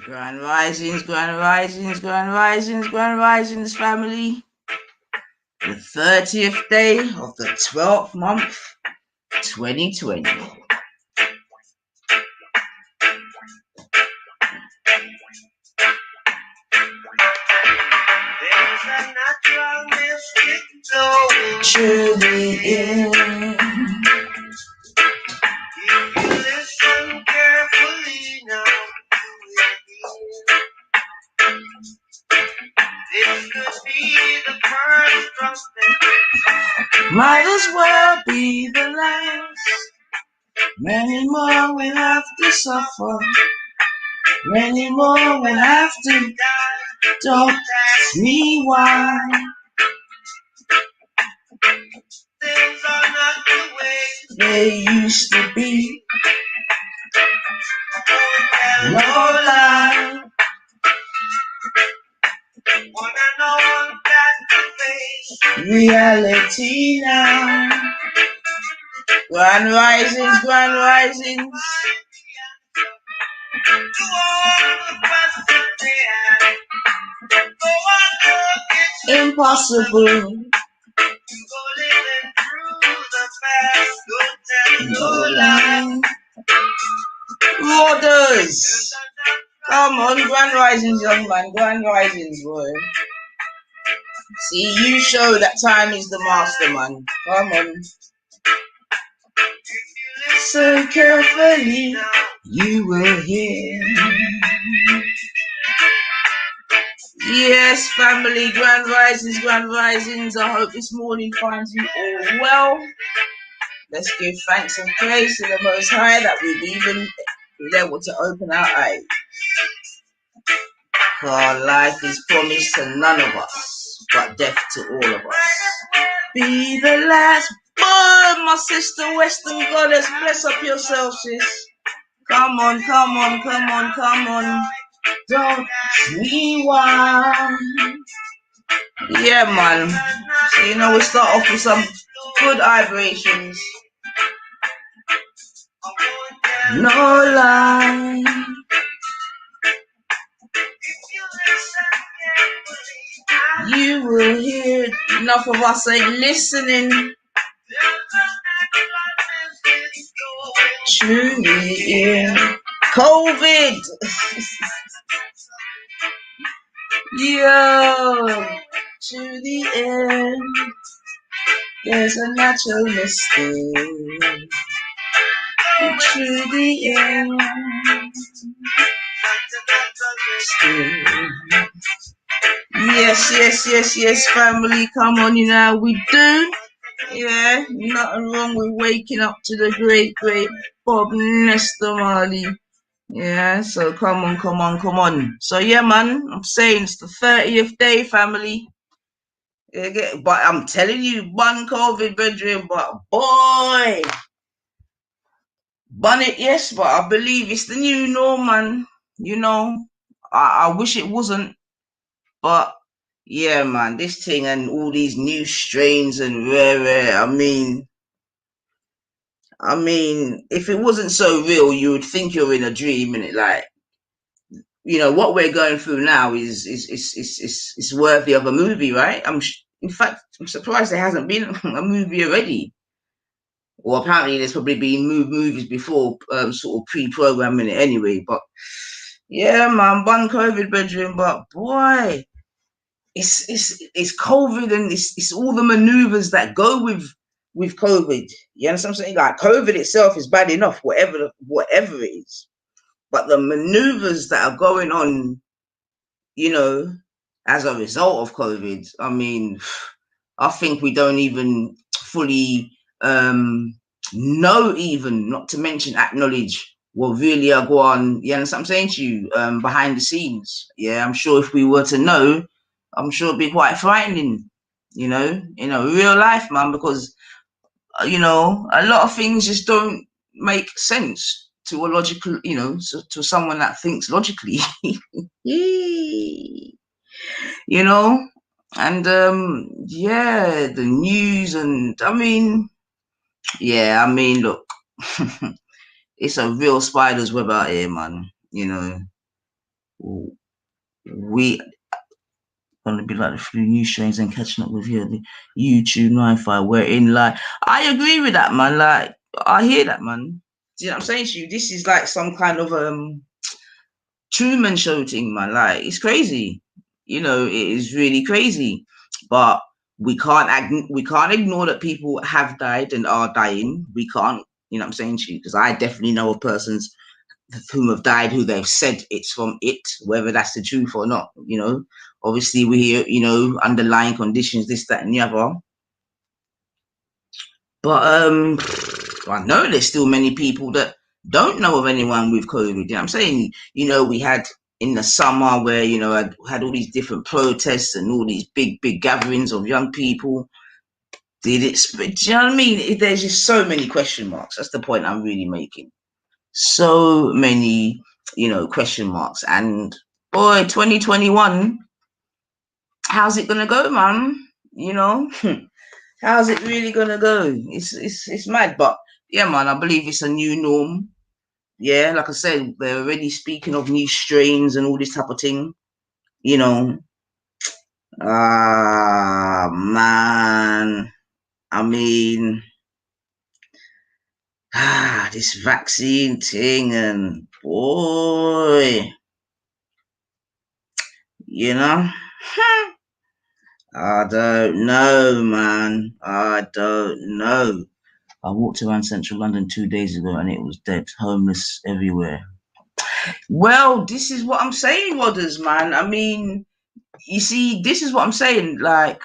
Grand risings, grand risings, grand risings, grand risings, family. The 30th day of the 12th month, 2020. There's a natural mystic flow to the end. If you listen carefully now, this could be the first trumpet. Might as well be the last. Many more will have to suffer. Many more will have to die. Don't ask me why. Things are not the way they used to be. No lie. One and all got to face reality now. Grand risings, grand risings. To all the questions they have. Impossible. Go living through the past. Go telling no lie. Waters. Come on, grand risings, young man. Grand risings, boy. See, you show that time is the master, man. Come on. Listen carefully, you will hear. Yes, family, grand risings, grand risings. I hope this morning finds you all well. Let's give thanks and praise to the Most High that we've even been able to open our eyes. For our life is promised to none of us, but death to all of us. Be the last. Boy, my sister, Western Goddess, bless up yourself, sis. Come on, come on, come on, come on. Don't ask me why. Yeah, man. So, you know, we start off with some good vibrations. No lie. You will hear. Enough of us ain't listening. To the end. COVID. Yo. To the end. There's a natural mistake. To the end. Yes, yes, yes, yes, family. Come on, you know we do. Yeah, nothing wrong with waking up to the great, great Bob Nestor Marley. Yeah, so come on, come on, come on. So yeah, man, I'm saying it's the 30th day, family. Yeah, but I'm telling you, bun COVID, brethren, but boy, bun it, yes, but I believe it's the new norm, man. You know, I wish it wasn't, but yeah, man, this thing and all these new strains and rare. I mean, if it wasn't so real, you would think you're in a dream, and it like, you know, what we're going through now is worthy of a movie, right? In fact, I'm surprised there hasn't been a movie already. Well, apparently there's probably been movies before, sort of pre-programming it anyway. But yeah, man, bun COVID, bedroom. But boy, it's COVID, and it's all the maneuvers that go with COVID. You understand what I'm saying? Like COVID itself is bad enough, whatever it is. But the maneuvers that are going on, you know, as a result of COVID, I mean, I think we don't even fully know, even not to mention acknowledge what really are going on. You understand what I'm saying to you? Behind the scenes. Yeah, I'm sure if we were to know, I'm sure it'd be quite frightening, you know, real life, man, because, you know, a lot of things just don't make sense to a logical, you know, to someone that thinks logically. You know, and yeah, the news, and I mean, yeah, I mean, look, it's a real spider's web out here, man. You know, we gonna be like the flu new strains and catching up with you the YouTube 9-5. We're in like I agree with that, man. Like I hear that, man. Do you know what I'm saying to you? This is like some kind of Truman Show thing, man. Like it's crazy. You know, it is really crazy. But we can't ignore that people have died and are dying. We can't, you know what I'm saying to you? Because I definitely know of persons whom have died who they've said it's from it, whether that's the truth or not. You know, obviously we hear, you know, underlying conditions, this, that, and the other. But I know there's still many people that don't know of anyone with COVID. You know what I'm saying? You know, we had in the summer where, you know, I had all these different protests and all these big gatherings of young people. Did it spread? Do you know what I mean? There's just so many question marks. That's the point I'm really making. So many, you know, question marks. And boy, 2021, how's it gonna go, man? You know? How's it really gonna go? It's mad, but yeah, man, I believe it's a new norm. Yeah, like I said, they're already speaking of new strains and all this type of thing. You know, man, I mean, this vaccine thing, and boy, you know, I don't know, man. I don't know. I walked around central London 2 days ago and it was dead, homeless everywhere. Well, this is what I'm saying, Rodders, man. I mean, you see, this is what I'm saying. Like,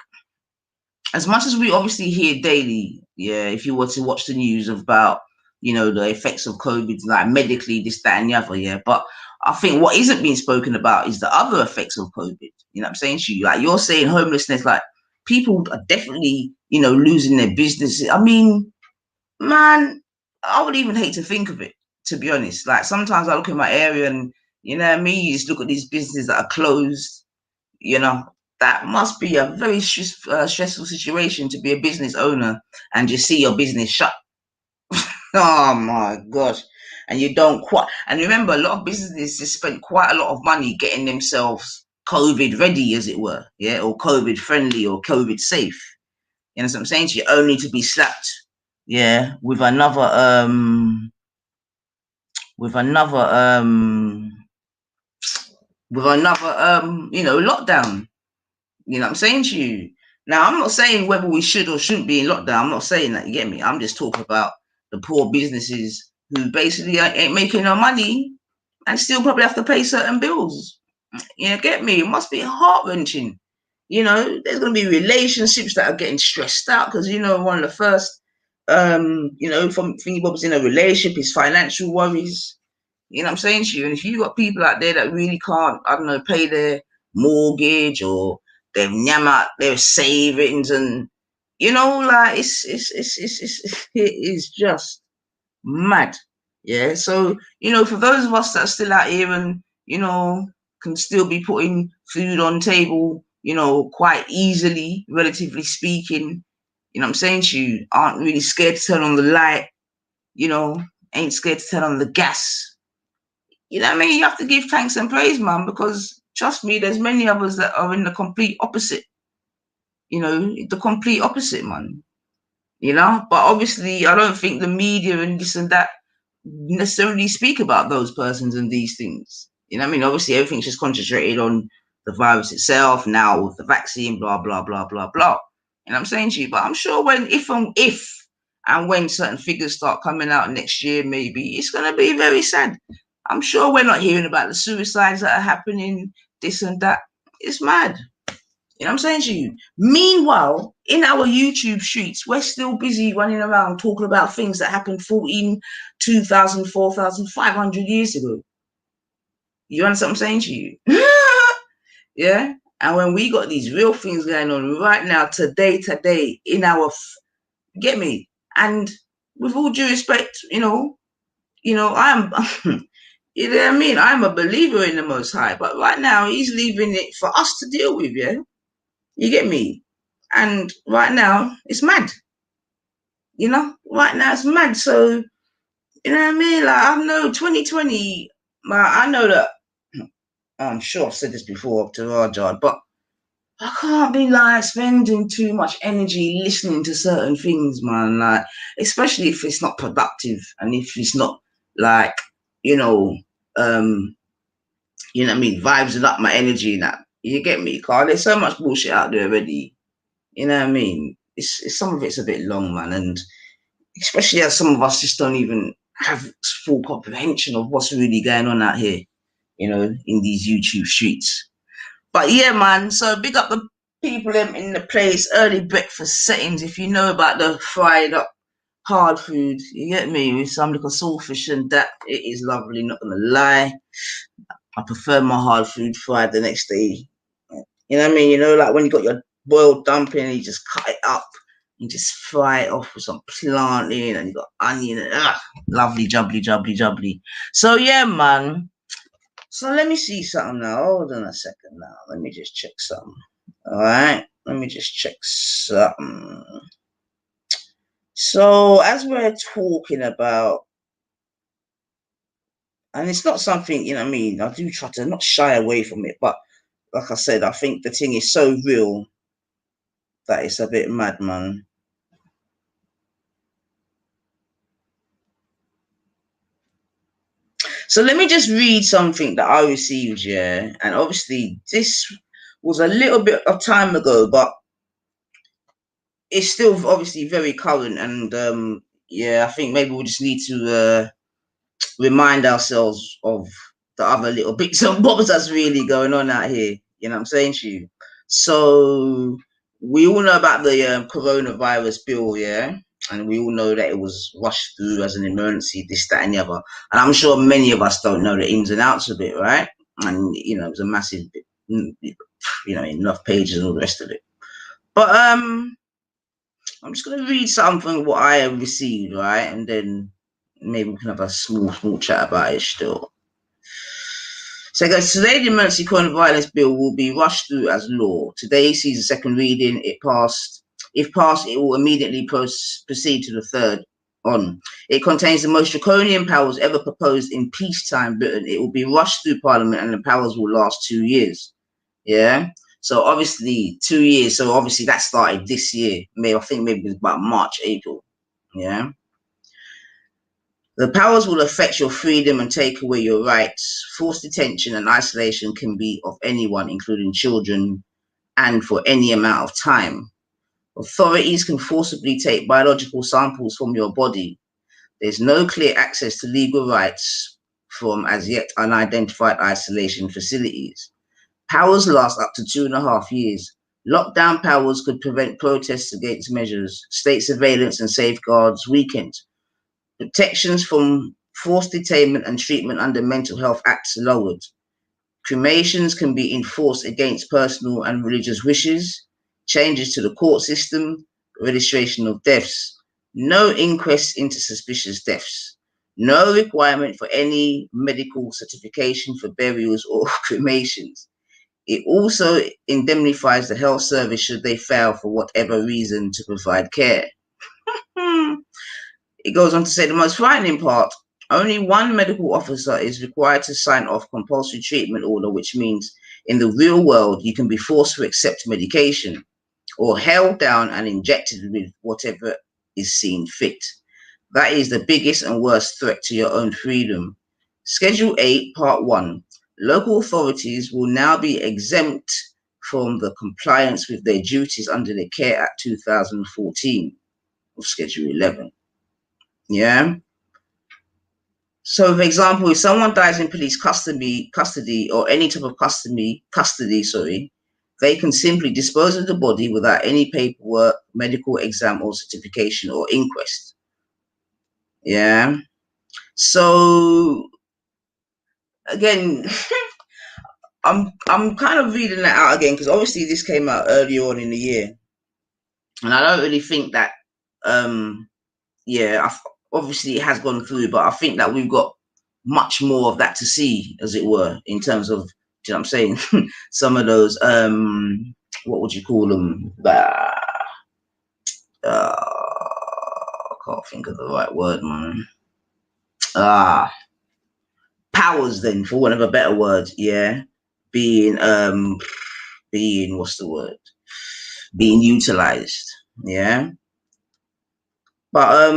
as much as we obviously hear daily, yeah, if you were to watch the news about, you know, the effects of COVID, like medically, this, that, and the other, yeah. But I think what isn't being spoken about is the other effects of COVID. You know what I'm saying to you? Like, you're saying homelessness, like, people are definitely, you know, losing their business. I mean, man, I would even hate to think of it, to be honest. Like sometimes I look in my area and you know what I mean, you just look at these businesses that are closed, you know, that must be a very stressful situation to be a business owner and just see your business shut. Oh my gosh. And you don't quite, and remember, a lot of businesses just spent quite a lot of money getting themselves COVID ready, as it were, yeah, or COVID friendly or COVID safe. You know what I'm saying? So you only to be slapped, yeah, with another you know, lockdown. You know what I'm saying to you? Now I'm not saying whether we should or shouldn't be in lockdown. I'm not saying that, you get me? I'm just talking about the poor businesses who basically ain't making no money and still probably have to pay certain bills. You know, get me? It must be heart wrenching. You know, there's gonna be relationships that are getting stressed out because you know one of the first you know, from thingy bobs in a relationship is financial worries. You know what I'm saying to you? And if you got people out there that really can't, I don't know, pay their mortgage or they've nyam out their savings and you know, like it is just mad. Yeah. So, you know, for those of us that are still out here and, you know, can still be putting food on table, you know, quite easily, relatively speaking, you know what I'm saying to you, aren't really scared to turn on the light, you know, ain't scared to turn on the gas. You know what I mean? You have to give thanks and praise, man, because trust me, there's many others that are in the complete opposite, you know, the complete opposite, man. You know, but obviously I don't think the media and this and that necessarily speak about those persons and these things. You know what I mean? Obviously everything's just concentrated on the virus itself now with the vaccine, blah, blah, blah, blah, blah. You know what I'm saying to you? But I'm sure when if and when certain figures start coming out next year, maybe it's gonna be very sad. I'm sure we're not hearing about the suicides that are happening, this and that. It's mad. You know what I'm saying to you? Meanwhile, in our YouTube streets, we're still busy running around talking about things that happened 14, 2,000, 4,500 years ago. You understand what I'm saying to you? Yeah? And when we got these real things going on right now, today, in our, get me? And with all due respect, I'm, you know what I mean? I'm a believer in the Most High, but right now he's leaving it for us to deal with, yeah? You get me? And right now, it's mad. You know, right now it's mad. So, you know what I mean? Like, I know 2020, I know that. I'm sure I've said this before to Rajard, but I can't be like spending too much energy listening to certain things, man. Like, especially if it's not productive and if it's not like, you know, um, you know what I mean, vibes and up my energy and that. You get me, Carl? There's so much bullshit out there already. You know what I mean? It's some of it's a bit long, man, and especially as some of us just don't even have full comprehension of what's really going on out here, you know, in these YouTube streets. But yeah, man. So big up the people in the place. Early breakfast settings. If you know about the fried up hard food, you get me, with some little saltfish and that, it is lovely. Not gonna lie, I prefer my hard food fried the next day. You know what I mean? You know, like when you got your boiled dumpling, and you just cut it up. You just fry it off with some plantain and you got onion. And, lovely, jubbly, jubbly, jubbly. So yeah, man. So let me see something now. Hold on a second now. Let me just check something. All right. Let me just check something. So as we're talking about, and it's not something, you know what I mean, I do try to not shy away from it, but like I said, I think the thing is so real that it's a bit mad, man. So let me just read something that I received, yeah. And obviously this was a little bit of time ago, but it's still obviously very current. And yeah, I think maybe we just need to remind ourselves of the other little bits and bobs that's really going on out here. You know what I'm saying to you? So we all know about the coronavirus bill, yeah? And we all know that it was rushed through as an emergency, this, that, and the other. And I'm sure many of us don't know the ins and outs of it, right? And, you know, it was a massive, you know, enough pages and all the rest of it. But I'm just going to read something what I have received, right? And then maybe we can have a small chat about it still. So, guys, today the emergency coronavirus bill will be rushed through as law. Today sees a second reading. It passed. If passed, it will immediately proceed to the third on. It contains the most draconian powers ever proposed in peacetime Britain. It will be rushed through Parliament, and the powers will last 2 years. Yeah. So obviously 2 years. So obviously that started this year. Maybe I think maybe it was about March, April. Yeah. The powers will affect your freedom and take away your rights. Forced detention and isolation can be of anyone, including children, and for any amount of time. Authorities can forcibly take biological samples from your body. There's no clear access to legal rights from as yet unidentified isolation facilities. Powers last up to 2.5 years. Lockdown powers could prevent protests against measures. State surveillance and safeguards weakened. Protections from forced detainment and treatment under Mental Health Acts lowered. Cremations can be enforced against personal and religious wishes. Changes to the court system. Registration of deaths. No inquests into suspicious deaths. No requirement for any medical certification for burials or cremations. It also indemnifies the health service should they fail for whatever reason to provide care. It goes on to say the most frightening part, only one medical officer is required to sign off compulsory treatment order, which means in the real world you can be forced to accept medication or held down and injected with whatever is seen fit. That is the biggest and worst threat to your own freedom. Schedule 8, Part 1. Local authorities will now be exempt from the compliance with their duties under the Care Act 2014 of Schedule 11. Yeah. So, for example, if someone dies in police custody, or any type of custody, they can simply dispose of the body without any paperwork, medical exam, or certification or inquest. Yeah. So again, I'm kind of reading that out again because obviously this came out earlier on in the year, and I don't really think that yeah, obviously it has gone through, but I think that we've got much more of that to see, as it were, in terms of, you know what I'm saying, some of those what would you call them? I can't think of the right word, man. Powers, then, for want of a better word, yeah. being being what's the word? Being utilized. Yeah. But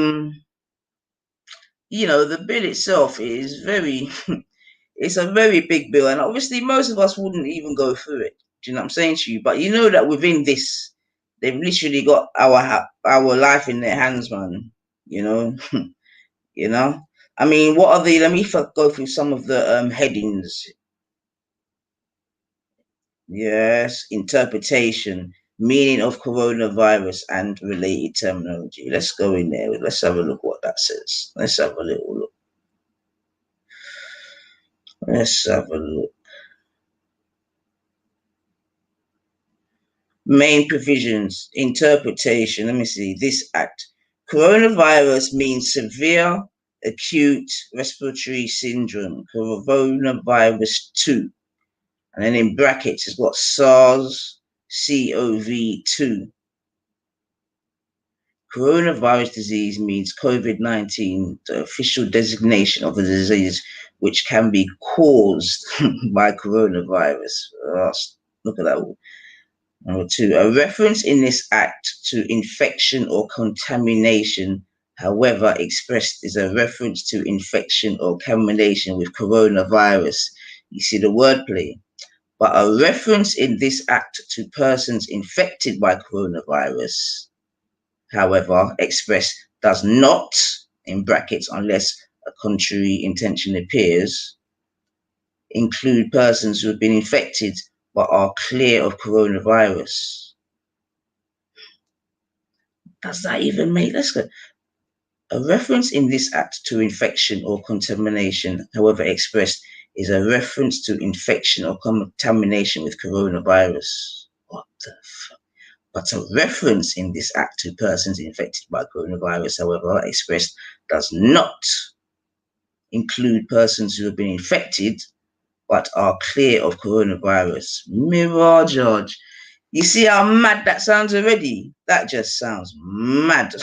the bill itself is very it's a very big bill, and obviously most of us wouldn't even go through it. Do you know what I'm saying to you? But you know that within this, they've literally got our life in their hands, man. You know, you know. I mean, what are the? Let me go through some of the headings. Yes, interpretation, meaning of coronavirus and related terminology. Let's go in there. Let's have a look what that says. Let's have a little look. Let's have a look. Main provisions, interpretation. Let me see. This act. Coronavirus means severe acute respiratory syndrome, coronavirus 2. And then in brackets, it's got SARS CoV 2. Coronavirus disease means COVID-19, the official designation of a disease which can be caused by coronavirus. Look at that. Number 2, a reference in this act to infection or contamination, however expressed, is a reference to infection or contamination with coronavirus. You see the wordplay. But a reference in this act to persons infected by coronavirus, however expressed, does not, in brackets, unless a contrary intention appears, include persons who have been infected but are clear of coronavirus. Does that even make? Let's go. A reference in this act to infection or contamination, however expressed, is a reference to infection or contamination with coronavirus. What the fuck? But a reference in this act to persons infected by coronavirus, however expressed, does not include persons who have been infected but are clear of coronavirus. Mirror George. You see how mad that sounds already? That just sounds mad.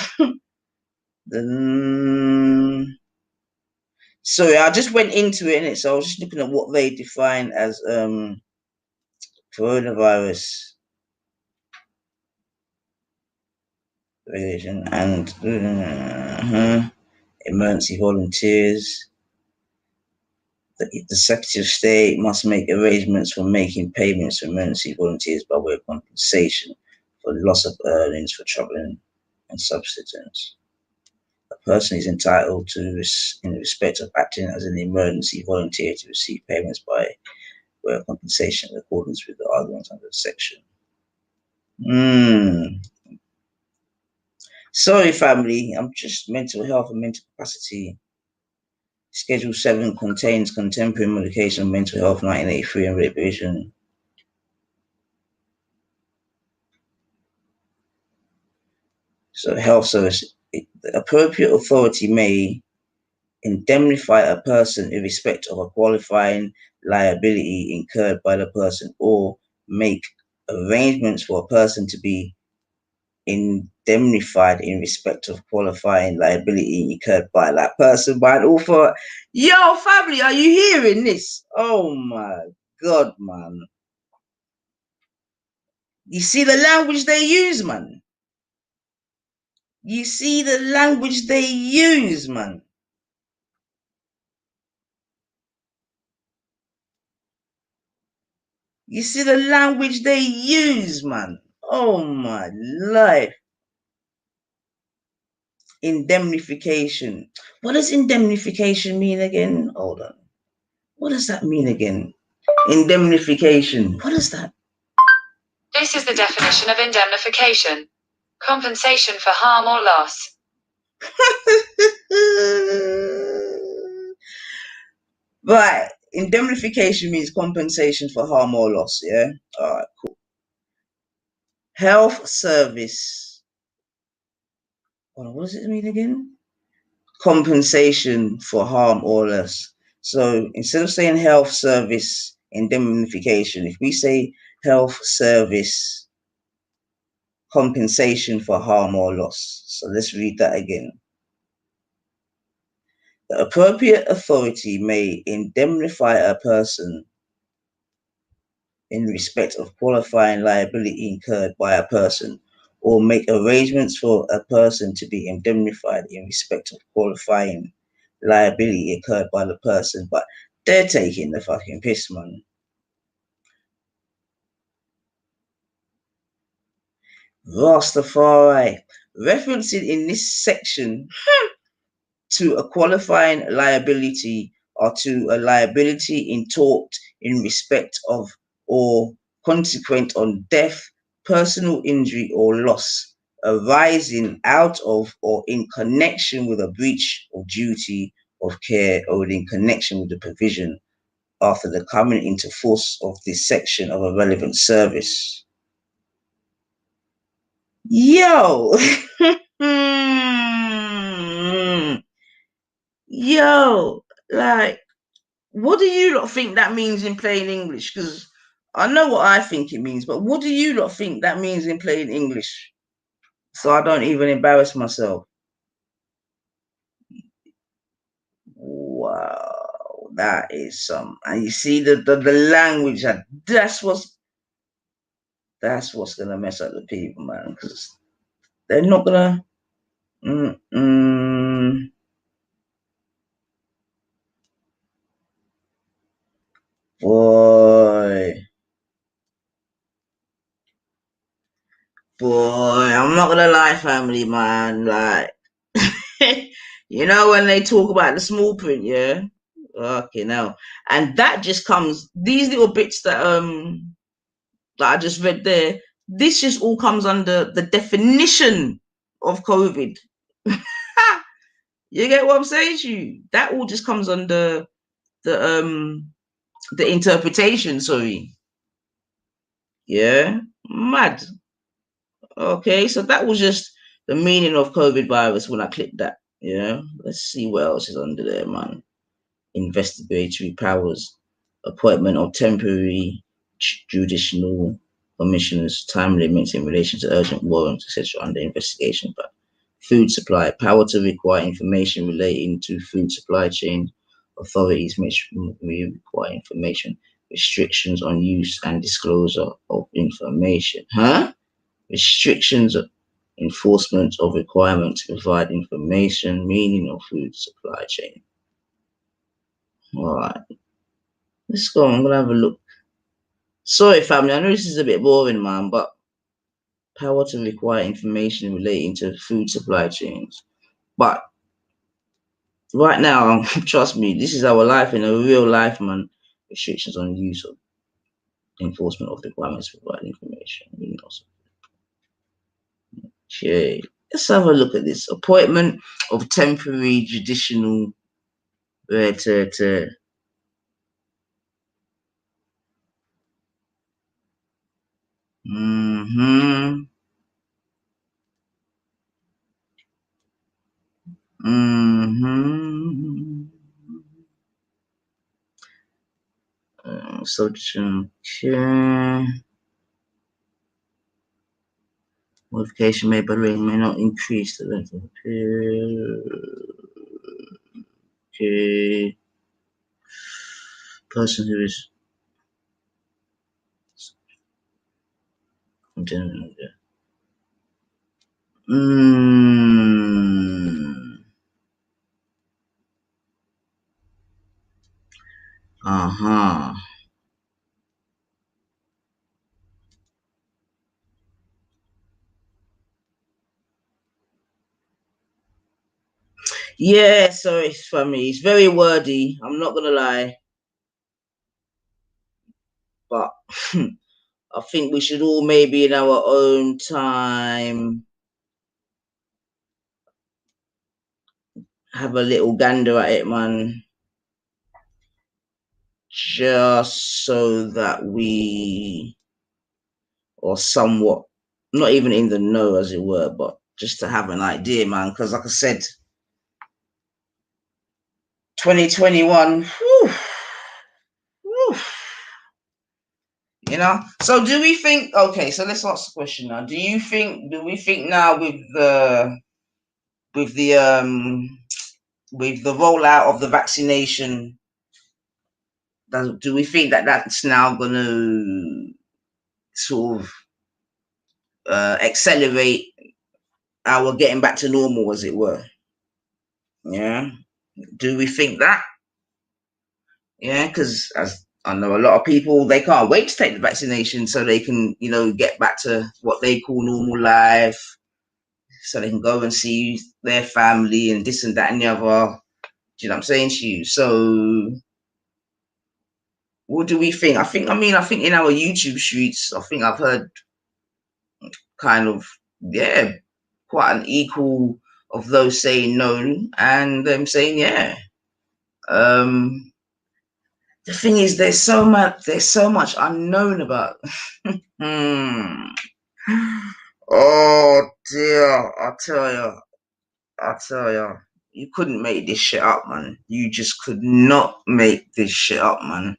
Sorry, I just went into it, innit? So I was just looking at what they define as coronavirus regulation and emergency volunteers. The Secretary of State must make arrangements for making payments to emergency volunteers by way of compensation for loss of earnings for traveling and subsistence. A person is entitled to, in respect of acting as an emergency volunteer, to receive payments by way of compensation in accordance with the arguments under the section. Sorry, family. I'm just mental health and mental capacity. Schedule 7 contains contemporary medication of mental health 1983 and revision. So health service. The appropriate authority may indemnify a person in respect of a qualifying liability incurred by the person, or make arrangements for a person to be indemnified in respect of qualifying liability incurred by that person by an author. Yo, family, are you hearing this? Oh my God, man. You see the language they use, man. You see the language they use, man. You see the language they use, man. Oh my life. Indemnification. What does indemnification mean again? Hold on. What does that mean again? Indemnification. What is that? This is the definition of indemnification. Compensation for harm or loss. Right. Indemnification means compensation for harm or loss, yeah? All right, cool. Health service. What does it mean again? Compensation for harm or loss. So instead of saying health service indemnification, if we say health service compensation for harm or loss. So let's read that again. The appropriate authority may indemnify a person in respect of qualifying liability incurred by a person, or make arrangements for a person to be indemnified in respect of qualifying liability incurred by the person. But they're taking the fucking piss, man. Rastafari. Referencing in this section to a qualifying liability or to a liability in tort in respect of or consequent on death, personal injury or loss arising out of or in connection with a breach of duty of care or in connection with the provision after the coming into force of this section of a relevant service. Yo! Yo! Like, what do you lot think that means in plain English? Because I know what I think it means, but what do you lot think that means in plain English? So I don't even embarrass myself. Wow, that is some. And you see the language, that's what's gonna mess up the people, man. Because they're not gonna. Boy. Boy, I'm not gonna lie, family man. Like, you know, when they talk about the small print, yeah. Okay, now, and that just comes. These little bits that I just read there. This just all comes under the definition of COVID. You get what I'm saying to you? That all just comes under the interpretation. Sorry, yeah, mad. Okay, so that was just the meaning of COVID virus when I clicked that. Yeah, let's see what else is under there, man. Investigatory powers, appointment of temporary judicial commissioners, time limits in relation to urgent warrants, etc., under investigation. But food supply, power to require information relating to food supply chain. Authorities may require information. Restrictions on use and disclosure of information. Huh? Restrictions, enforcement of requirement to provide information, meaning of food supply chain. All right, let's go. I'm gonna have a look. Sorry, family. I know this is a bit boring, man, but power to require information relating to food supply chains. But right now, trust me, this is our life in a real life, man. Restrictions on use of enforcement of requirements to provide information. Okay, let's have a look at this appointment of temporary judicial to Mm-hmm. Mm-hmm. Social care. Modification made by the rate may not increase the length of the period. Okay. Person who is Uh-huh. Yeah, sorry, it's funny. It's very wordy. I'm not gonna lie, but I think we should all maybe in our own time have a little gander at it, man. Just so that we or somewhat not even in the know as it were, but just to have an idea, man. Because like I said, 2021, whew, whew, you know. So do we think? Okay, so let's ask the question now. Do we think now with the um with the rollout of the vaccination do we think that that's now going to sort of accelerate our getting back to normal, as it were? Yeah. Do we think that? Yeah, because as I know, a lot of people, they can't wait to take the vaccination so they can, get back to what they call normal life, so they can go and see their family and this and that and the other. Do you know what I'm saying to you? So, what do we think? I think in our YouTube streets, I think I've heard kind of, yeah, quite an equal of those saying no and them saying yeah. The thing is, there's so much unknown about. Hmm. Oh dear, I tell you, you couldn't make this shit up, man. You just could not make this shit up, man.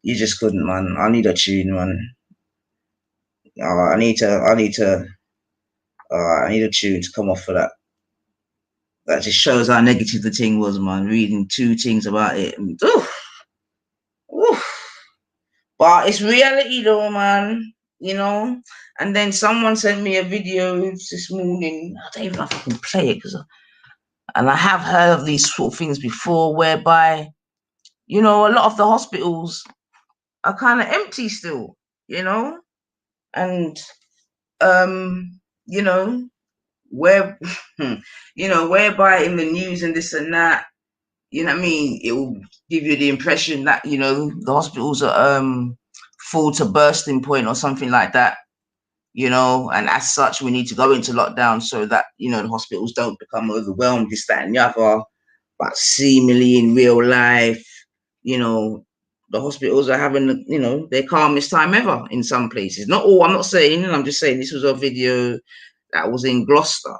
You just couldn't, man. I need a tune, man. I need a tune to come off for that. That just shows how negative the thing was, man. Reading two things about it. Oof, oof. But it's reality though, man. And then someone sent me a video this morning. I don't even know if I can play it and I have heard of these sort of things before, whereby a lot of the hospitals are kind of empty still. You know, and you know where whereby in the news and this and that. You know what I mean? It will give you the impression that the hospitals are full to bursting point or something like that. And as such, we need to go into lockdown so that the hospitals don't become overwhelmed, this, that, and the other. But seemingly in real life, the hospitals are having their calmest time ever in some places. Not all. I'm not saying. I'm just saying this was a video that was in Gloucester.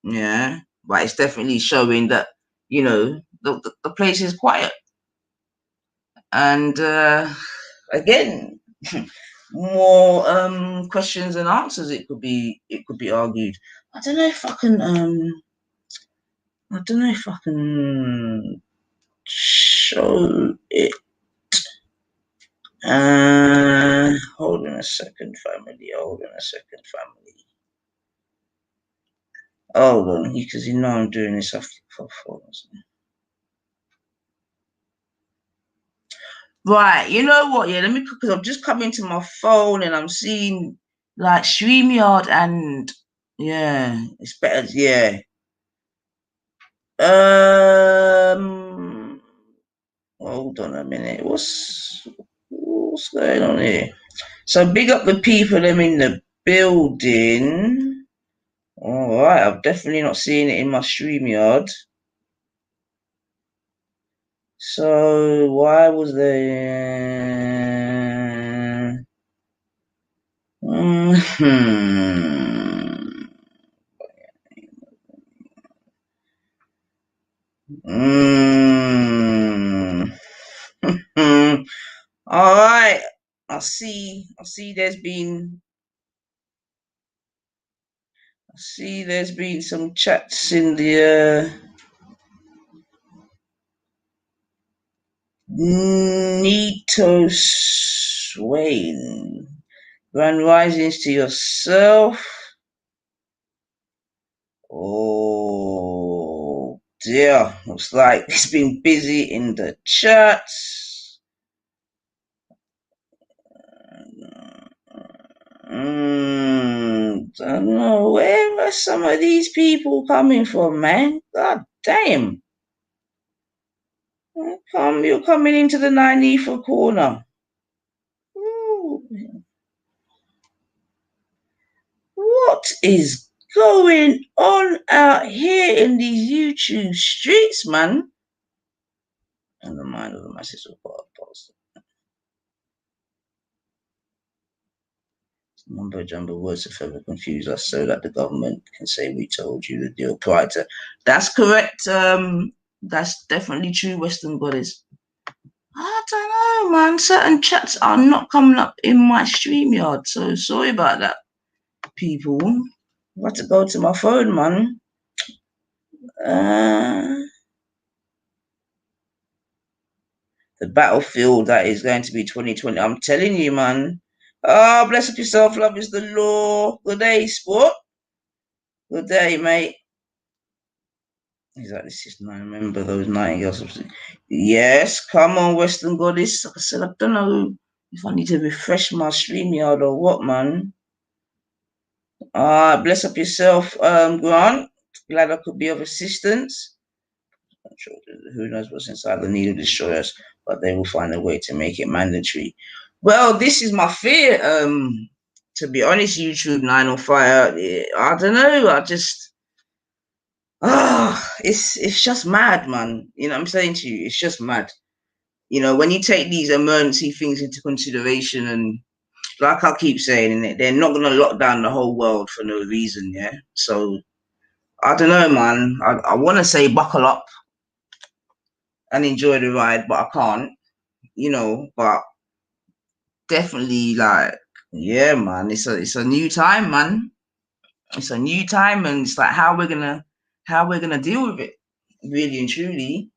Yeah, but it's definitely showing that the place is quiet. And again, more questions and answers. It could be argued. I don't know if I can. I don't know if I can show it. Hold on a second, family. Hold on a second, family. Hold on, because I'm doing this after 4 hours. Right, you know what? Yeah, let me, because I've just come into my phone and I'm seeing like StreamYard and yeah, it's better. Yeah. Hold on a minute. What's going on here? So big up the people them in the building. All right, I've definitely not seen it in my StreamYard. So why was there? All right. I see. There's been some chats in the Nito Swain. Grand risings to yourself. Oh dear. Looks like it's been busy in the chats. Don't know where are some of these people coming from, man. God damn. You're coming into the 94 corner. Ooh. What is going on out here in these YouTube streets, man? And the mind of the masses of podcast. Mumbo jumbo words to further confuse us so that the government can say we told you the deal prior to. That's correct. That's definitely true, Western Goddess. I don't know, man. Certain chats are not coming up in my StreamYard, so sorry about that, people. I've got to go to my phone, man. The battlefield that is going to be 2020. I'm telling you, man. Ah, oh, bless up yourself. Love is the law. Good day, sport. Good day, mate. He's like, this is not. Remember those nightingales. Yes, come on, Western Goddess. Like I said, I don't know if I need to refresh my StreamYard or what, man. Bless up yourself, Grant. Glad I could be of assistance. I'm sure who knows what's inside the needle destroyers, but they will find a way to make it mandatory. Well, this is my fear. To be honest, YouTube 905. I don't know. I just it's just mad, man. You know what I'm saying to you? It's just mad. You know, when you take these emergency things into consideration, and like I keep saying, they're not gonna lock down the whole world for no reason, yeah. So I don't know, man. I want to say buckle up and enjoy the ride, but I can't. You know, but definitely like, yeah, man. It's a new time, man. It's a new time, and it's like how we're gonna deal with it, really and truly.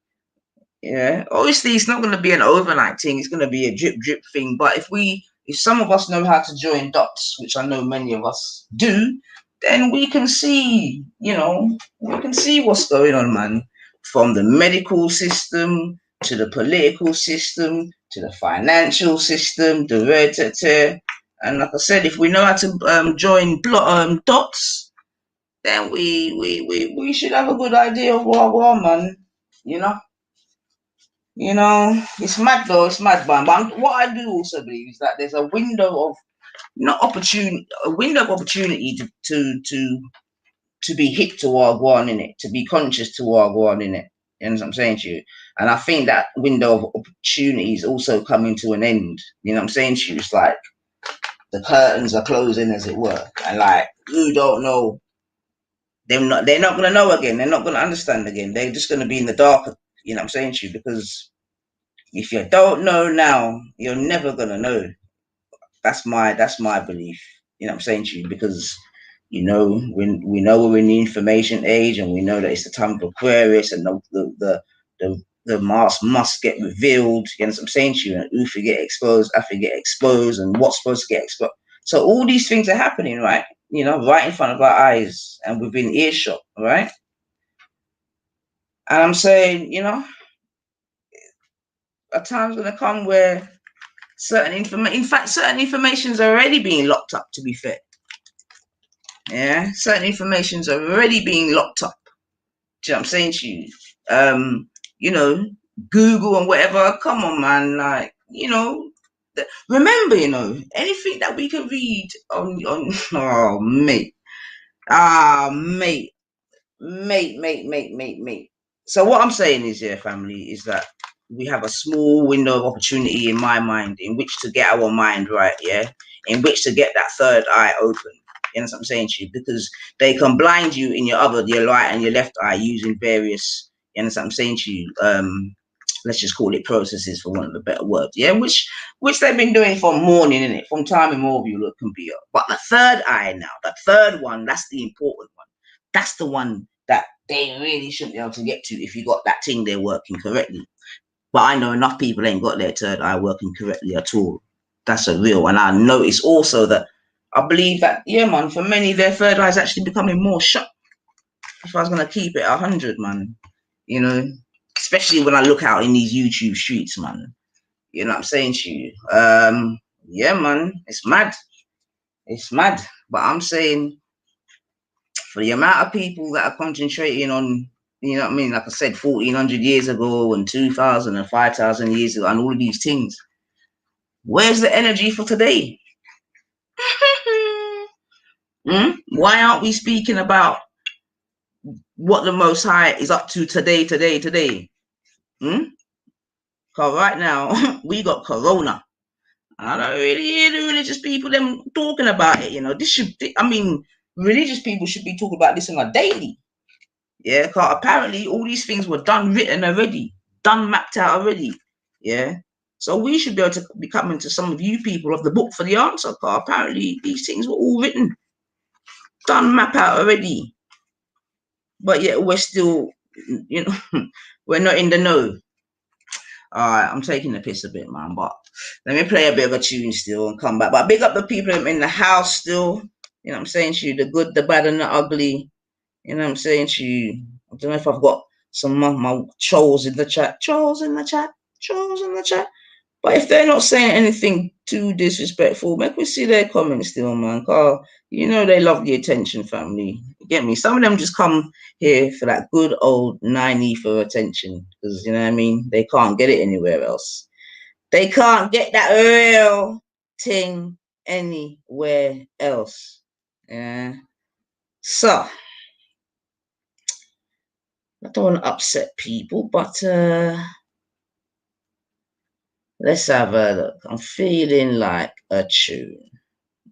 Yeah, obviously it's not going to be an overnight thing. It's going to be a drip drip thing. But if some of us know how to join dots, which I know many of us do, then we can see, we can see what's going on, man. From the medical system to the political system to the financial system, the red and like I said, if we know how to join dots, then we should have a good idea of what, man. You know. It's mad though. It's mad, man. But what I do also believe is that there's a window of not opportunity, a window of opportunity to be hip to Wagwan in it, to be conscious to Wagwan in it. You know what I'm saying to you? And I think that window of opportunity is also coming to an end. You know what I'm saying to you? It's like the curtains are closing, as it were, and like you don't know. They're not gonna know again. They're not gonna understand again. They're just gonna be in the dark. You know what I'm saying to you? Because if you don't know now, you're never gonna know. That's my belief. You know what I'm saying to you? Because we know we're in the information age, and we know that it's the time of Aquarius, and the mask must get revealed. You know what I'm saying to you? And Ufa get exposed, Afa get exposed, and what's supposed to get exposed. So all these things are happening, right? Right in front of our eyes and within earshot, right? And I'm saying, a time's gonna come where certain information is already being locked up, to be fair. Yeah, certain information's already being locked up. Do you know what I'm saying to you? You know, Google and whatever, come on, man. Like, remember, anything that we can read on oh mate. Mate. Mate. So what I'm saying is, yeah, family, is that we have a small window of opportunity in my mind in which to get our mind right, yeah, in which to get that third eye open. You know what I'm saying to you? Because they can blind you in your right and your left eye using various, you know what I'm saying to you? Let's just call it processes, for want of a better word, yeah, which they've been doing from morning, in it, from time immemorial, it can be. But the third eye now, the third one, that's the important one. That's the one that they really shouldn't be able to get to if you got that thing there working correctly. But I know enough people ain't got their third eye working correctly at all. That's a real. And I notice also that I believe that, yeah, man, for many, their third eye is actually becoming more shut. If I was going to keep it 100, man, especially when I look out in these YouTube streets, man. You know what I'm saying to you? Yeah, man, it's mad. It's mad. But I'm saying, for the amount of people that are concentrating on, you know what I mean? Like I said, 1400 years ago and 2000 and 5000 years ago and all of these things. Where's the energy for today? Why aren't we speaking about what the Most High is up to today? Because right now, we got Corona. I don't really hear the religious people them talking about it. Religious people should be talking about this on a daily. Yeah, because apparently all these things were written already, mapped out already. Yeah. So we should be able to be coming to some of you people of the book for the answer, because apparently these things were all written, mapped out already. But yet we're still, we're not in the know. Alright, I'm taking the piss a bit, man, but let me play a bit of a tune still and come back. But big up the people in the house still. You know what I'm saying to you? The good, the bad, and the ugly. You know what I'm saying to you? I don't know if I've got some of my trolls in the chat. Trolls in the chat. Trolls in the chat. But if they're not saying anything too disrespectful, make me see their comments still, man. Cause you know they love the attention, family. You get me? Some of them just come here for that good old 90 for attention. Because, you know what I mean? They can't get it anywhere else. They can't get that real thing anywhere else. Yeah. So, I don't want to upset people, but let's have a look. I'm feeling like a tune.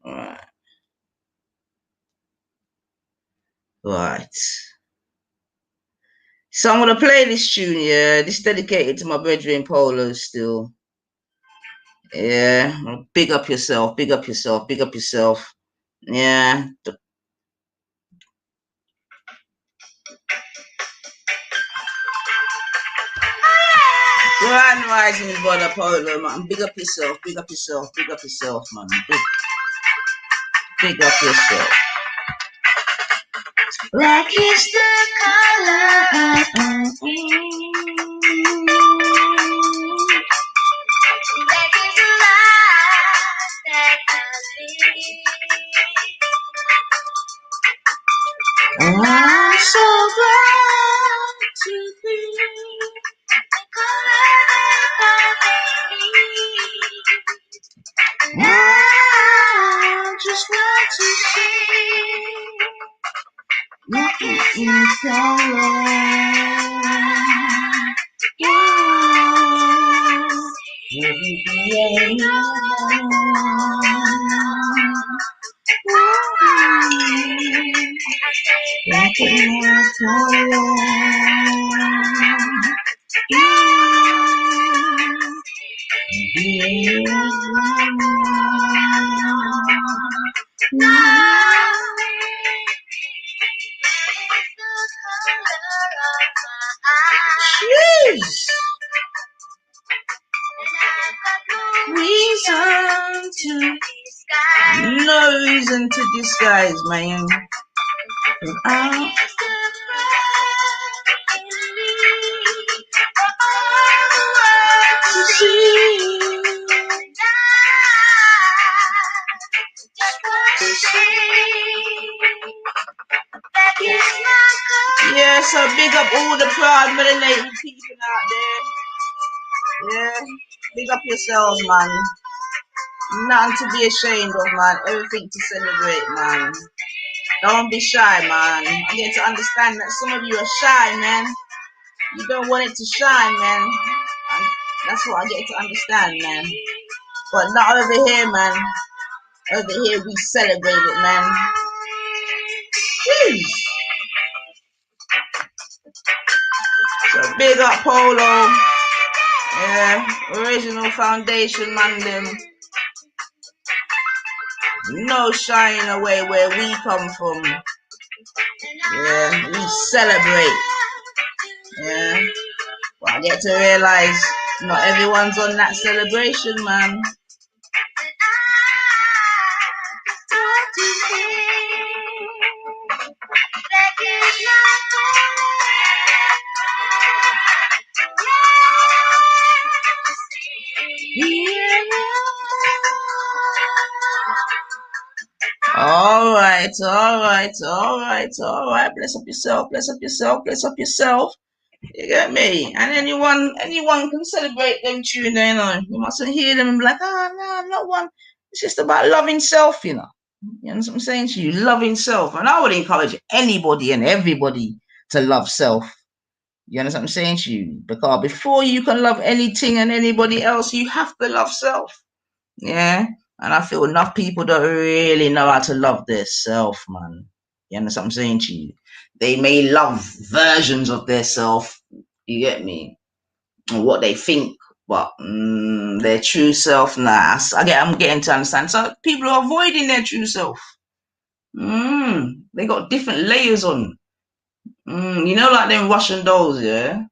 All right. Right. So I'm gonna play this tune, yeah. This dedicated to my brethren Polo still. Yeah. Big up yourself, big up yourself, big up yourself. Yeah. Grand rising, brother Polo, man. Big up yourself, big up yourself, big up yourself, man. Big up yourself. Black is the color. Black is the life that I live. I'm so glad to be the color that I need. I just want to see. Nothing in color. Jeez. No reason to disguise, man. Yeah, so big up all the proud melanated people out there. Yeah, big up yourselves, man. Nothing to be ashamed of, man. Everything to celebrate, man. Don't be shy, man. I get to understand that some of you are shy, man. You don't want it to shine, man. And that's what I get to understand, man. But not over here, man. Over here, we celebrate it, man. Jeez. So big up Polo. Yeah, original foundation, man, them. No shying away where we come from. Yeah, we celebrate. Yeah. But I get to realize not everyone's on that celebration, man. All right. Bless up yourself, bless up yourself, bless up yourself. You get me? And anyone can celebrate them tune, you know. You mustn't hear them and be like, no, not one. It's just about loving self, you know. You know what I'm saying to you? Loving self. And I would encourage anybody and everybody to love self. You understand what I'm saying to you? Because before you can love anything and anybody else, you have to love self. Yeah. And I feel enough people don't really know how to love their self, man. You understand what I'm saying to you? They may love versions of their self, you get me, and what they think, but their true self, nah. I'm getting to understand. So people are avoiding their true self. They got different layers on. You know, like them Russian dolls, yeah?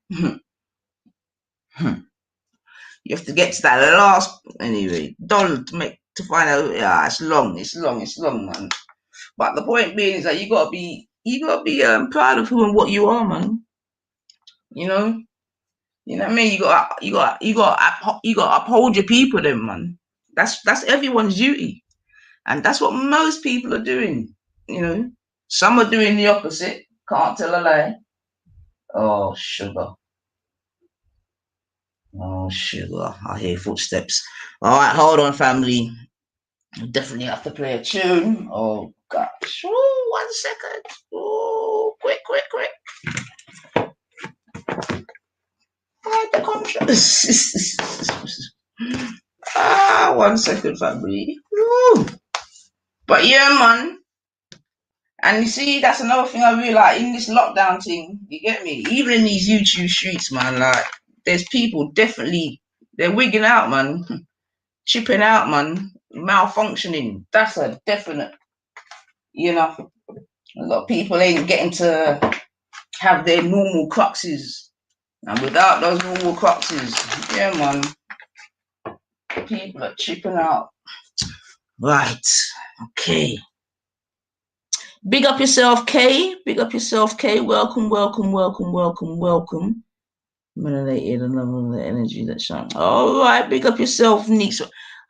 You have to get to that last anyway. Donald to find out. Yeah, it's long, man. But the point being is that you gotta be proud of who and what you are, man. You know, you know what I mean. You got to uphold your people, then, man. That's everyone's duty, and that's what most people are doing. You know, some are doing the opposite. Can't tell a lie. Oh sugar, oh sugar. I hear footsteps. All right, hold on, family. Definitely have to play a tune. Oh gosh. Ooh, 1 second. Oh, quick, quick, quick. Hide the contrast. 1 second, family. Ooh. But yeah, man. And you see, that's another thing I realize in this lockdown thing. You get me? Even in these YouTube streets, man. Like, there's people definitely they're wigging out, man. Chipping out, man. Malfunctioning. That's a definite. You know, a lot of people ain't getting to have their normal cruxes. And without those normal cruxes, yeah, man, people are chipping out. Right. Okay. Big up yourself, Kay. Big up yourself, Kay. Welcome, welcome, welcome, welcome, welcome. Melanated and love the energy that shines. All right. Big up yourself, Nick.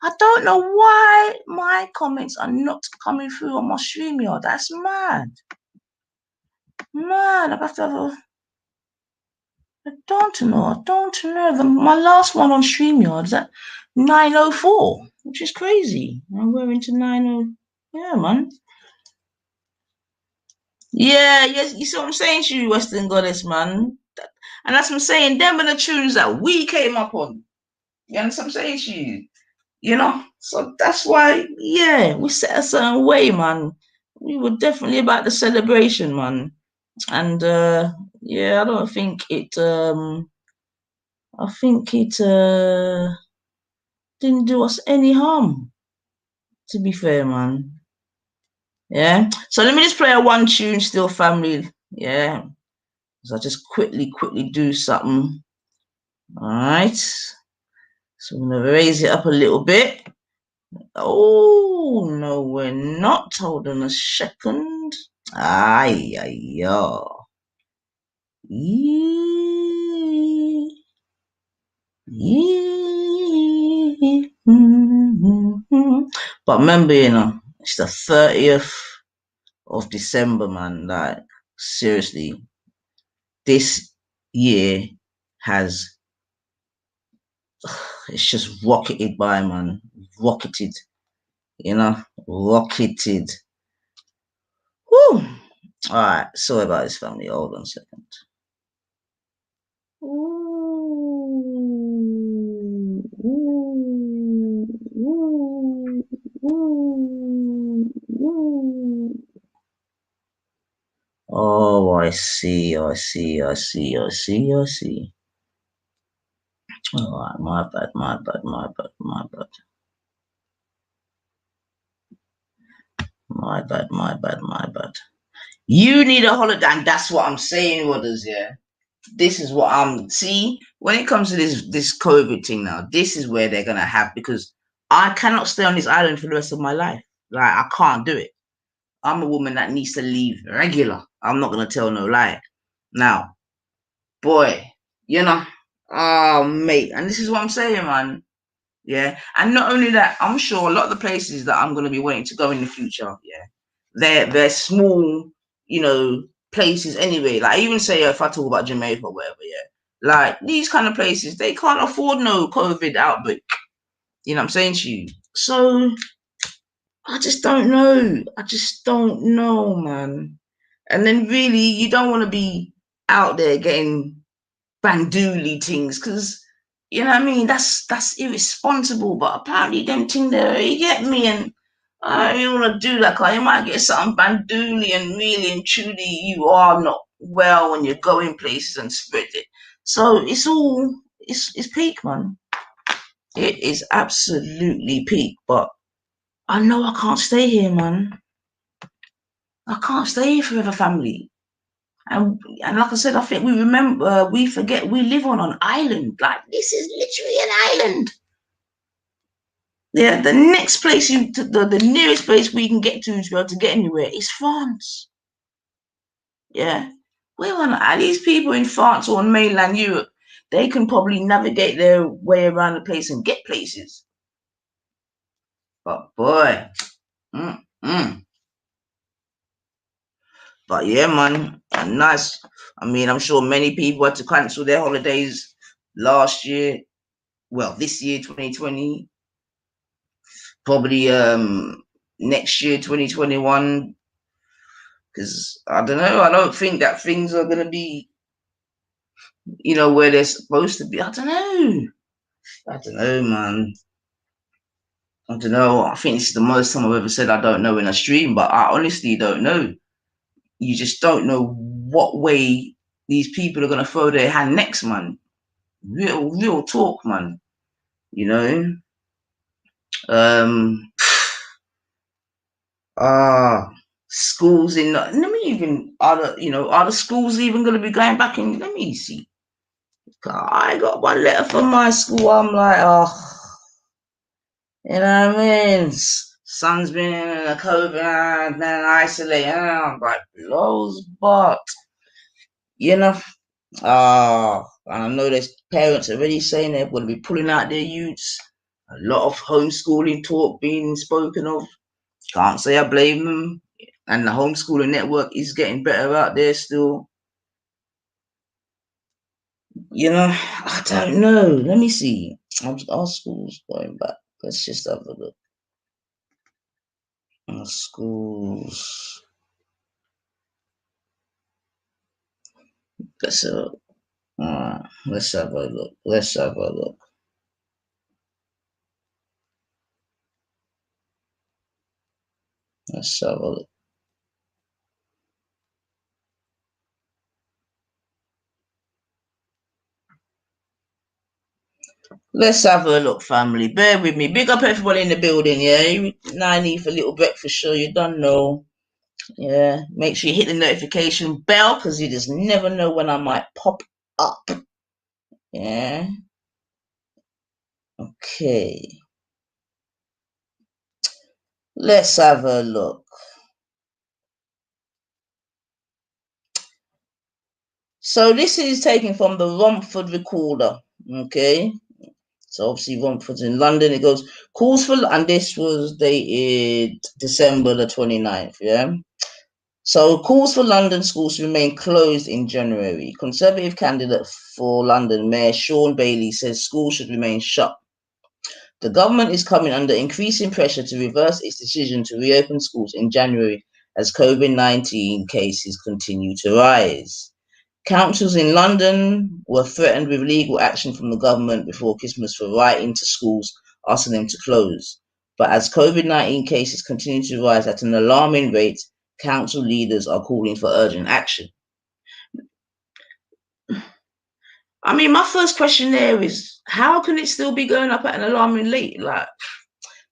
I don't know why my comments are not coming through on my StreamYard. That's mad. Man, I have to have a. I don't know. My last one on StreamYard is at 9:04, which is crazy. And we're into 9:00. Yeah, man. Yeah, yes. You see what I'm saying to you, Western Goddess, man. And that's what I'm saying. Them are the tunes that we came up on. You understand what I'm saying to you? You know? So that's why, yeah, we set a certain way, man. We were definitely about the celebration, man. And yeah, I think it didn't do us any harm, to be fair, man. Yeah. So let me just play a one tune still, family. Yeah. So I'll just quickly do something. All right. So I'm gonna raise it up a little bit. Oh no, we're not. Hold on a second. Ay, ay, yo. Yee. Yee. But remember, it's the 30th of December, man. Like, seriously, this year has it's just rocketed by, man. Rocketed, rocketed. Woo! Alright, sorry about this, family. Hold on a second. Ooh, ooh, ooh, ooh, ooh. Oh, I see. All right, my bad. My bad. You need a holiday, and that's what I'm saying, Rodders, yeah. This is what see, when it comes to this COVID thing now, this is where they're gonna have, because I cannot stay on this island for the rest of my life. Like, I can't do it. I'm a woman that needs to leave regular. I'm not gonna tell no lie. Now, boy, oh mate, and this is what I'm saying, man. Yeah, and not only that, I'm sure a lot of the places that I'm gonna be wanting to go in the future, yeah, they're small, places anyway. Like, even say if I talk about Jamaica or whatever, yeah, like these kind of places, they can't afford no COVID outbreak. You know what I'm saying to you? So I just don't know. Man. And then really, you don't want to be out there getting bandooly things, because you know what I mean, that's irresponsible. But apparently them thing there, you get me, and I don't want to do that, because you might get something bandooly, and really and truly you are not well when you're going places and spread it. So it's peak, man. It is absolutely peak. But I know I can't stay here, man. I can't stay here forever, family. And like I said, I think we forget we live on an island. Like, this is literally an island. Yeah, the next place the nearest place we can get to be able to get anywhere is France. Yeah, these people in France or in mainland Europe, they can probably navigate their way around the place and get places. But boy, mm-mm. But yeah, man, nice. I mean, I'm sure many people had to cancel their holidays last year. Well, this year, 2020, probably next year, 2021. Because I don't know, I don't think that things are gonna be, where they're supposed to be. I don't know, man. I don't know. I think this is the most time I've ever said I don't know in a stream, but I honestly don't know. You just don't know what way these people are gonna throw their hand next, man. Real talk, man. You know. Um. Schools in. Let me even. Are the schools even gonna be going back in? Let me see. I got one letter from my school. I'm like, oh, you know what I mean? Son's been in a COVID and then isolated. And I'm like, blows, but you know, and I know there's parents already saying they're going to be pulling out their youths. A lot of homeschooling talk being spoken of. Can't say I blame them. And the homeschooling network is getting better out there still. I don't know. Let me see. Our schools going back. Let's just have a look. Our schools. Let's let's have a look. Let's have a look. Let's have a look. Let's have a look, family. Bear with me. Big up everyone in the building, yeah? Now I need for a little breakfast show. You don't know. Yeah. Make sure you hit the notification bell because you just never know when I might pop up. Yeah. Okay. Let's have a look. So this is taken from the Romford Recorder. Okay. So obviously Romford's in London. It goes calls for, and this was dated December the 29th. Yeah. So calls for London schools to remain closed in January. Conservative candidate for London Mayor Sean Bailey says schools should remain shut. The government is coming under increasing pressure to reverse its decision to reopen schools in January as COVID-19 cases continue to rise. Councils in London were threatened with legal action from the government before Christmas for writing to schools asking them to close. But as COVID-19 cases continue to rise at an alarming rate, council leaders are calling for urgent action. I mean, my first question there is, how can it still be going up at an alarming rate? Like,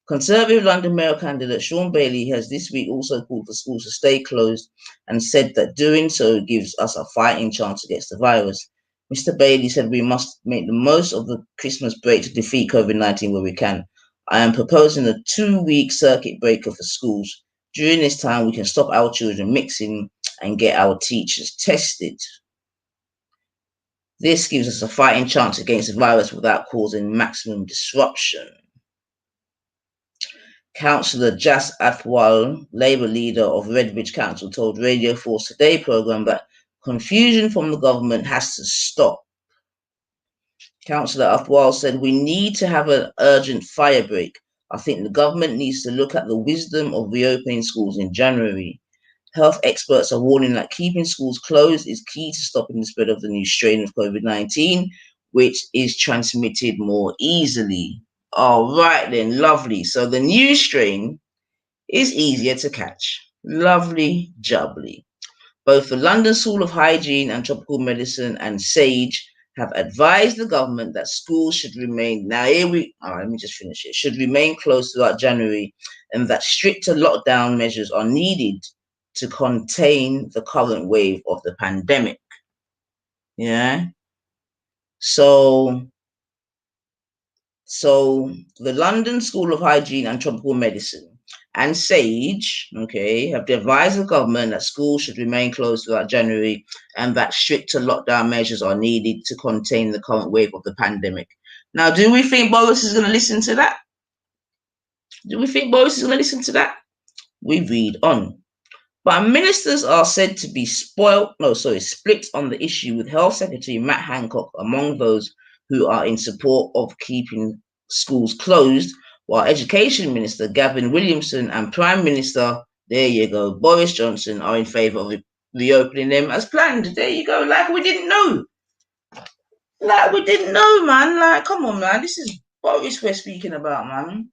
Conservative London Mayor candidate Sean Bailey has this week also called for schools to stay closed and said that doing so gives us a fighting chance against the virus. Mr. Bailey said we must make the most of the Christmas break to defeat COVID-19 where we can. I am proposing a 2-week circuit breaker for schools. During this time, we can stop our children mixing and get our teachers tested. This gives us a fighting chance against the virus without causing maximum disruption. Councillor Jas Athwal, Labour leader of Redbridge Council, told Radio 4's Today programme that confusion from the government has to stop. Councillor Athwal said, we need to have an urgent fire break. I think the government needs to look at the wisdom of reopening schools in January. Health experts are warning that keeping schools closed is key to stopping the spread of the new strain of COVID-19, which is transmitted more easily. All right then, lovely. So the new strain is easier to catch. Lovely jubbly. Both the London School of Hygiene and Tropical Medicine and SAGE have advised the government that schools should remain, let me just finish it, should remain closed throughout January and that stricter lockdown measures are needed to contain the current wave of the pandemic. Yeah. So the London School of Hygiene and Tropical Medicine and SAGE, okay, have advised the government that schools should remain closed throughout January and that stricter lockdown measures are needed to contain the current wave of the pandemic. Now, do we think Boris is going to listen to that? Do we think Boris is going to listen to that? We read on. But ministers are said to be split on the issue, with Health Secretary Matt Hancock among those who are in support of keeping schools closed, while Education Minister Gavin Williamson and Prime Minister, there you go, Boris Johnson, are in favour of reopening them as planned. There you go, like we didn't know. Like we didn't know, man. Like, come on, man. This is Boris we're speaking about, man.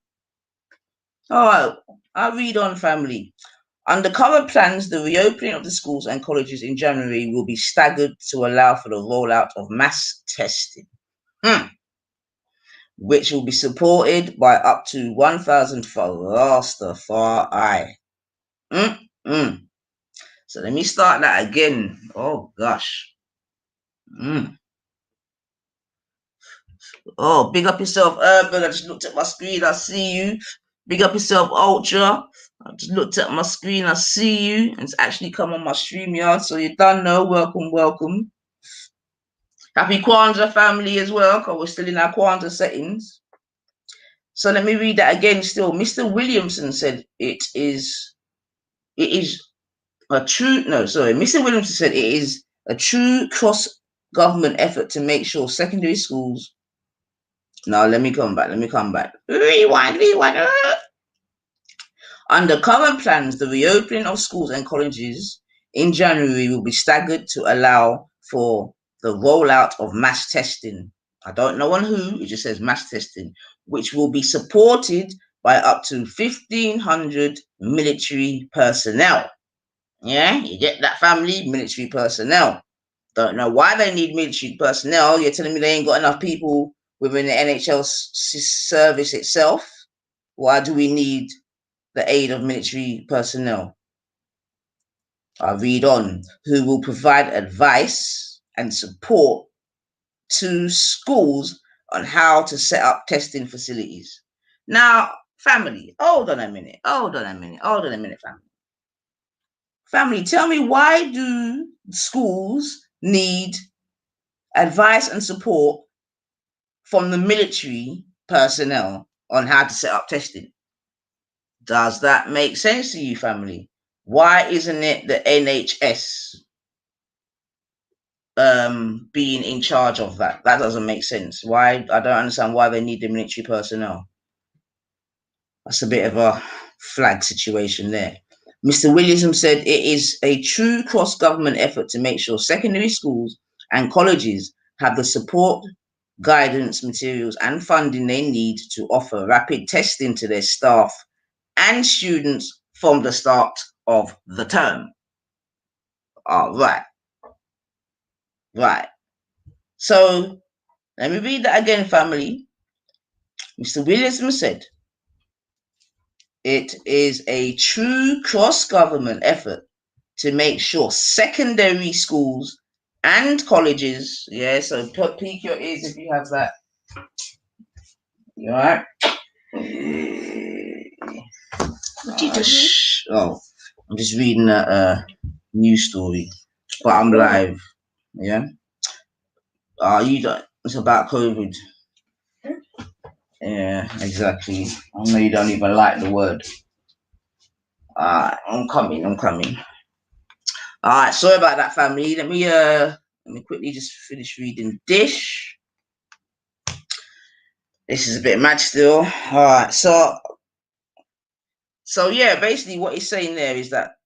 All right, I'll read on, family. Under current plans, the reopening of the schools and colleges in January will be staggered to allow for the rollout of mass testing, which will be supported by up to 1,000 Rastafari. So let me start that again. Oh, gosh. Oh, big up yourself, Urban. I just looked at my screen. I see you. Big up yourself, Ultra. I just looked at my screen. I see you. And it's actually come on my StreamYard. So you done know. Welcome, welcome. Happy Kwanzaa family as well, because we're still in our Kwanzaa settings. So let me read that again still. Mr. Williamson said Mr. Williamson said it is a true cross-government effort to make sure secondary schools. Now, let me come back. Rewind. Under current plans, the reopening of schools and colleges in January will be staggered to allow for the rollout of mass testing. I don't know on who, it just says mass testing, which will be supported by up to 1,500 military personnel. Yeah, you get that, family? Military personnel. Don't know why they need military personnel. You're telling me they ain't got enough people within the NHL service itself? Why do we need the aid of military personnel? I read on. Who will provide advice and support to schools on how to set up testing facilities. Now, family, hold on a minute, family. Family, tell me, why do schools need advice and support from the military personnel on how to set up testing? Does that make sense to you, family? Why isn't it the NHS being in charge of that? That doesn't make sense. Why? I don't understand why they need the military personnel. That's a bit of a flag situation there. Mr. Williamson said it is a true cross-government effort to make sure secondary schools and colleges have the support, guidance, materials, and funding they need to offer rapid testing to their staff and students from the start of the term. All right. Right. So let me read that again, family. Mr. Williamson said it is a true cross-government effort to make sure secondary schools and colleges, yeah, so peek your ears if you have that. You all right? What are you doing? Oh, I'm just reading a news story, but I'm live, yeah? You don't, it's about COVID. Yeah, exactly. I know you don't even like the word. I'm coming. Alright, sorry about that, family. Let me quickly just finish reading Dish. This is a bit mad still. Alright, so yeah, basically what he's saying there is that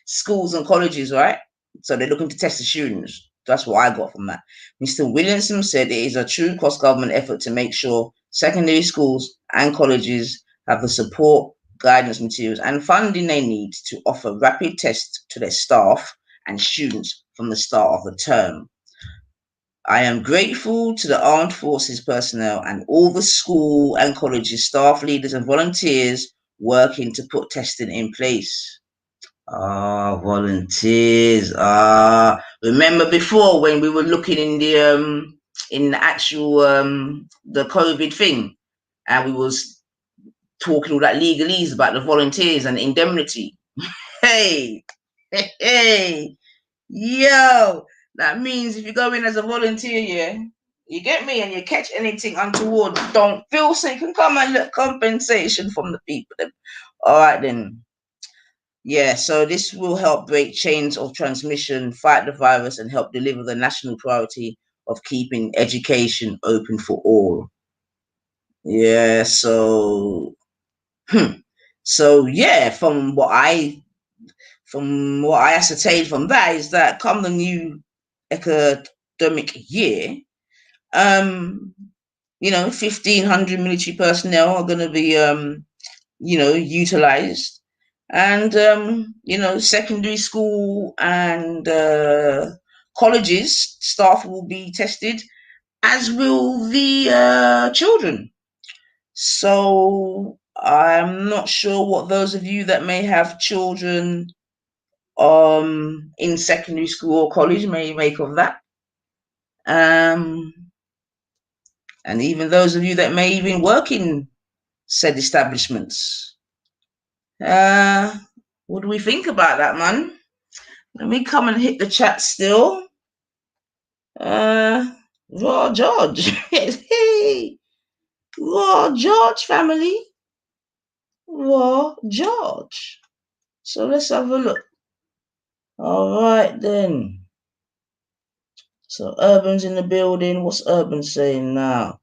schools and colleges, right? So they're looking to test the students. That's what I got from that. Mr. Williamson said it is a true cross-government effort to make sure secondary schools and colleges have the support, guidance materials, and funding they need to offer rapid tests to their staff and students from the start of the term. I am grateful to the armed forces personnel and all the school and colleges, staff leaders and volunteers working to put testing in place. Ah, volunteers. Remember before when we were looking in the actual the COVID thing, and we was talking all that legalese about the volunteers and indemnity. Hey, hey, hey, yo, that means if you go in as a volunteer, yeah, you get me, and you catch anything untoward, don't feel so you can come and look compensation from the people. All right then. Yeah, so this will help break chains of transmission, fight the virus, and help deliver the national priority of keeping education open for all. Yeah, hmm. So yeah, from what I ascertained from that is that come the new academic year, um, 1,500 military personnel are going to be utilized, and secondary school and colleges staff will be tested, as will the children. So I'm not sure what those of you that may have children in secondary school or college may make of that. Um, and even those of you that may even work in said establishments. Uh, what do we think about that, man? Let me come and hit the chat still. Raw George. Hey, Raw George family. Raw George. So let's have a look. All right then. So Urban's in the building. What's Urban saying now?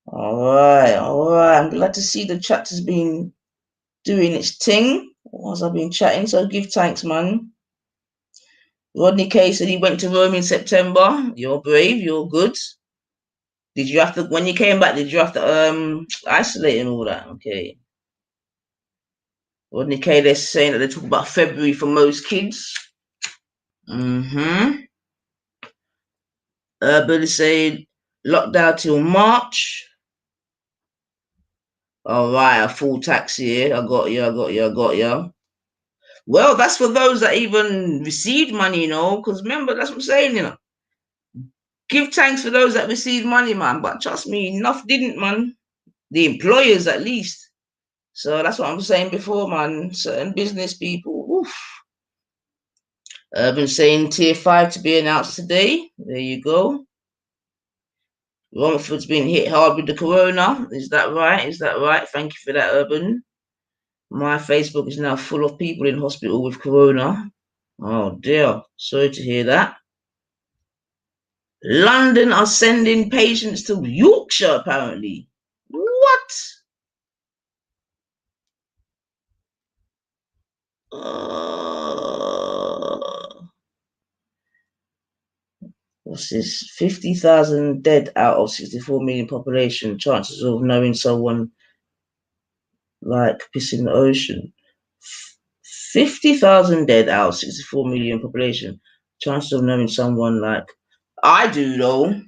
All right, all right. I'm glad to see the chat has been doing its thing whilst I've been chatting. So give thanks, man. Rodney K said he went to Rome in September. You're brave. You're good. Did you have to, when you came back, did you have to isolate and all that? Okay. Rodney K, they're saying that they talk about February for most kids. Mm-hmm. Billy said lockdown till March. All right, a full tax year. I got you. Well, that's for those that even received money, because remember, that's what I'm saying. Give thanks for those that received money, man. But trust me, enough didn't, man. The employers, at least. So that's what I'm saying before, man. Certain business people, oof. I've been saying tier 5 to be announced today. There you go. Romford's been hit hard with the corona. Is that right? Is that right? Thank you for that, Urban. My Facebook is now full of people in hospital with corona. Oh dear. Sorry to hear that. London are sending patients to Yorkshire, apparently. What? What's this? 50,000 dead out of 64 million population. Chances of knowing someone like piss in the ocean. 50,000 dead out of 64 million population. Chances of knowing someone like. I do, though.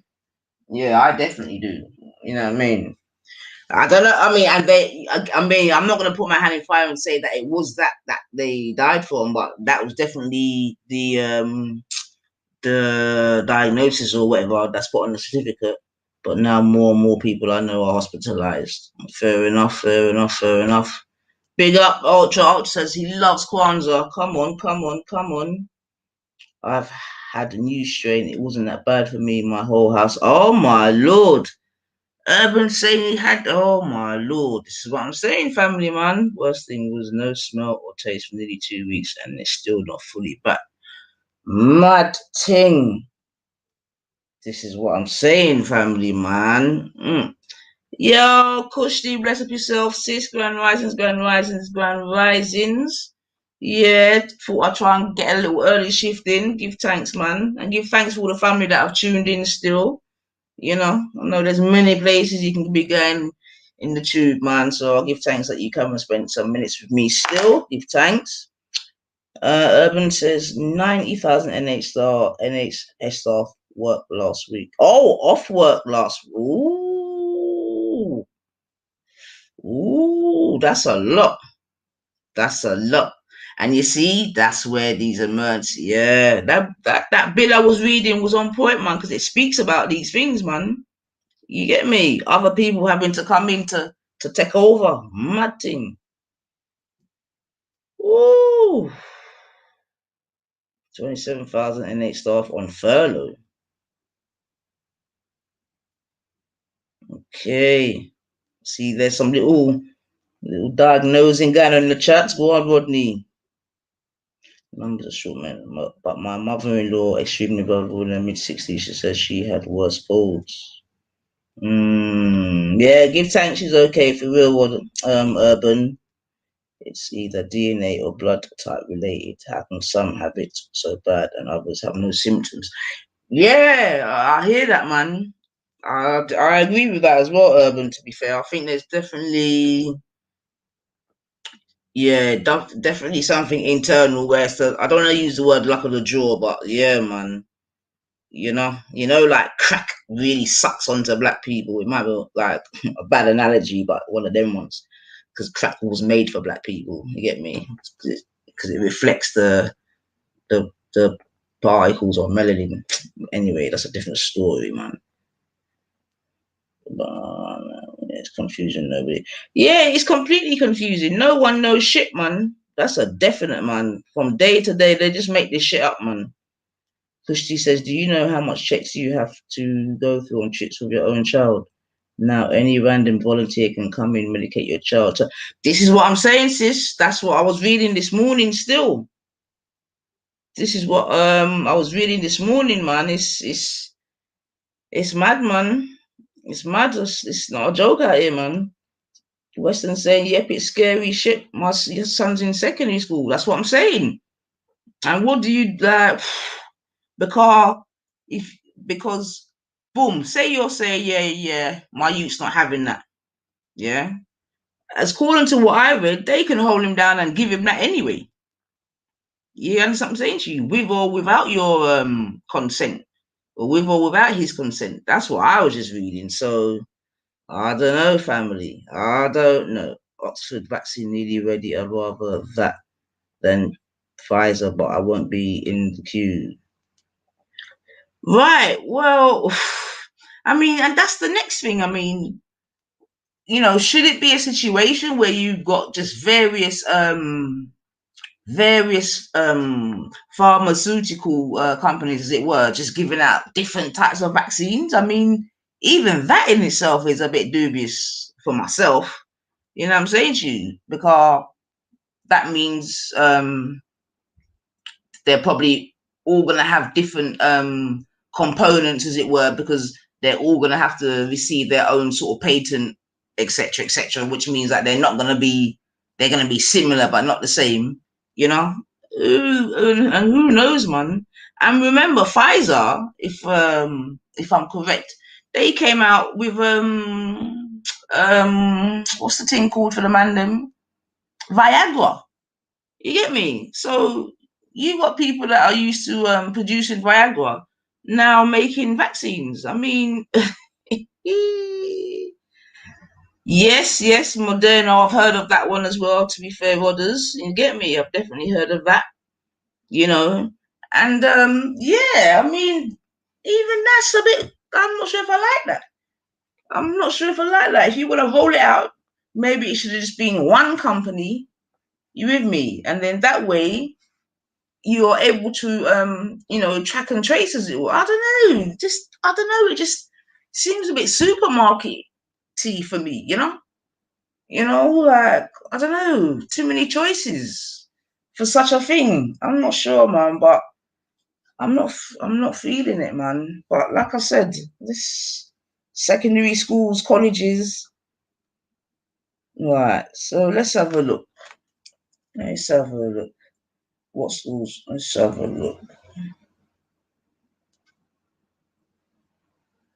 Yeah, I definitely do. You know what I mean? I don't know. I mean, I'm not gonna put my hand in fire and say that it was that they died from, but that was definitely the diagnosis or whatever that's put on the certificate. But now more and more people I know are hospitalized. Fair enough, fair enough, fair enough. Big up Ultra. Ultra says he loves Kwanzaa. Come on, come on, come on. I've had a new strain. It wasn't that bad for me. My whole house. Oh my lord. Urban saying he had. Oh my lord. This is what I'm saying, family man. Worst thing was no smell or taste for nearly 2 weeks, and it's still not fully back. Mad thing. This is what I'm saying, family man. Yo, Kushti, bless up yourself, sis. Grand risings, grand risings, grand risings. Yeah, thought I'd try and get a little early shift in. Give thanks, man. And give thanks for all the family that have tuned in still. I know there's many places you can be going in the tube, man. So I'll give thanks that you come and spend some minutes with me still. Give thanks. Urban says 90,000 NHS staff work last week. Oh, off work last week. Ooh, that's a lot. That's a lot. And you see, that's where these emergency, yeah, that bill I was reading was on point, man, because it speaks about these things, man. You get me? Other people having to come in to take over. Mad thing. Ooh. 27,008 staff on furlough. Okay. See, there's some little diagnosing going on in the chats. Go on, Rodney. Numbers are short, man. But my mother-in-law, extremely vulnerable in her mid-60s, she says she had worse colds. Yeah, give thanks. She's okay for real world. Urban. It's either DNA or blood type related. How come some have it so bad and others have no symptoms? Yeah, I hear that, man. I agree with that as well, Urban. To be fair, I think there's definitely, yeah, definitely something internal where it's I don't want to use the word luck of the draw, but yeah, man. Like crack really sucks onto black people. It might be like a bad analogy, but one of them ones, because crack was made for black people. You get me? Because it reflects the particles or melanin. Anyway, that's a different story, man. It's confusion. Nobody. Yeah, it's completely confusing. No one knows shit, man. That's a definite, man. From day to day, they just make this shit up, man. Kushti says, "Do you know how much checks you have to go through on trips with your own child? Now, any random volunteer can come in and medicate your child." So this is what I'm saying, sis. That's what I was reading this morning. Still, this is what I was reading this morning, man. It's mad, man. It's mad. It's not a joke out here, man. Western saying, "Yep, it's scary shit." Your son's in secondary school. That's what I'm saying. And what do you like? Because if because boom, say you're saying, yeah, my youth's not having that. Yeah. As according to what I read, they can hold him down and give him that anyway. You understand what I'm saying to you? With or without your consent. Or with or without his consent. That's what I was just reading. So I don't know, family. I don't know. Oxford vaccine nearly ready. I'd rather that than Pfizer, but I won't be in the queue. Right. Well, I mean, and that's the next thing. I mean, should it be a situation where you've got just various pharmaceutical companies, as it were, just giving out different types of vaccines? I mean, even that in itself is a bit dubious for myself. You know what I'm saying to you? Because that means they're probably all going to have different components, as it were, because they're all going to have to receive their own sort of patent, etc., which means that they're going to be similar but not the same, you know. And who knows, man? And remember, Pfizer, if I'm correct, they came out with what's the thing called for the man them? Viagra. You get me? So you got people that are used to producing Viagra now making vaccines. I mean, yes, Moderna. I've heard of that one as well. To be fair, others, you get me? I've definitely heard of that. You know, and yeah, I mean, even that's a bit. I'm not sure if I like that. I'm not sure if I like that. If you want to roll it out, maybe it should have just been one company. You with me? And then that way you're able to track and trace, as it were. I don't know. Just I don't know. It just seems a bit supermarket for me, like I don't know, too many choices for such a thing. I'm not sure, man, but I'm not feeling it, man. But like I said, this secondary schools, colleges, right. So let's have a look. Let's have a look. What schools? Let's have a look.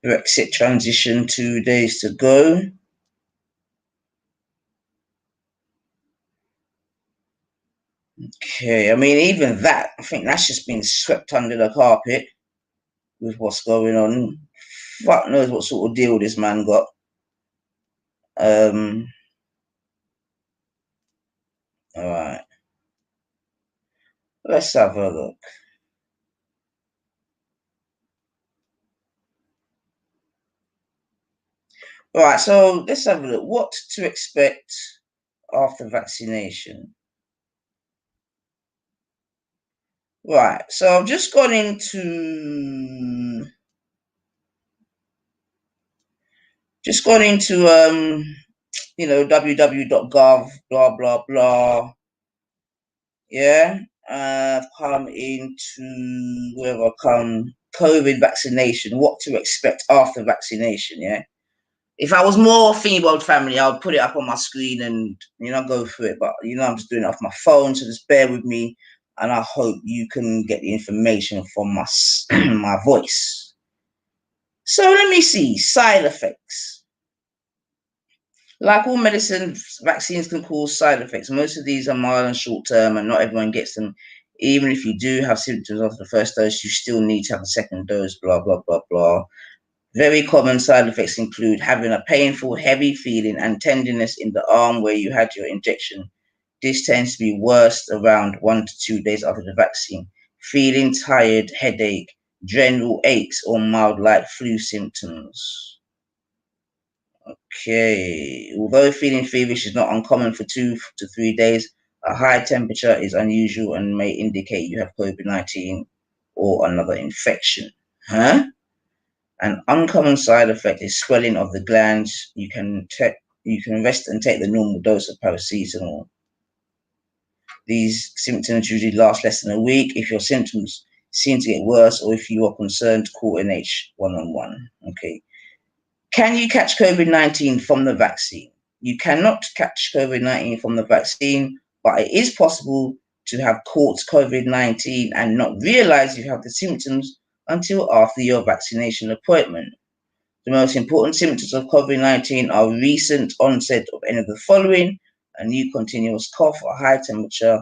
Brexit transition, 2 days to go. Okay, I mean, even that, I think that's just been swept under the carpet with what's going on. Fuck knows what sort of deal this man got. Um, All right. Let's have a look. All right. So let's have a look. What to expect after vaccination? Right. So I've just gone into www.gov, blah blah blah. Yeah. I've come into where I come COVID vaccination. What to expect after vaccination? Yeah. If I was more female family, I would put it up on my screen and go through it. But I'm just doing it off my phone, so just bear with me, and I hope you can get the information from my my voice. So let me see side effects. Like all medicines, vaccines can cause side effects. Most of these are mild and short term, and not everyone gets them. Even if you do have symptoms after the first dose, you still need to have a second dose. Blah blah blah blah. Very common side effects include having a painful, heavy feeling and tenderness in the arm where you had your injection. This tends to be worse around 1 to 2 days after the vaccine. Feeling tired, headache, general aches, or mild light flu symptoms. Okay. Although feeling feverish is not uncommon for 2 to 3 days, a high temperature is unusual and may indicate you have COVID-19 or another infection. Huh? An uncommon side effect is swelling of the glands. You can rest and take the normal dose of paracetamol. These symptoms usually last less than a week. If your symptoms seem to get worse or if you are concerned, call NH111. Okay. Can you catch COVID-19 from the vaccine? You cannot catch COVID-19 from the vaccine, but it is possible to have caught COVID-19 and not realize you have the symptoms until after your vaccination appointment. The most important symptoms of COVID-19 are recent onset of any of the following: a new continuous cough, a high temperature,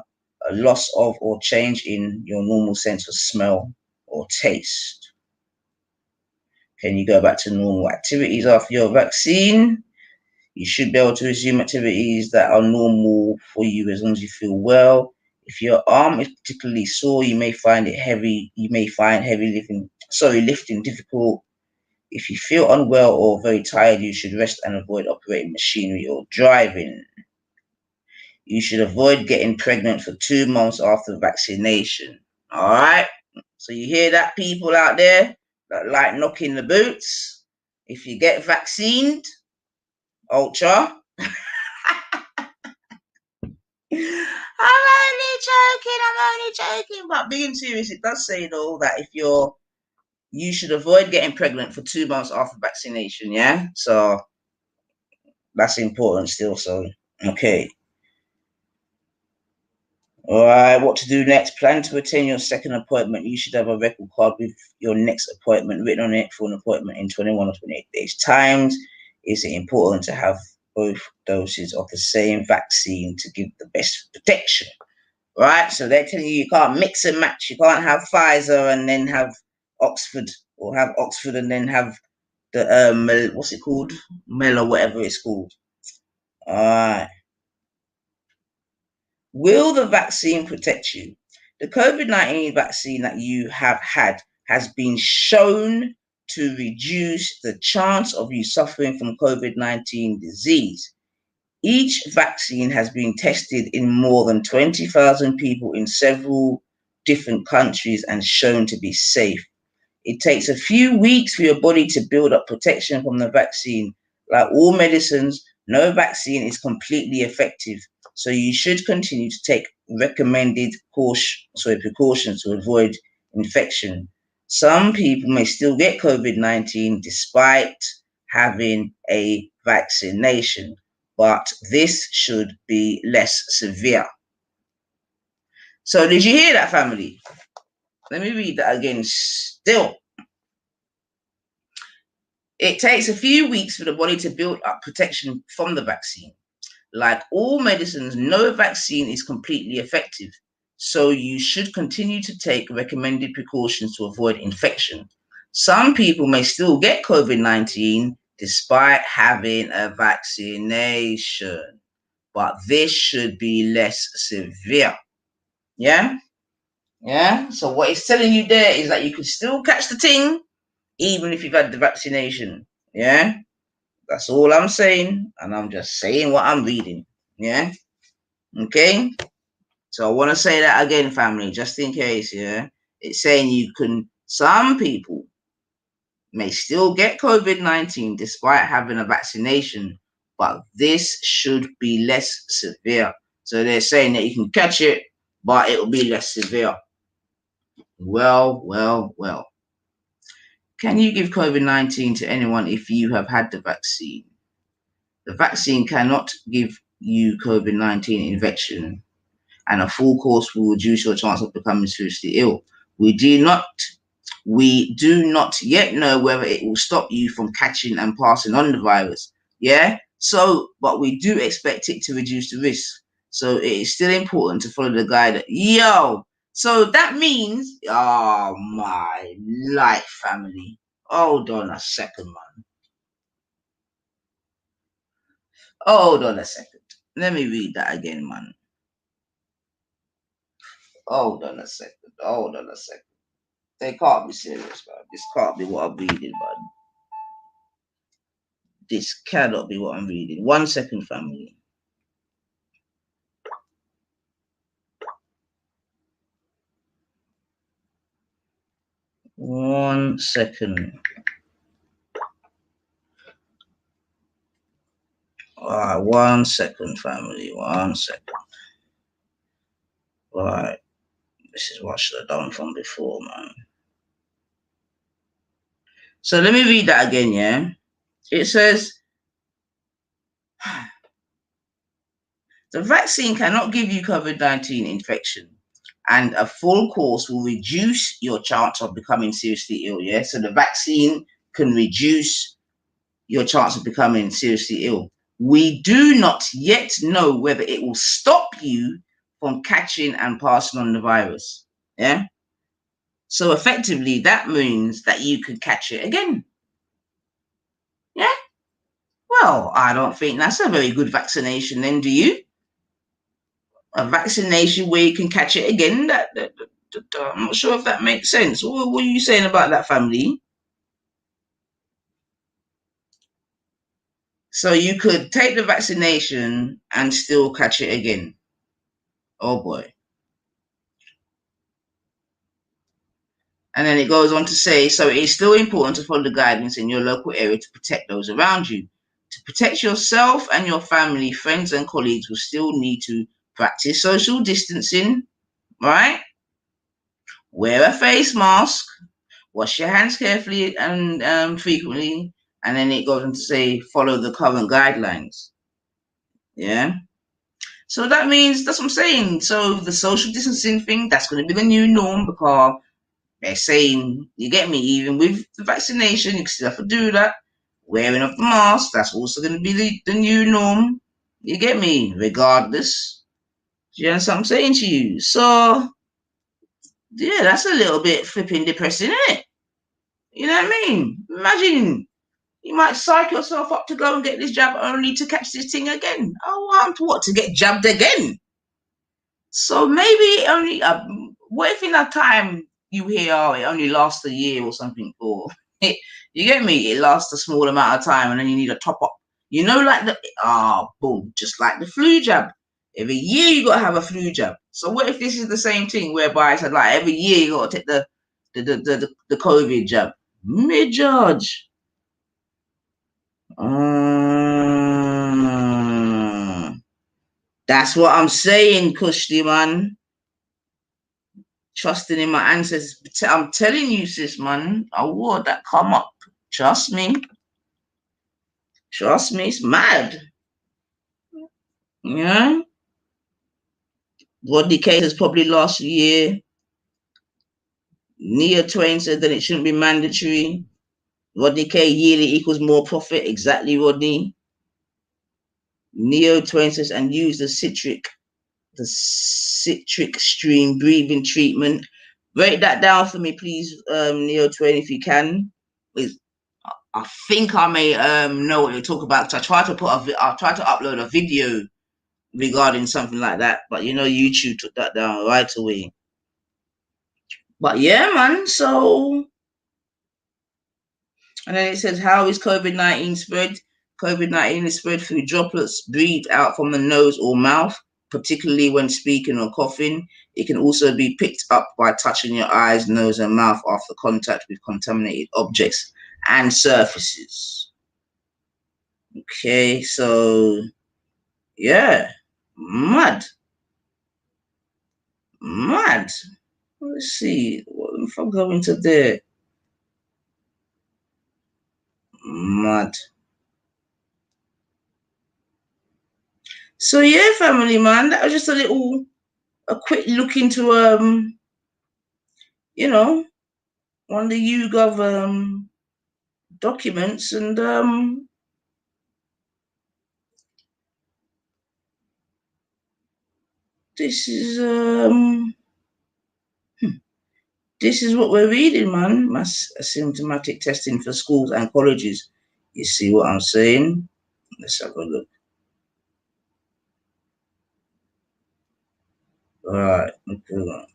a loss of or change in your normal sense of smell or taste. Can you go back to normal activities after your vaccine? You should be able to resume activities that are normal for you as long as you feel well. If your arm is particularly sore, you may find lifting difficult. If you feel unwell or very tired, you should rest and avoid operating machinery or driving. You should avoid getting pregnant for 2 months after vaccination. All right? So you hear that, people out there that like knocking the boots? If you get vaccinated, ultra. I'm only joking. But being serious, it does say though that you should avoid getting pregnant for 2 months after vaccination. Yeah, so that's important still. So okay. All right, what to do next? Plan to attend your second appointment. You should have a record card with your next appointment written on it for an appointment in 21 or 28 days' times. Is it important to have both doses of the same vaccine to give the best protection? Right, so they're telling you can't mix and match. You can't have Pfizer and then have Oxford, or have Oxford and then have the what's it called, Mel or whatever it's called. All right. Will the vaccine protect you? The COVID-19 vaccine that you have had has been shown to reduce the chance of you suffering from COVID-19 disease. Each vaccine has been tested in more than 20,000 people in several different countries and shown to be safe. It takes a few weeks for your body to build up protection from the vaccine. Like all medicines, no vaccine is completely effective. So you should continue to take recommended precautions to avoid infection. Some people may still get COVID-19 despite having a vaccination, but this should be less severe. So did you hear that, family? Let me read that again. Still, it takes a few weeks for the body to build up protection from the vaccine. Like all medicines, no vaccine is completely effective. So you should continue to take recommended precautions to avoid infection. Some people may still get COVID-19 despite having a vaccination. but this should be less severe. Yeah? Yeah? So what it's telling you there is that you could still catch the thing even if you've had the vaccination. Yeah? That's all I'm saying, and I'm just saying what I'm reading. Yeah? Okay? So I want to say that again, family, just in case, yeah? It's saying some people may still get COVID-19 despite having a vaccination, but this should be less severe. So they're saying that you can catch it, but it will be less severe. Well, well, well. Can you give COVID-19 to anyone if you have had the vaccine? The vaccine cannot give you COVID-19 infection, and a full course will reduce your chance of becoming seriously ill. We do not yet know whether it will stop you from catching and passing on the virus. Yeah? So, but we do expect it to reduce the risk. So it is still important to follow the guide. Yo! So that means, oh my life, family. Hold on a second, man. Hold on a second. Let me read that again, man. Hold on a second. Hold on a second. They can't be serious, man. This can't be what I'm reading, man. This cannot be what I'm reading. 1 second, family. One second. Alright, 1 second, family. 1 second. Alright. This is what I should have done from before, man. So let me read that again, yeah? It says, the vaccine cannot give you COVID-19 infection, and a full course will reduce your chance of becoming seriously ill, yeah? So the vaccine can reduce your chance of becoming seriously ill. We do not yet know whether it will stop you from catching and passing on the virus. Yeah. So effectively, that means that you could catch it again. Yeah. Well, I don't think that's a very good vaccination, then, do you? A vaccination where you can catch it again? I'm not sure if that makes sense. What are you saying about that, family? So you could take the vaccination and still catch it again. Oh boy. And then it goes on to say, so it is still important to follow the guidance in your local area to protect those around you. To protect yourself and your family, friends and colleagues will still need to practice social distancing, right? Wear a face mask, wash your hands carefully and frequently, and then it goes on to say, follow the current guidelines. Yeah. So that means, that's what I'm saying. So the social distancing thing, that's going to be the new norm because they're saying, you get me, even with the vaccination, you still have to do that. Wearing of the mask, that's also going to be the new norm. You get me? Regardless. Do you understand what I'm saying to you? So, yeah, that's a little bit flipping depressing, isn't it? You know what I mean? Imagine you might psych yourself up to go and get this jab only to catch this thing again. I want what? To get jabbed again? So maybe only what if in that time you hear, oh, it only lasts a year or something, or you get me, it lasts a small amount of time and then you need a top up. You know, like boom, just like the flu jab. Every year you gotta have a flu jab. So what if this is the same thing whereby it's like every year you gotta take the COVID jab? Mid judge. That's what I'm saying, Kushti man. Trusting in my ancestors. I'm telling you, sis, man, a war that come up. Trust me. Trust me, it's mad. Yeah. Rodney cases probably last year. Nia Twain said that it shouldn't be mandatory. Rodney K yearly equals more profit. Exactly, Rodney. Neo Twain says, and use the citric stream breathing treatment. Break that down for me, please, Neo Twain, if you can. I think I may know what you're talking about. I tried to upload a video regarding something like that. But YouTube took that down right away. But yeah, man. So, and then it says, how is COVID-19 spread? COVID-19 is spread through droplets breathed out from the nose or mouth, particularly when speaking or coughing. It can also be picked up by touching your eyes, nose, and mouth after contact with contaminated objects and surfaces. Okay, so yeah, mad, mad. Let's see. If I go into there, mad. So yeah, family man, that was just a quick look into you know, one of the YouGov documents, and this is this is what we're reading, man. Mass asymptomatic testing for schools and colleges. You see what I'm saying? Let's have a look. All right. Okay.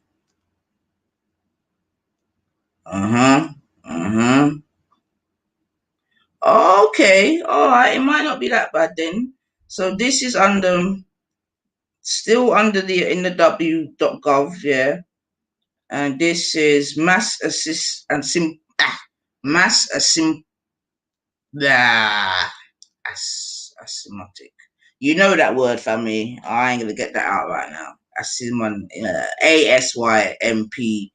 Uh-huh. Uh-huh. Okay. All right. It might not be that bad then. So this is still under the in the w.gov, yeah. And this is mass ah, asymptomatic. You know that word, family. I ain't gonna get that out right now. ASYMP,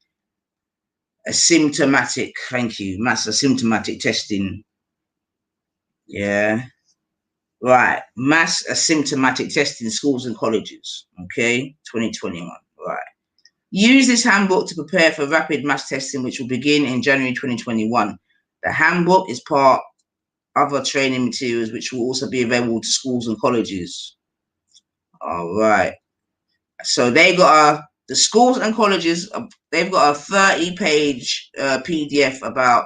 asymptomatic. Thank you. Mass asymptomatic testing. Yeah. Right. Mass asymptomatic testing in schools and colleges. Okay. 2021. Right. Use this handbook to prepare for rapid mass testing, which will begin in January 2021. The handbook is part of other training materials, which will also be available to schools and colleges. All right. So the schools and colleges, they've got a 30-page PDF about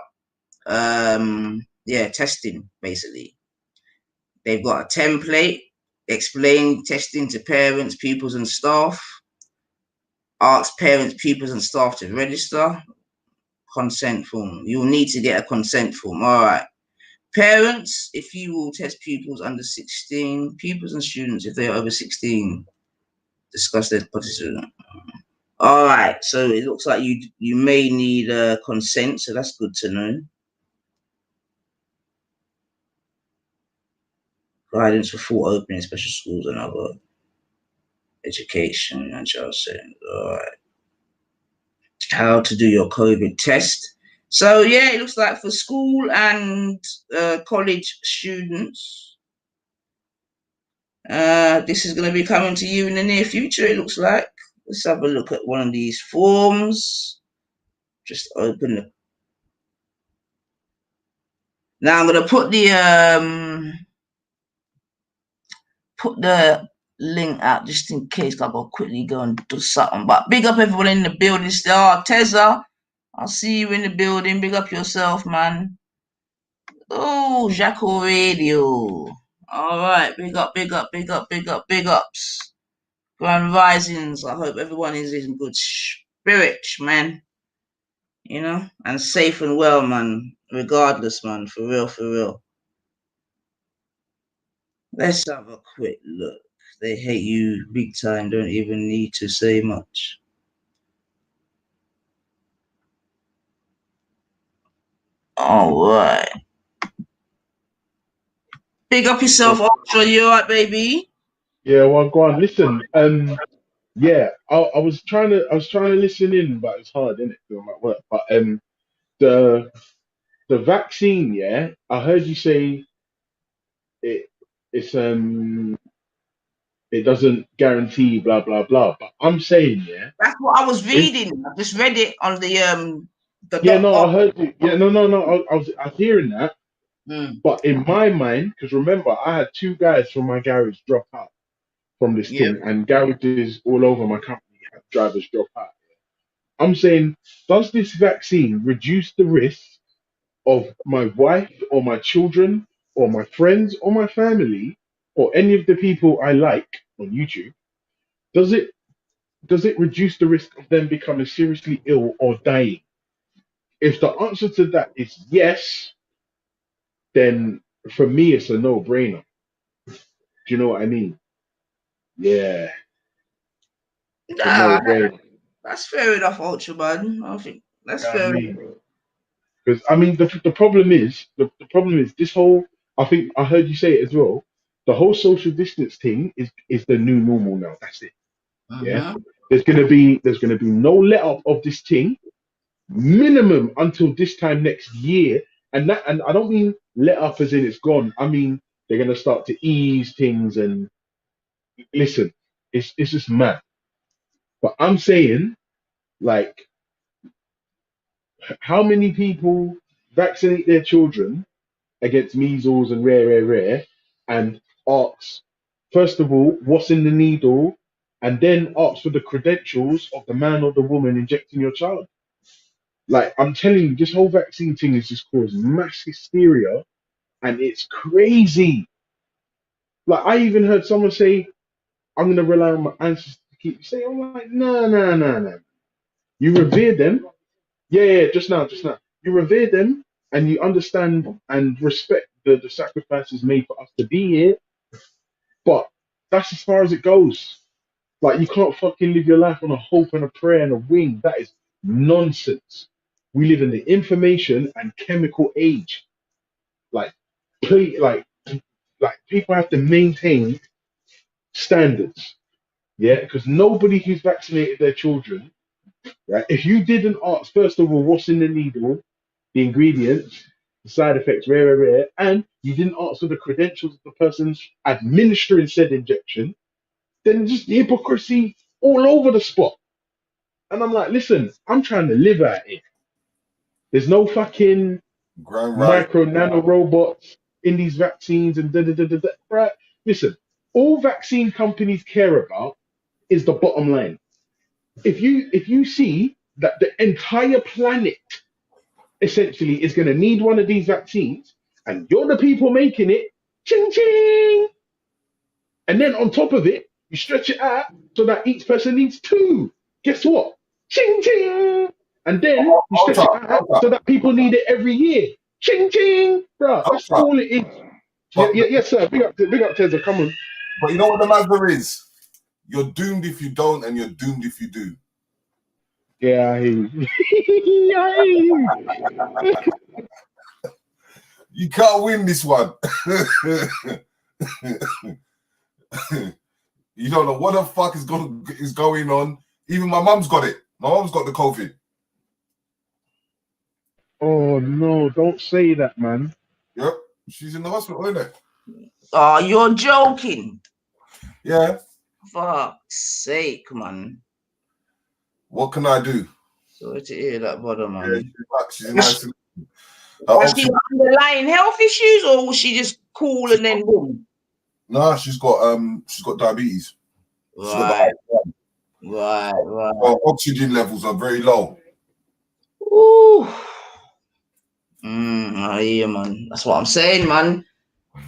testing, basically. They've got a template explain testing to parents, pupils, and staff. Ask parents, pupils, and staff to register. Consent form. You'll need to get a consent form. All right. Parents, if you will test pupils under 16, pupils and students, if they are over 16, discuss their participation. All right. So it looks like you may need consent. So that's good to know. Guidance for full opening special schools and other education and child settings. All right. How to do your COVID test. So yeah, it looks like for school and college students, this is going to be coming to you in the near future. It looks like. Let's have a look at one of these forms. Just open the. Now I'm going to put the link out just in case. I will quickly go and do something. But big up everyone in the building still. Teza, I'll see you in the building. Big up yourself, man. Oh, Jaco Radio. All right, big up, big up, big up, big up, big ups. Grand risings. I hope everyone is in good spirits, man. And safe and well, man. Regardless, man. For real, for real. Let's have a quick look. They hate you big time. Don't even need to say much. All right. Big up yourself, Ultra. You alright, baby? Yeah, well, go on. Listen, yeah, I was trying to listen in, but it's hard, isn't it? Doing my work. But the the vaccine, yeah, I heard you say it it's it doesn't guarantee blah blah blah. But I'm saying, yeah, That's what I was if reading. I just read it on the yeah, dot no, com. I heard you. Yeah, no, no, no. I was hearing that, Mm, but in my mind, because remember, I had two guys from my garage drop out from this yeah. thing, and garages all over my company had drivers drop out. I'm saying, does this vaccine reduce the risk of my wife or my children or my friends or my family or any of the people I like? on YouTube, does it reduce the risk of them becoming seriously ill or dying? If the answer to that is yes, then for me it's a no-brainer. Do you know what I mean? Yeah, it's a Nah, no-brainer. that's fair enough, Ultraman. I think that's You know what I fair enough. mean? Because I mean, the problem is the problem is this whole. I think I heard you say it as well. The whole social distance thing is the new normal now. That's it. Yeah. Mm-hmm. There's gonna be no let up of this thing minimum until this time next year. And I don't mean let up as in it's gone. I mean they're gonna start to ease things and listen. It's just mad. But I'm saying like how many people vaccinate their children against measles and rare, and asks, first of all, what's in the needle, and then asks for the credentials of the man or the woman injecting your child. Like, I'm telling you, this whole vaccine thing has just caused mass hysteria, and it's crazy. Like, I even heard someone say, I'm going to rely on my ancestors to keep me safe. I'm like, no, no, no, no. You revere them. Yeah, yeah, just now, just now. You revere them, and you understand and respect the sacrifices made for us to be here. But that's as far as it goes. Like you can't fucking live your life on a hope and a prayer and a wing. That is nonsense. We live in the information and chemical age. Like, like, like people have to maintain standards. Yeah, because nobody who's vaccinated their children, right? If you didn't ask first of all what's in the needle, the ingredients, the side effects, rare, and you didn't ask for the credentials of the person administering said injection, then just hypocrisy all over the spot. And I'm like, listen, I'm trying to live out here. There's no fucking Grand right. micro nano robots in these vaccines and da da da da da. Right? Listen, all vaccine companies care about is the bottom line. If you see that the entire planet essentially is going to need one of these vaccines, and you're the people making it, ching ching. And then on top of it, you stretch it out so that each person needs two. Guess what? Ching ching. And then you stretch it out Ultra, so that people need it every year. Ching ching. Bro, that's ultra. all it is. Yeah, But yeah, yes, sir. Big up, Tezza. Come on. but you know what the matter is? You're doomed if you don't, and you're doomed if you do. Yeah, I hear you. I hear you. You can't win this one. You don't know what the fuck is going on. Even my mum's got it. My mum's got the COVID. Oh, no, don't say that, man. Yep, she's in the hospital, isn't it? Oh, you're joking. Yeah. Fuck's sake, man. What can I do? Sorry to hear that, brother, Yeah, man. she's in isolation. Has she got underlying health issues, or was she just cool and then boom? Nah, she's got diabetes. She's got Right. her oxygen levels are very low. Ooh. I hear you, man. That's what I'm saying, man.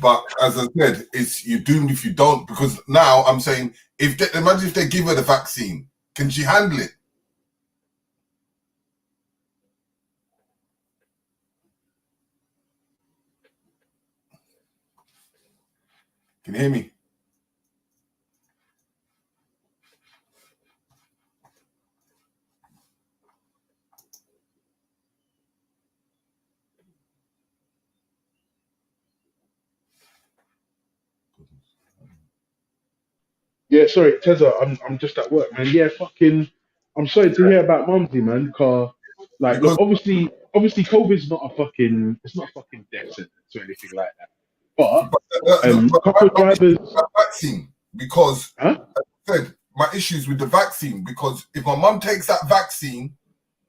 But as I said, it's you're doomed if you don't. Because now I'm saying, imagine if they give her the vaccine, can she handle it? Can you hear me? Yeah, sorry, Tezza, I'm just at work, man. Yeah, fucking, I'm sorry to hear about Mumsy, man. Cause, like, look, Because obviously, COVID's not a fucking, it's not a fucking death sentence or anything like that. But, but couple drivers, the vaccine, because huh? as I said, my issues with the vaccine, because if my mum takes that vaccine,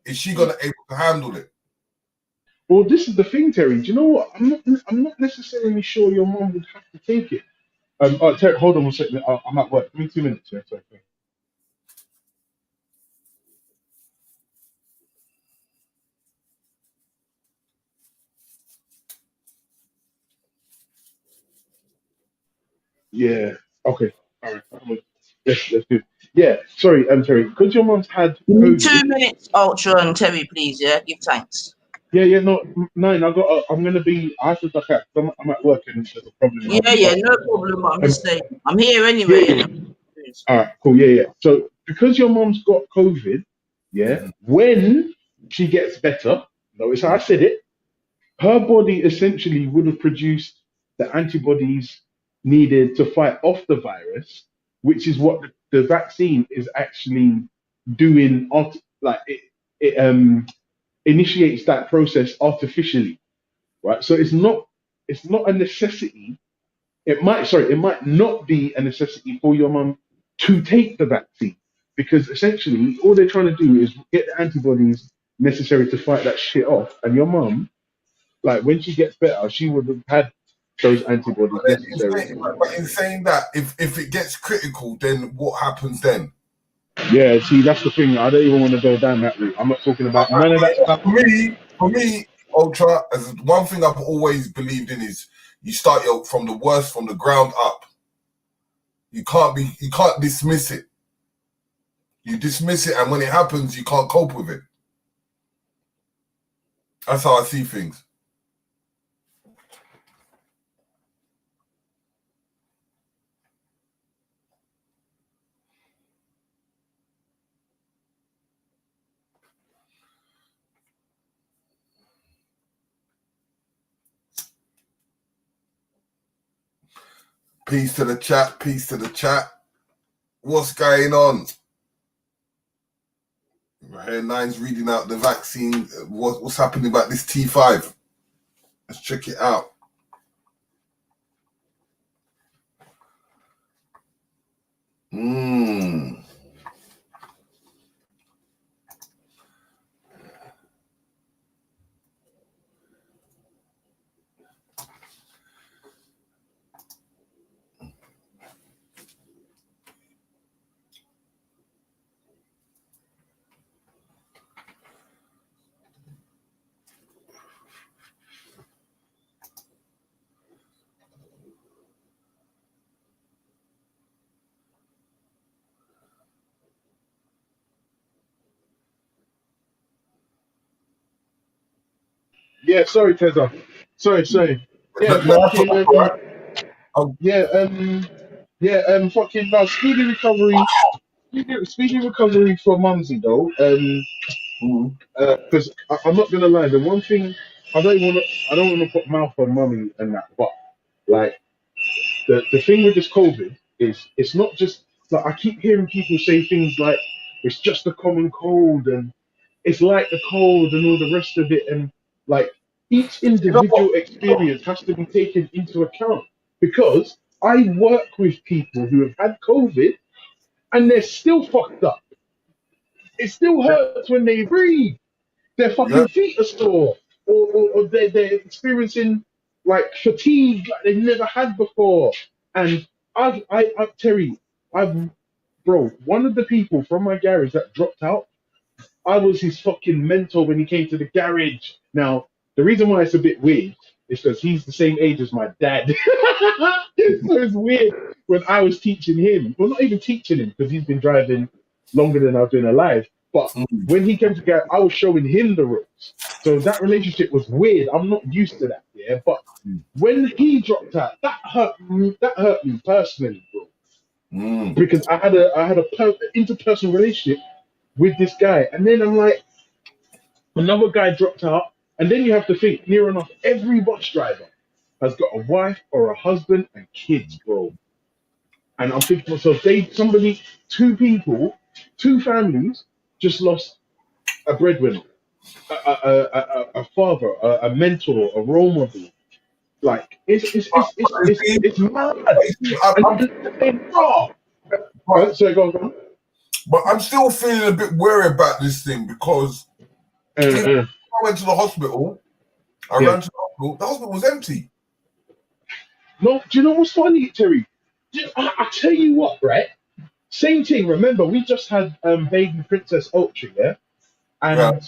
is she gonna able to handle it? Well, this is the thing, Terry. Do you know what? I'm not necessarily sure your mum would have to take it. Oh, Terry, hold on one second. I'm at work. Give me 2 minutes. Yeah, sorry. Yeah. Okay. All right. let's do. Yeah, sorry, Terry. Because your mum's had Give me COVID. 2 minutes, Ultra and Terry, please. Yeah, give thanks. Yeah, no, nine. I got. I'm gonna be. I have to duck out. I'm at work and there's a problem Yeah, having. yeah, But no problem. I'm um, just saying. I'm here yeah, anyway, yeah, you yeah. know. All right, cool. Yeah. So because your mum's got COVID, yeah, Mhm. when she gets better, notice how I said it, her body essentially would have produced the antibodies needed to fight off the virus, which is what the vaccine is actually doing. Like it initiates that process artificially, right? So it's not a necessity. It might not be a necessity for your mum to take the vaccine because essentially all they're trying to do is get the antibodies necessary to fight that shit off. And your mum, like when she gets better, she would have had those antibodies But then necessary. in saying that, if it gets critical, then what happens then? Yeah, see, that's the thing. I don't even want to go down that route. I'm not talking about none of that stuff. For me, Ultra, as one thing I've always believed in is you start from the worst, from the ground up. You can't dismiss it. You dismiss it, and when it happens, you can't cope with it. That's how I see things. Peace to the chat. Peace to the chat. What's going on? Here, Nine's reading out the vaccine. What's happening about this T5? Let's check it out. Mmm. Yeah, sorry, Tezza. Sorry. Yeah, No, that's fucking all right. yeah, fucking speedy recovery. Speedy recovery for Mumsy though. Mm. Because I'm not gonna lie, the one thing I don't want to put mouth on mummy and that, but like the thing with this COVID is it's not just like I keep hearing people say things like it's just a common cold and it's like the cold and all the rest of it, and like each You know what? individual experience has to be taken into account because I work with people who have had COVID and they're still fucked up. It still hurts when they breathe. Their Yeah. fucking feet are sore, or they're experiencing like fatigue like they've never had before. And Terry, I've, bro, one of the people from my garage that dropped out, I was his fucking mentor when he came to the garage. Now, the reason why it's a bit weird is because he's the same age as my dad. So it's weird when I was teaching him. Well, not even teaching him because he's been driving longer than I've been alive. But Mm. when he came to garage, I was showing him the ropes. So that relationship was weird. I'm not used to that, yeah. But when he dropped out, that hurt me. That hurt me personally, bro, Mm. because I had a interpersonal relationship with this guy, and then I'm like, another guy dropped out, and then you have to think near enough every bus driver has got a wife or a husband and kids, bro. And I'm thinking to myself, two people, two families just lost a breadwinner, a father, a mentor, a role model. Like You see, it's mad. I'm, And then, bro, but, so go on. but I'm still feeling a bit wary about this thing because Uh, even uh, I went to the hospital. I yeah. ran to the hospital. The hospital was empty. No, do you know what's funny, Terry? I tell you what, right? Same thing. Remember, we just had baby Princess Ultra, yeah, Yeah. and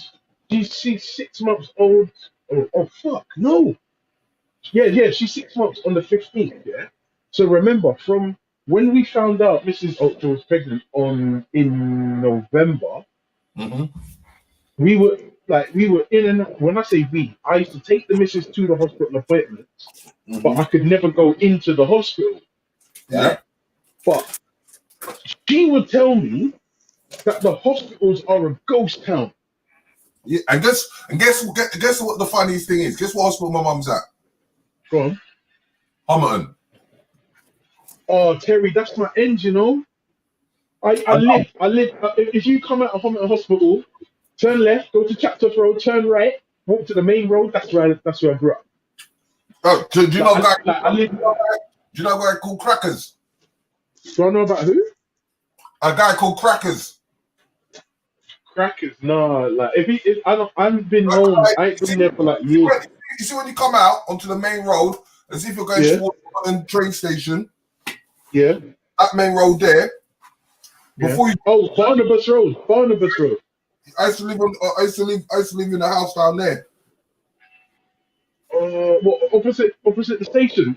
she's 6 months old. Oh fuck, no. Yeah, she's 6 months on the 15th, yeah. So remember, from when we found out Mrs. Ultra was pregnant in November, Mm-hmm. we were in and when I say we, I used to take the missus to the hospital appointments, but Mm-hmm. I could never go into the hospital, Yeah. right? But she would tell me that the hospitals are a ghost town. Yeah. And guess what the funniest thing is? Guess what hospital my mum's at? Go on. Homerton. Oh, Terry, that's my end, you know. I I know. live. If you come out of Homerton Hospital, turn left, go to Chapter Road, turn right, walk to the main road. That's where I grew up. Oh, do you Like know a guy? I live. Do you know a guy called Crackers? Do I know about who? A guy called Crackers. Crackers. No, like if I don't, I haven't been Like, home. like, I ain't you see, been there for like you see years. when you see when you come out onto the main road, as if you're going Yeah, towards the train station, yeah, that main road there. yeah. Before you, Oh, Barnabas Road. Barnabas Road. I used to live on. I used to live in a house down there. What opposite the station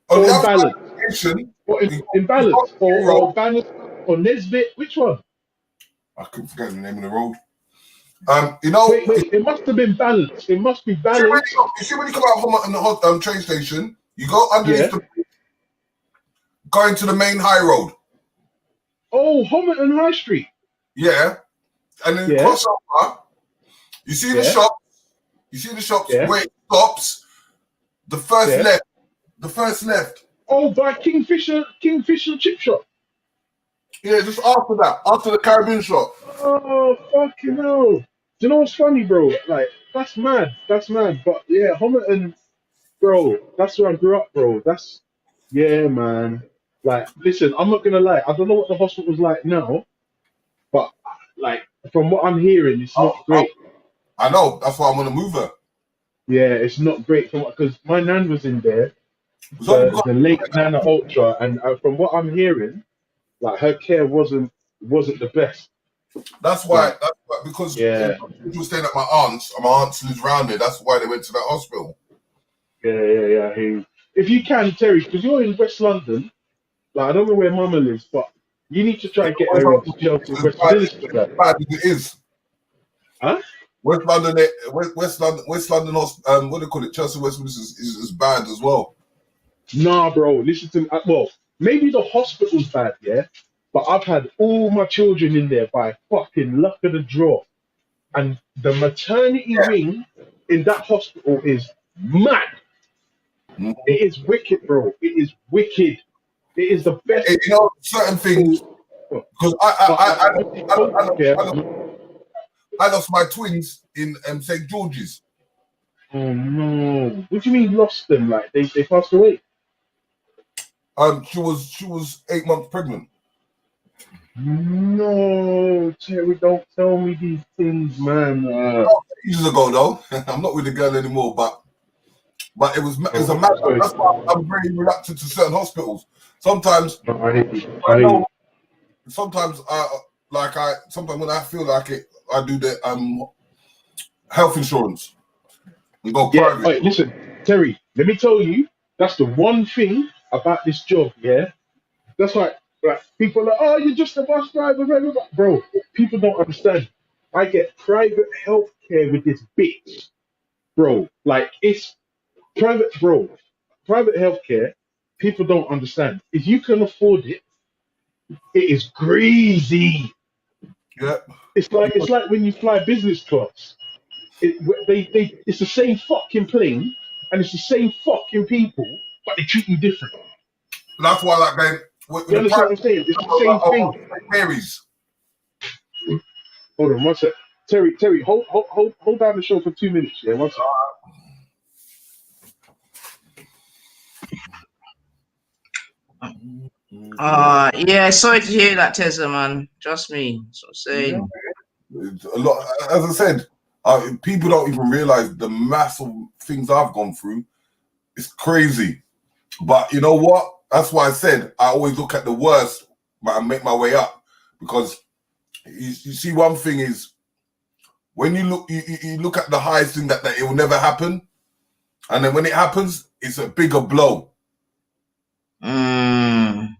On the or in other side Balance? of the station, Or in, you in you got Balance the main or road. Balance or Nesbit? Which one? I couldn't forget the name of the road. You know, Wait. It must have been Balance. It must be Balance. you see when you come out from the train station, you go underneath Yeah. the, go into the main high road. Oh, Homerton High Street. Yeah, and then you Yeah, cross over. You see the yeah, shop. You see the shops yeah, where it stops. The first yeah. left. The first left. Oh, by Kingfisher Chip Shop. Yeah, just after that, after the Caribbean shop. Oh, fucking hell. Do you know what's funny, bro? Like, that's mad. That's mad. But yeah, Homerton, bro, that's where I grew up, bro. Yeah, man. Like, listen, I'm not gonna lie. I don't know what the hospital's like now, but like, from what I'm hearing, it's I, not I, great. I know. That's why I'm gonna move her. Yeah, it's not great because my nan was in there, It's only the because late Nana Ultra, and from what I'm hearing, like her care wasn't the best. Like, that's why because yeah, she was staying at my aunt's, and my aunt lives around there. That's why they went to that hospital. yeah. If you can, Terry, because you're in West London, like I don't know where Mama lives, but you need to try Yeah, and get her into Chelsea, West Minister, as like, bad as it is. huh? West London, West London, what do they call it? Chelsea Westminster is bad as well. Nah, bro, listen to me. Well, maybe the hospital's bad, yeah, but I've had all my children in there by fucking luck of the draw, and the maternity Yeah. wing in that hospital is mad. Mhm. It is wicked, bro. It is wicked. It is the best You know, certain things hospital. because But yeah. I lost my twins in St George's. Oh no! What do you mean lost them? Like they passed away? She was 8 months pregnant. No, Terry, don't tell me these things, man. Years ago though, I'm not with the girl anymore, but it was a matter. Sorry. That's why I'm very reluctant to certain hospitals. Sometimes No, I hate you. I I hate know. you. Sometimes sometimes when I feel like it, I do the health insurance and go Yeah. private. Wait, listen, Terry. Let me tell you. That's the one thing about this job. Yeah. That's why. Like people are like, oh, you're just a bus driver, blah, blah, blah." Bro. People don't understand. I get private health care with this bitch, bro. Like it's private, bro. Private healthcare, people don't understand. If you can afford it, it is greasy. Yeah, It's like when you fly business class. It's the same fucking plane and it's the same fucking people, but they treat you different. that's why like then with You the understand private, what I'm saying? It's the same of thing. St Mary's. Hold on one sec. Terry, hold down the show for 2 minutes. Yeah, one sec. Yeah, sorry to hear that, Tessa, man. Trust me. That's what I'm saying. It's a lot, as I said, people don't even realize the massive things I've gone through. It's crazy, but you know what? That's why I said I always look at the worst and make my way up because you see, one thing is when you look at the highest thing that it will never happen, and then when it happens, it's a bigger blow. Mm.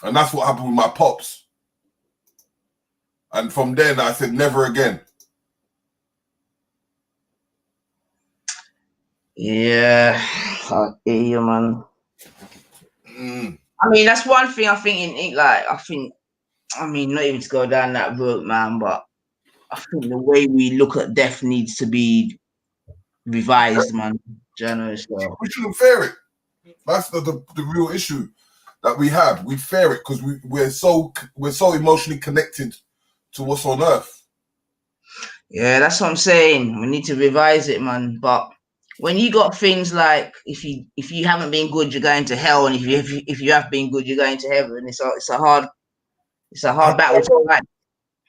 And that's what happened with my pops. And from then I said never again. Yeah, I hear you, man. Mm. I mean, that's one thing I think I mean, not even to go down that road, man, but I think the way we look at death needs to be revised, man. Journalists, so. We shouldn't fear it. That's the real issue that we have. We fear it because we're so emotionally connected to what's on earth. Yeah, that's what I'm saying. We need to revise it, man. But when you got things like if you haven't been good, you're going to hell, and if you have been good, you're going to heaven. It's a hard battle to fight.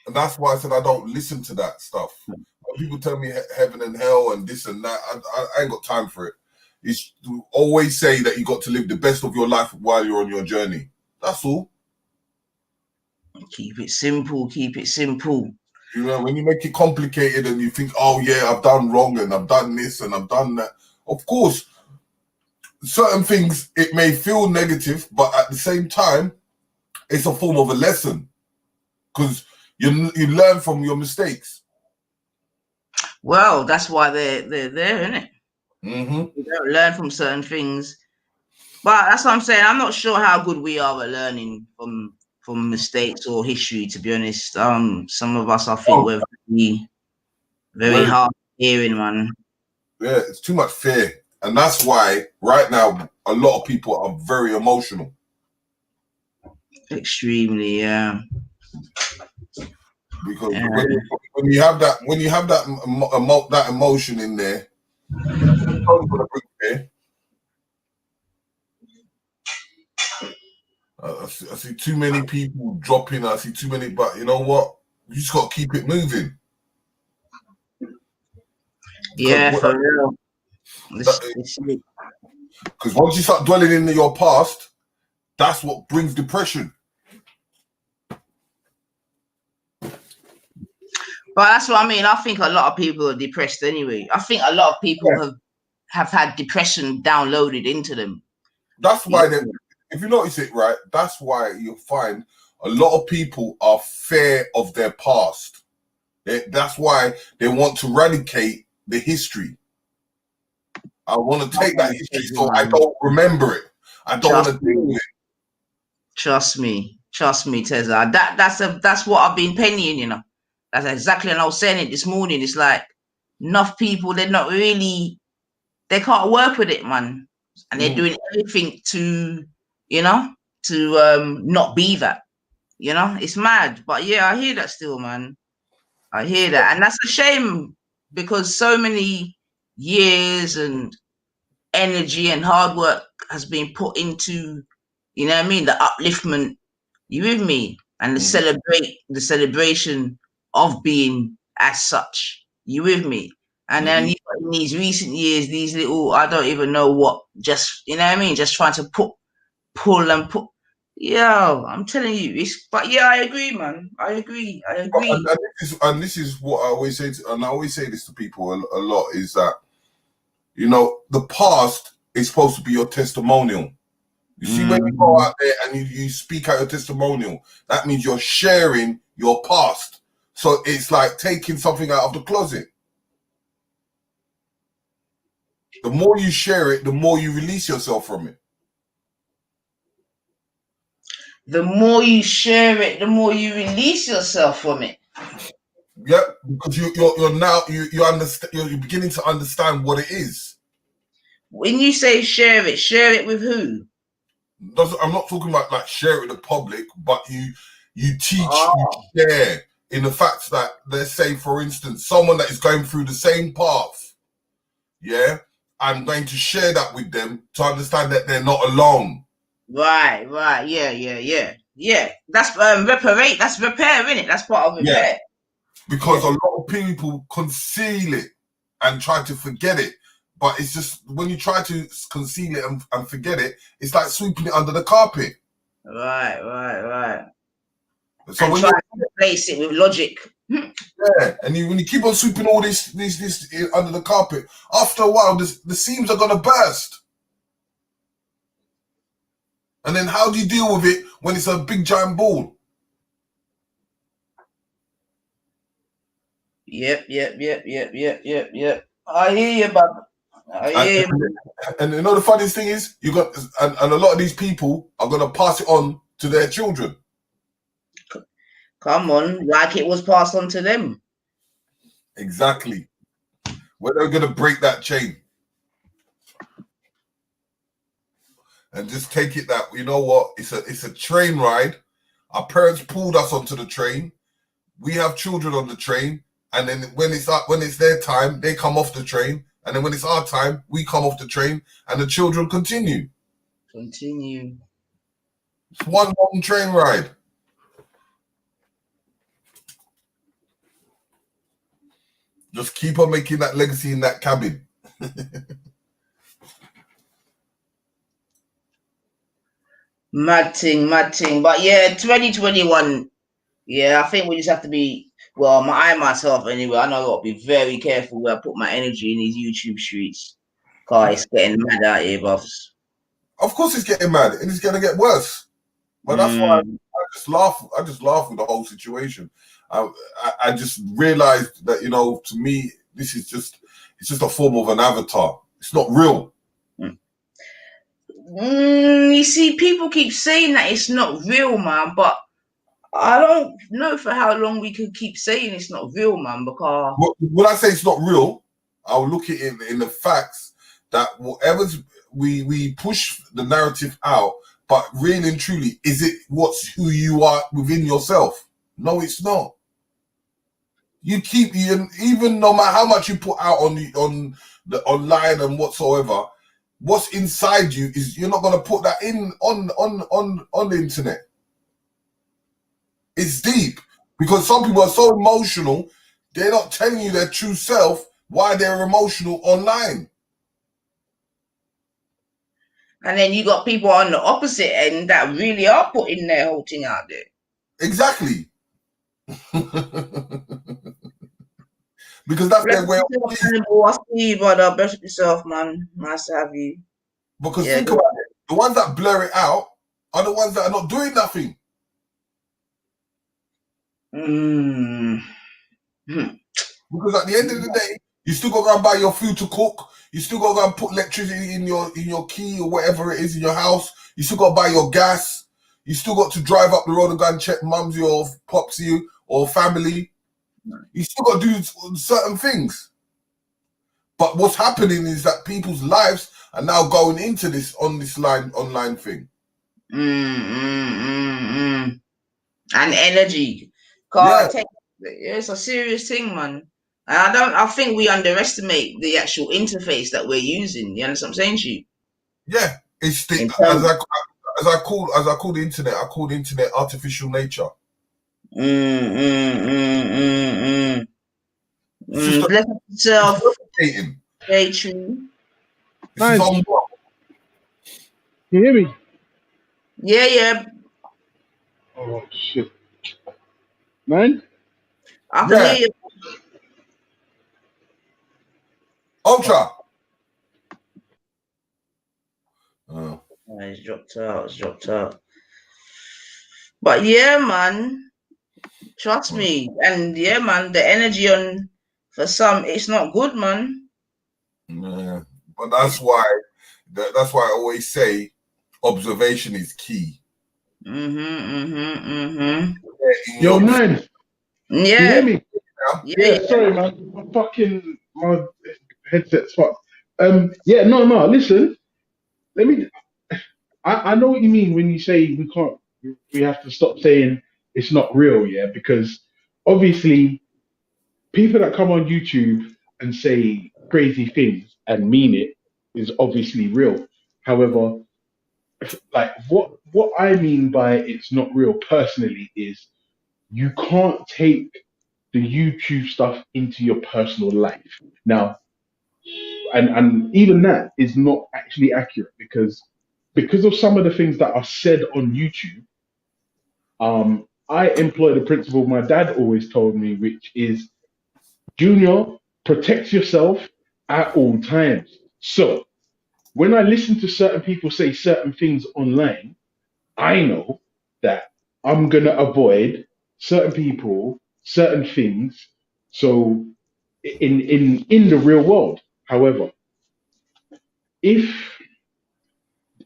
And that's why I said I don't listen to that stuff. When people tell me heaven and hell and this and that, I ain't got time for it. It's to always say that you got to live the best of your life while you're on your journey. That's all. Keep it simple. Keep it simple. You know, when you make it complicated and you think, oh yeah, I've done wrong and I've done this and I've done that. Of course, certain things, it may feel negative, but at the same time, it's a form of a lesson because you learn from your mistakes. Well, that's why they're there, isn't it? Mm-hmm. We don't learn from certain things, but that's what I'm saying. I'm not sure how good we are at learning from mistakes or history. To be honest, some of us, I think, we're very hard hearing, man. Yeah, it's too much fear, and that's why right now a lot of people are very emotional. Extremely, yeah. Because when you have that emotion in there, it's only gonna bring fear. I see too many people dropping. I see too many, but you know what? You just got to keep it moving. Yeah, for real. Because once you start dwelling in your past, that's what brings depression. But that's what I mean. I think a lot of people are depressed anyway. I think a lot of people have had depression downloaded into them. That's why if you notice it, right, that's why you'll find a lot of people are fear of their past. That's why they want to eradicate the history. I want to take that history so I don't remember it. I don't want to deal with it. Trust me, Tezza. That's what I've been pennying, you know. That's exactly, and I was saying it this morning. It's like enough people, they can't work with it, man. And they're doing everything to, not be that. You know, it's mad. But yeah, I hear that still, man. I hear that. And that's a shame because so many years and energy and hard work has been put into, you know what I mean, the upliftment, you with me? And the celebration of being as such. You with me? And then in these recent years, these little, I don't even know what, just, you know what I mean? Just trying to pull and put. Yo, I'm telling you, but yeah, I agree, man. I agree. And this is what I always say, and I always say this to people a lot, is that, you know, the past is supposed to be your testimonial. You see, when you go out there and you speak out your testimonial, that means you're sharing your past. So it's like taking something out of the closet. The more you share it, the more you release yourself from it. The more you share it, the more you release yourself from it. Yeah, because you're now you understand. You're beginning to understand what it is. When you say share it with who? I'm not talking about like share it with the public, but you teach, you share in the fact that, let's say, for instance, someone that is going through the same path, yeah, I'm going to share that with them to understand that they're not alone. Right, yeah. That's repair. That's repair, isn't it? That's part of repair. Yeah. Because a lot of people conceal it and try to forget it. But it's just when you try to conceal it and forget it, it's like sweeping it under the carpet. Right. So and when try to replace it with logic. Yeah, and when you keep on sweeping all this under the carpet, after a while, the seams are gonna burst. And then how do you deal with it when it's a big giant ball? Yep. I hear you, Bob. I hear you. And you know the funniest thing is, you got and a lot of these people are gonna pass it on to their children. Come on, like it was passed on to them. Exactly. When they're gonna break that chain and just take it that, you know what, it's a train ride. Our parents pulled us onto the train. We have children on the train, and then when it's their time, they come off the train, and then when it's our time, we come off the train, and the children continue. It's one long train ride. Just keep on making that legacy in that cabin. Mad thing. But yeah, 2021. Yeah, I think we just have to be. Well, I myself anyway. I know I got to be very careful where I put my energy in these YouTube streets. Cause it's getting mad out here, buffs. Of course, it's getting mad, and it's gonna get worse. But that's why I just laugh. I just laugh with the whole situation. I just realized that, you know, to me, this is just a form of an avatar. It's not real. You see, people keep saying that it's not real, man, but I don't know for how long we could keep saying it's not real, man, because when I say it's not real, I'll look at it in the facts that whatever's we push the narrative out, but really and truly, is it who you are within yourself? No, it's not. You keep even no matter how much you put out on the online and whatsoever, what's inside you is you're not gonna put that in on the internet. It's deep because some people are so emotional, they're not telling you their true self why they're emotional online. And then you got people on the opposite end that really are putting their whole thing out there. Exactly. Because that's their way of being. I see you, brother. Best yourself, man. Nice to have you. Because think about it. The ones that blur it out are the ones that are not doing nothing. Because at the end of the day, you still got to go and buy your food to cook. You still got to go and put electricity in your key or whatever it is in your house. You still got to buy your gas. You still got to drive up the road and go and check mumsy or popsy or family. You still got to do certain things. But what's happening is that people's lives are now going into this online thing. And energy. It's a serious thing, man. And I think we underestimate the actual interface that we're using. You understand what I'm saying to you? Yeah. It's as I call the internet, I call the internet artificial nature. Bless yourself. Stay true. Nice. Can you hear me? Yeah. Oh shit, man. I can hear you. Ultra. Oh, it's dropped out. But yeah, man. Trust me. And yeah, man, the energy on for some, it's not good, man. Yeah. But that's why I always say observation is key. Yo, man. Yeah. Can you hear me? Yeah. Sorry, man. My headset's fucked. Yeah, no. Listen, I know what you mean when you say we have to stop saying it's not real, yeah, because obviously people that come on YouTube and say crazy things and mean it is obviously real. However, like what I mean by it's not real personally is you can't take the YouTube stuff into your personal life. Now, and even that is not actually accurate because of some of the things that are said on YouTube. I employ the principle my dad always told me, which is Junior, protect yourself at all times. So when I listen to certain people say certain things online, I know that I'm gonna avoid certain people, certain things. So in the real world, however, if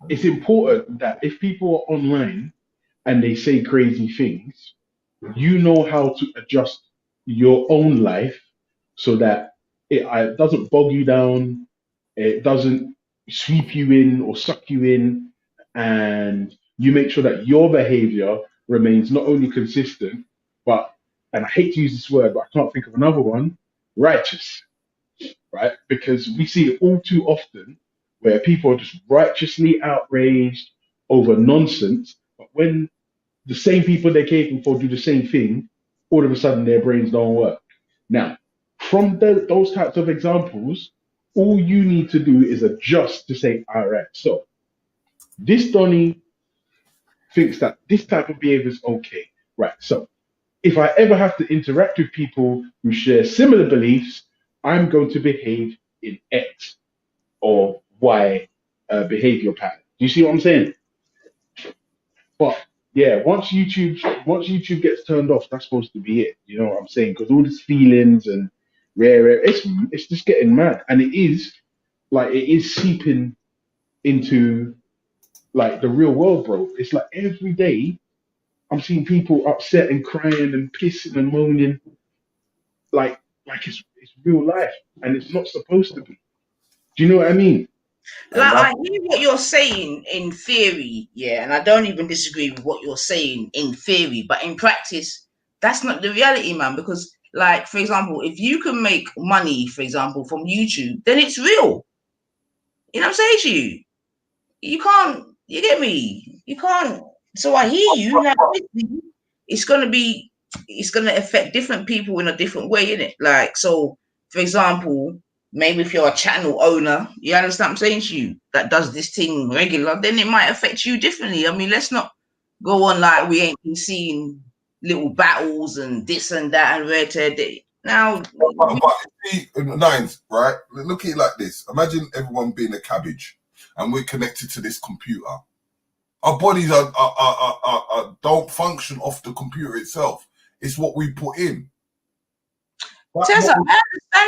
it's important that if people are online and they say crazy things, you know how to adjust your own life so that it doesn't bog you down, it doesn't sweep you in or suck you in, and you make sure that your behavior remains not only consistent, but, and I hate to use this word, but I can't think of another one, righteous, right? Because we see it all too often where people are just righteously outraged over nonsense, but when the same people they're caping for do the same thing, all of a sudden their brains don't work. Now, from those types of examples, all you need to do is adjust to say, all right, so this Donny thinks that this type of behavior is okay. Right. So if I ever have to interact with people who share similar beliefs, I'm going to behave in X or Y behavior pattern. Do you see what I'm saying? But yeah, once YouTube gets turned off, that's supposed to be it. You know what I'm saying? Because all these feelings and it's just getting mad, and it is seeping into like the real world, bro. It's like every day I'm seeing people upset and crying and pissing and moaning, like it's real life, and it's not supposed to be. Do you know what I mean? And Like that, I hear what you're saying in theory, yeah, and I don't even disagree with what you're saying in theory, but in practice, that's not the reality, man. Because, like, for example, if you can make money, for example, from YouTube, then it's real. You know what I'm saying to you? You can't. You get me? You can't. So I hear you now. It's gonna be. It's gonna affect different people in a different way, innit? Like, so, for example, maybe if you're a channel owner, you understand what I'm saying to you, that does this thing regular, then it might affect you differently. I mean, let's not go on like we ain't been seeing little battles and this and that and red day. Now, but see, Nines, right? Look at it like this. Imagine everyone being a cabbage, and we're connected to this computer. Our bodies don't function off the computer itself. It's what we put in. Tessa, What I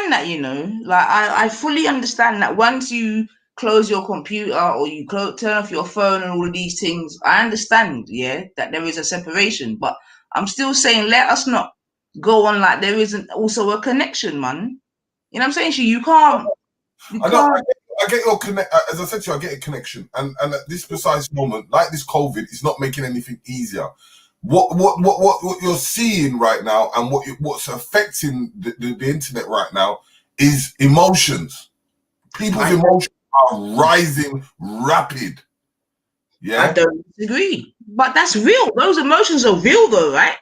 understand that, like I fully understand that once you close your computer or you turn off your phone and all of these things, I understand, yeah, that there is a separation, but I'm still saying let us not go on like there isn't also a connection, man. You know what I'm saying? You I know. can't. I get your connect. As I said to you, I get a connection, and at this precise moment, like this COVID, is not making anything easier. What you're seeing right now, and what's affecting the internet right now, is emotions. People's I, emotions are rising rapid. I Yeah, don't disagree, but that's real. Those emotions are real, though, right?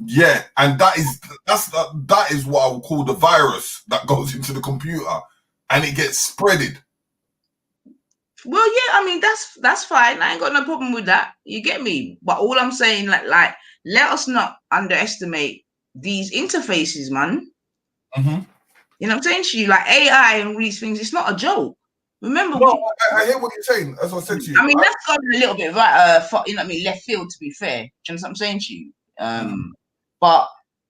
yeah, and that is what I would call the virus that goes into the computer, and it gets spreaded. Well, yeah, I mean that's fine. I ain't got no problem with that. You get me? But all I'm saying, like, let us not underestimate these interfaces, man. Mm-hmm. You know what I'm saying to you? Like AI and all these things, it's not a joke. Remember, No, I hear what you're saying. As I said to I you, mean, that's gone a little bit you know what I mean, left field. To be fair, do you know what I'm saying to you? But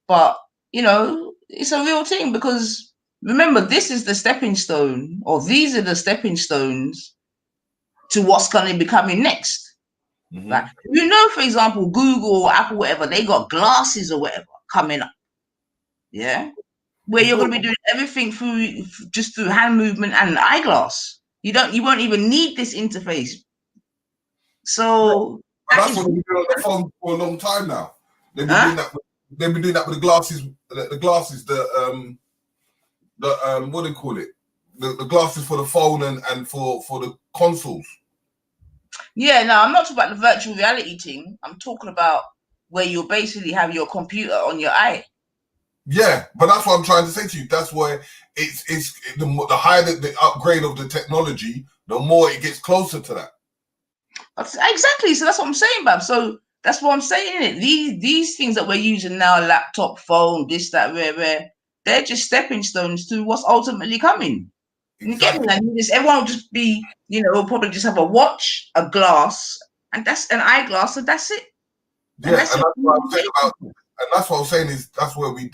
but it's a real thing because remember, this is the stepping stone, or these are the stepping stones to what's going to be coming next. Like, for example, Google or Apple, whatever, they got glasses or whatever coming up. Yeah. Where you're going to be doing everything just through hand movement and eyeglass. You won't even need this interface. So but that that's is, what they've been doing on the phone for a long time now. They've been huh? doing that. They've been doing that with the glasses. The glasses. What do they call it? The glasses for the phone and for the consoles. Yeah, no, I'm not talking about the virtual reality thing. I'm talking about where you basically have your computer on your eye. Yeah, but that's what I'm trying to say to you. That's where it's the higher the upgrade of the technology, the more it gets closer to that. Exactly. So that's what I'm saying, Bab. So that's what I'm saying. It these things that we're using now, laptop, phone, this, that, rare, they're just stepping stones to what's ultimately coming. You get me? Exactly. Like, everyone will just be, will probably just have a watch, a glass, and that's an eyeglass, and that's it. Yeah, and that's what I'm saying about, and that's what I'm saying is that's where we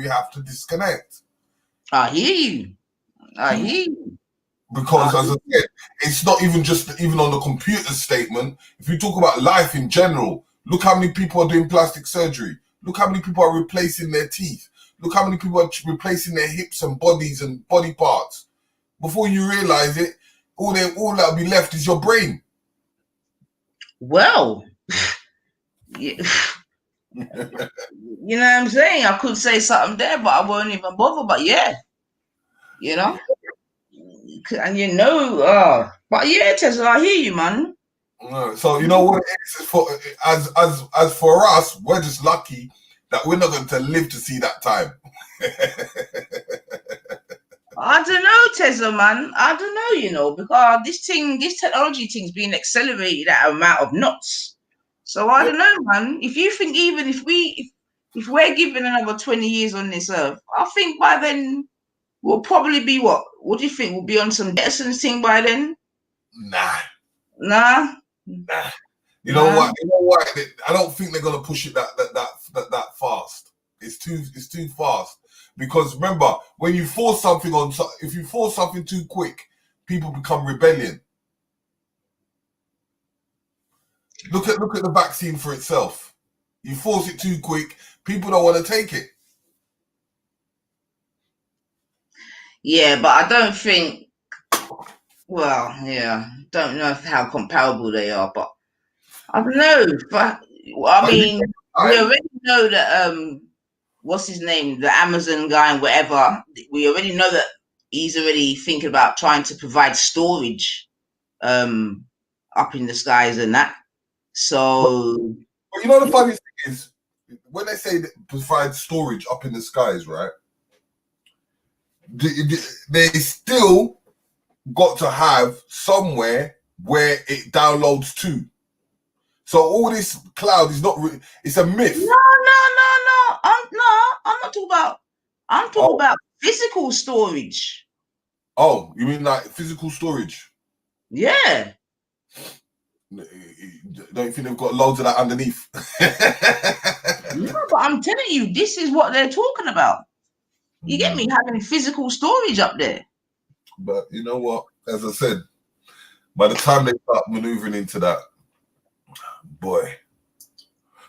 have to disconnect. I hear you. I hear you. Because as I said, it's not even just even on the computer statement. If you talk about life in general, look how many people are doing plastic surgery. Look how many people are replacing their teeth. Look how many people are replacing their hips and bodies and body parts. Before you realize it, all that'll be left is your brain. Well, you know what I'm saying? I could say something there, but I won't even bother. But yeah, you know, and but yeah, Tesla, I hear you, man. So you know what it is for as for us, we're just lucky that we're not going to live to see that time. I don't know, Tesla, man. I don't know, because this technology thing's being accelerated at a amount of knots. So I don't know, man. If you think even if we're given another 20 years on this earth, I think by then we'll probably be what? What do you think? We'll be on some Jetsons thing by then? Nah. Nah. You know what? I don't think they're gonna push it that fast. It's too fast. Because remember, when you force something if you force something too quick, people become rebellion. Look at the vaccine for itself. You force it too quick, people don't want to take it. Yeah, but I don't think. Well, yeah, don't know how comparable they are, but I don't know. But I mean, we already know that what's his name, the Amazon guy and whatever. We already know that he's already thinking about trying to provide storage up in the skies and that. So, but you know the funny thing is, when they say that provide storage up in the skies, right? They still got to have somewhere where it downloads to. So all this cloud is not really, it's a myth. No. I'm not talking about. I'm talking about physical storage. Oh, you mean like physical storage? Yeah. Don't you think they've got loads of that underneath? No, but I'm telling you, this is what they're talking about. You get me? Having physical storage up there. But you know what? As I said, by the time they start maneuvering into that, boy,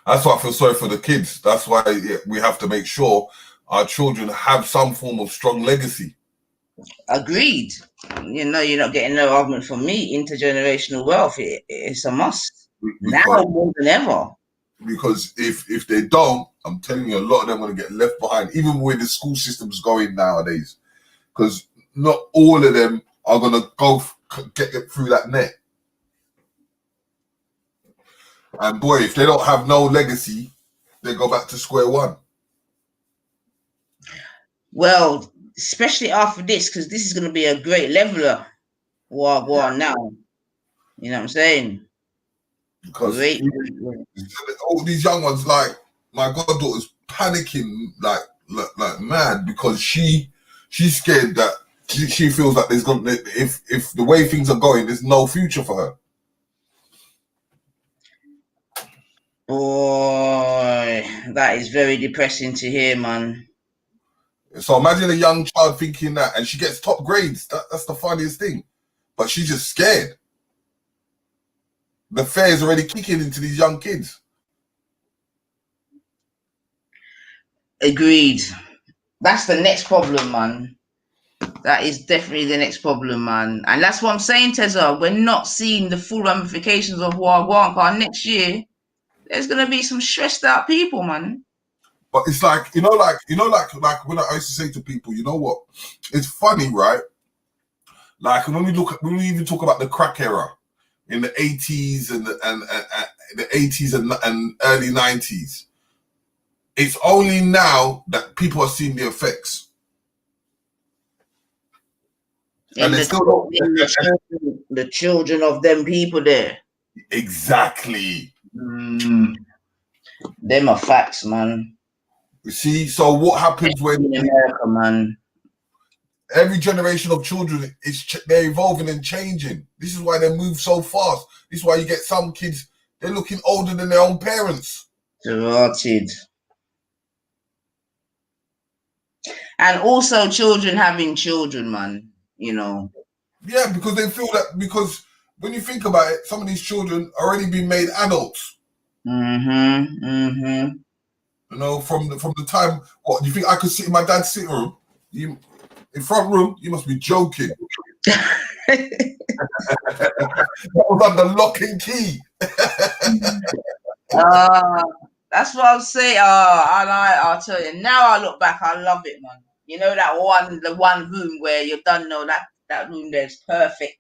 that's why I feel sorry for the kids. That's why we have to make sure our children have some form of strong legacy. Agreed. You're not getting no argument from me. Intergenerational wealth, it's a must. Now more than ever. Because if they don't, I'm telling you, a lot of them are going to get left behind, even where the school system's going nowadays. Because not all of them are going to get through that net. And boy, if they don't have no legacy, they go back to square one. Well, especially after this, because this is going to be a great leveler. War now. You know what I'm saying? Because all these young ones, like my goddaughter's panicking like mad because she's scared that she feels like there's gonna, if the way things are going, there's no future for her. Boy, that is very depressing to hear, man. So imagine a young child thinking that, and she gets top grades. That's the funniest thing, but she's just scared. The fear is already kicking into these young kids. Agreed. That's the next problem, man. That is definitely the next problem, man. And that's what I'm saying, Tezza. We're not seeing the full ramifications of War One. Next year, there's gonna be some stressed out people, man. But it's like like when I used to say to people, you know what? It's funny, right? Like when we even talk about the crack era in the 80s and the 80s and early 90s. It's only now that people are seeing the effects. And the children of them people there. Exactly. Them are facts, man. You see, so what happens when in America, man? every generation of children they're evolving and changing. This is why they move so fast. This is why you get some kids, they're looking older than their own parents. Rotted. And also children having children, man. You know. Yeah, because they feel that, because when you think about it, some of these children already been made adults. Mm-hmm. You know, from the time, what, you think I could sit in my dad's sitting room? You in front room, you must be joking. That was under lock and key. That's what I'll say. I'll tell you. Now I look back, I love it, man. You know the one room where you don't know that room there's perfect.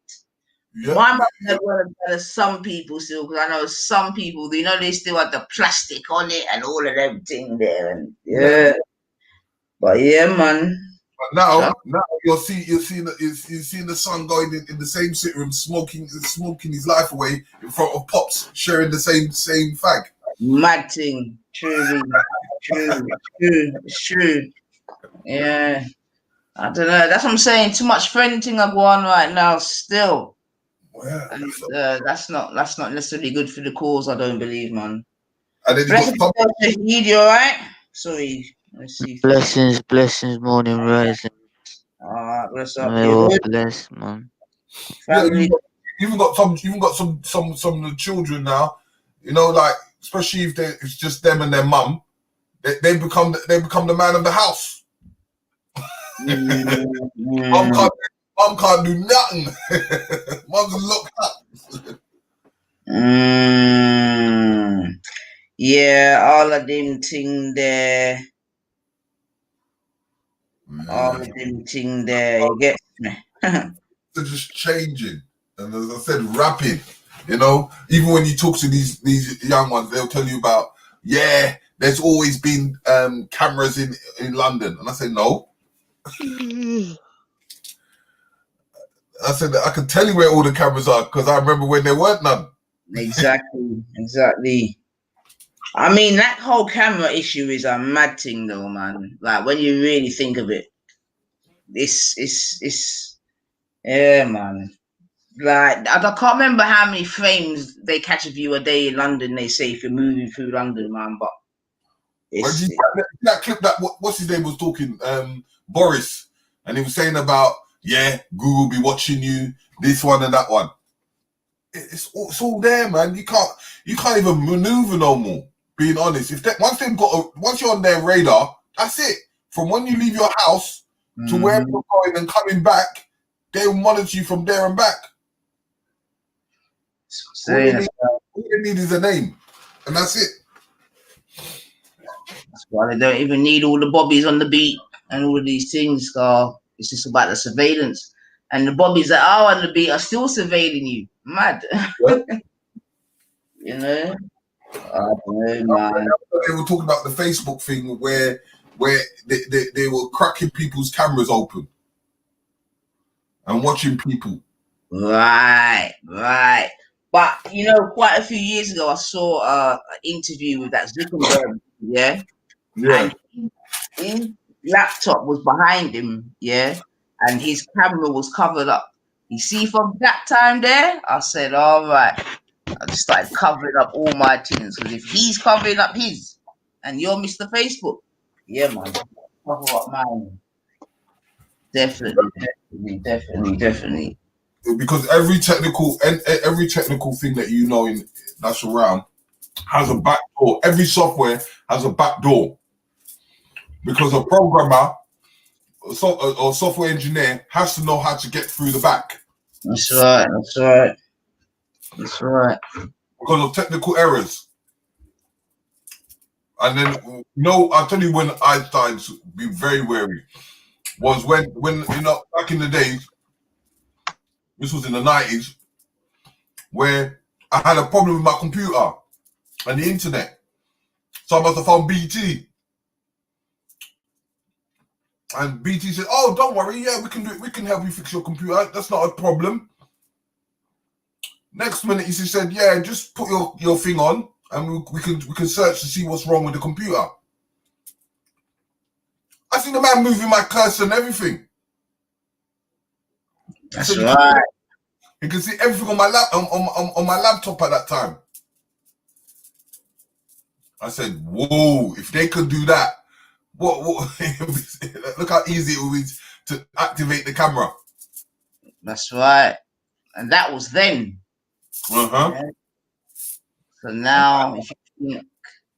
Yeah. My mum had one of there's some people still, because I know some people, they still have the plastic on it and all of them thing there, and yeah. But yeah, man. But now you're seeing the son going in the same sitting room, smoking his life away in front of pops, sharing the same fag. Mad thing, truly, it's true. Yeah, I don't know. That's what I'm saying. Too much friending are going on right now still. Yeah, And, that's not necessarily good for the cause, I don't believe, man. and then you all right? Sorry, let's see. Blessings, morning rising. What's up? May You all good? bless, man. Family? Yeah, you've got some of the children now. You know, like, especially if it's just them and their mum, they become the man of the house. Mum can't do nothing. Mum's locked up. Yeah, all of them thing there. All of them thing there. You get me? They're just changing, and as I said, rapid. You know, even when you talk to these young ones, they'll tell you about, yeah, there's always been cameras in London, and I say no. I said I can tell you where all the cameras are because I remember when there weren't none. Exactly. I mean, that whole camera issue is a mad thing, though, man. Like, when you really think of it, it's yeah, man. Like, I can't remember how many frames they catch of you a day in London. They say if you're moving through London, man, but it's that clip that what's his name was talking, Boris, and he was saying about, yeah, Google be watching you, this one and that one. It's all there, man. You can't even maneuver no more. Being honest, once you're on their radar, that's it. From when you leave your house to where you're going and coming back, they will monitor you from there and back. All they need is a name, and that's it. That's why they don't even need all the bobbies on the beat and all of these things, Carl. It's just about the surveillance. And the bobbies that are on the beat are still surveilling you. Mad. Yeah. You know? I don't know, man. They were talking about the Facebook thing where they were cracking people's cameras open and watching people. Right. But, quite a few years ago, I saw an interview with that Zuckerberg, yeah? Yeah. And his laptop was behind him, yeah? And his camera was covered up. You see, from that time there, I said, all right. I just started covering up all my things, because if he's covering up his and you're Mr. Facebook, yeah, man, cover up mine. Definitely. Because every technical thing that you know that's around has a back door. Every software has a back door, because a programmer or software engineer has to know how to get through the back. That's right. Because of technical errors. And then, I'll tell you when I started to be very wary was when back in the days, this was in the 90s, where I had a problem with my computer and the internet. So I must have found BT. And BT said, oh, don't worry, yeah, we can do it. We can help you fix your computer. That's not a problem. Next minute, he said, yeah, just put your thing on and we can search to see what's wrong with the computer. I seen the man moving my cursor and everything. That's right. You can see everything on my on my laptop at that time. I said, "Whoa! If they could do that, what look how easy it would be to activate the camera." That's right. And that was then. Uh-huh. Yeah. So now, if you think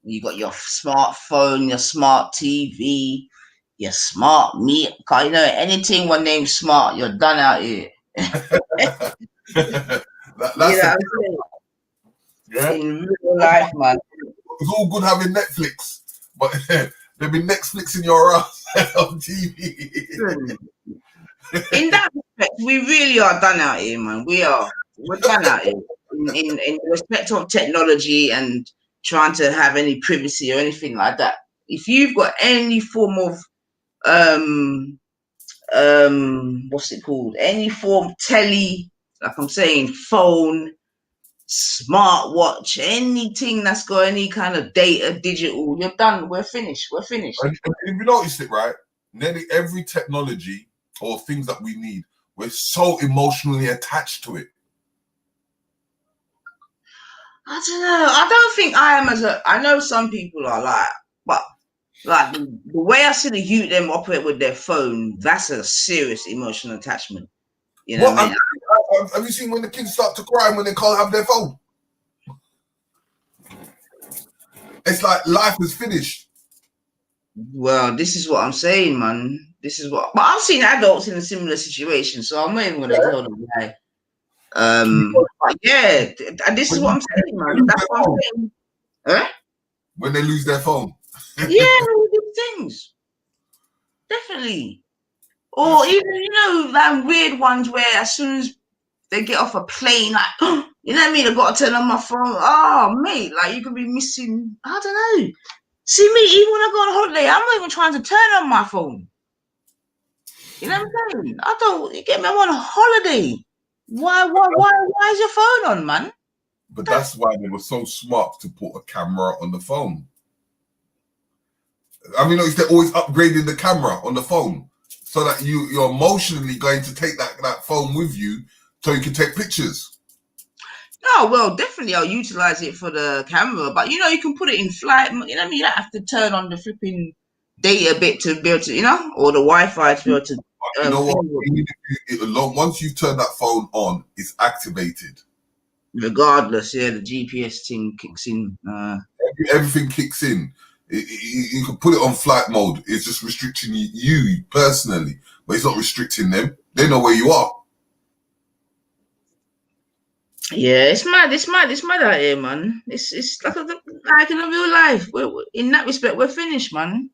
you got your smartphone, your smart TV, your smart meat, you know, anything one name smart, you're done out here. You That's know the what I'm saying? yeah. In real life, man. It's all good having Netflix, but there be Netflix in your ass on TV. In that respect, we really are done out here, man. We're done out here. In respect of technology and trying to have any privacy or anything like that. If you've got any form of what's it called? Any form telly, like I'm saying, phone, smartwatch, anything that's got any kind of data, digital, you're done. We're finished. We're finished. And if you notice it, right? Nearly every technology or things that we need, we're so emotionally attached to it. I don't know. I don't think I am I know some people are like, but like the way I see the youth them operate with their phone, that's a serious emotional attachment. You know What what I mean? have you seen when the kids start to cry when they can't have their phone? It's like life is finished. Well, this is what I'm saying, man. This is what, but I've seen adults in a similar situation, so I'm not even gonna tell them why. But yeah, this is When what you I'm saying, man. lose That's their what I'm phone, saying. Huh? when they lose their phone. Yeah, all these things, definitely. Or even like weird ones where as soon as they get off a plane, like you know what I mean, I got to turn on my phone. Oh, mate, like you could be missing. I don't know. See me, even when I go on holiday, I'm not even trying to turn on my phone. You know what I'm saying? I don't. You get me? I'm on a holiday. Why is your phone on, man? But that's why they were so smart to put a camera on the phone. I mean, notice they're always upgrading the camera on the phone so that you're emotionally going to take that phone with you so you can take pictures. No, well, definitely I'll utilize it for the camera, but you can put it in flight. You know what I mean? You don't have to turn on the flipping data bit to be able to, or the Wi-Fi to be able to. You know what? Thing, Once you turn that phone on, it's activated. regardless, yeah, the GPS thing kicks in. Everything kicks in. You can put it on flight mode. It's just restricting you personally, but it's not restricting them. They know where you are. Yeah, it's mad. It's mad. It's mad out here, man. It's like in a real life. In that respect, we're finished, man.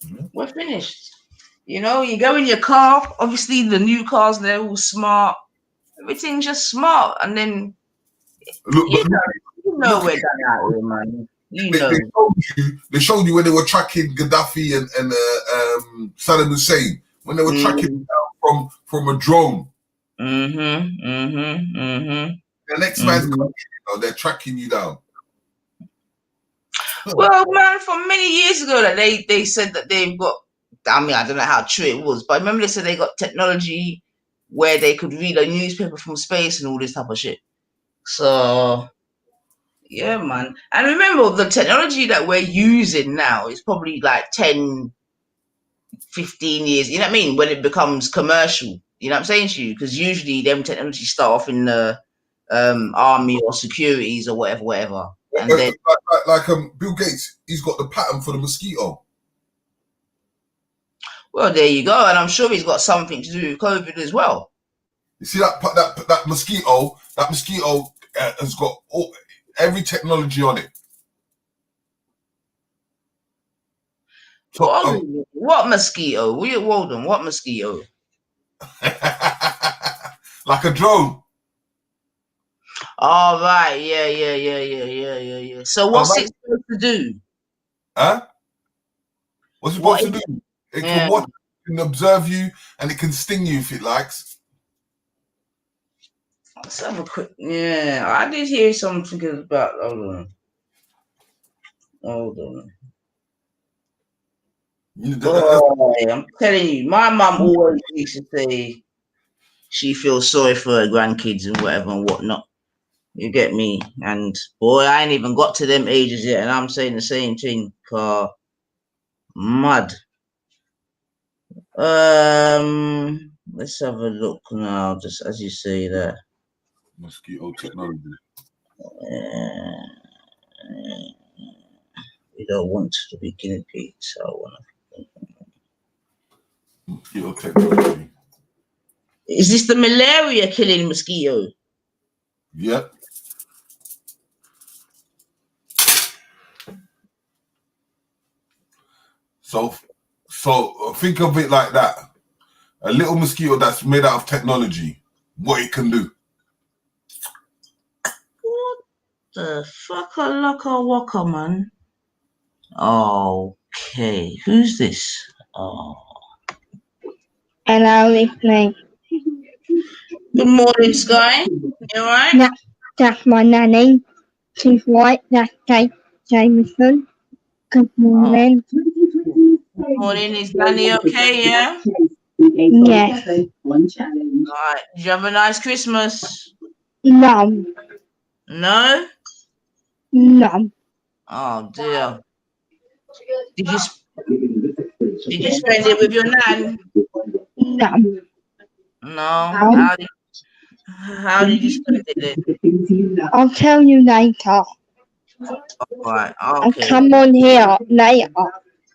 Mm-hmm. We're finished. You go in your car. Obviously, the new cars they're all smart. Everything's just smart, and then Look, but we're done out here, man. they showed you when they were tracking Gaddafi and Saddam Hussein when they were tracking down from a drone. The next man's country, they're tracking you down. Well, man, from many years ago that they said that they've got. I mean, I don't know how true it was, but I remember they said they got technology where they could read a newspaper from space and all this type of shit. So, yeah, man. And remember, the technology that we're using now is probably like 10, 15 years, you know what I mean, when it becomes commercial. You know what I'm saying to you? Because usually them technologies start off in the army or securities or whatever. And then like Bill Gates, he's got the pattern for the mosquito. Well, there you go. And I'm sure he's got something to do with COVID as well. You see that mosquito? That mosquito has got every technology on it. So, what mosquito? Hold on. What mosquito? like a drone. All right. Yeah. So what's it supposed to do? Huh? What's it supposed to do? It can watch, it can observe you, and it can sting you if it likes. Let's have a quick. Yeah, I did hear something about. Hold on. Boy, I'm telling you, my mum always used to say, she feels sorry for her grandkids and whatever and whatnot. You get me? And boy, I ain't even got to them ages yet, and I'm saying the same thing. Car mud. Let's have a look now. Just as you say that. Mosquito technology. We don't want to be guinea pigs. I want to. Mosquito technology. Is this the malaria killing mosquito? Yeah. So think of it like that. A little mosquito that's made out of technology. What it can do. What the fuck a laka waka, man? Okay, who's this? Oh, Hello, it's me. good morning, Sky. You alright? That's my nanny. She's white. That's Jameson. Good morning. Morning, is Danny okay? Yeah. Yes. Alright. Did you have a nice Christmas? No. No. No. Oh dear. Did you spend it with your nan? No. No. How did you spend it then? I'll tell you later. Right. I'll Okay. come on here later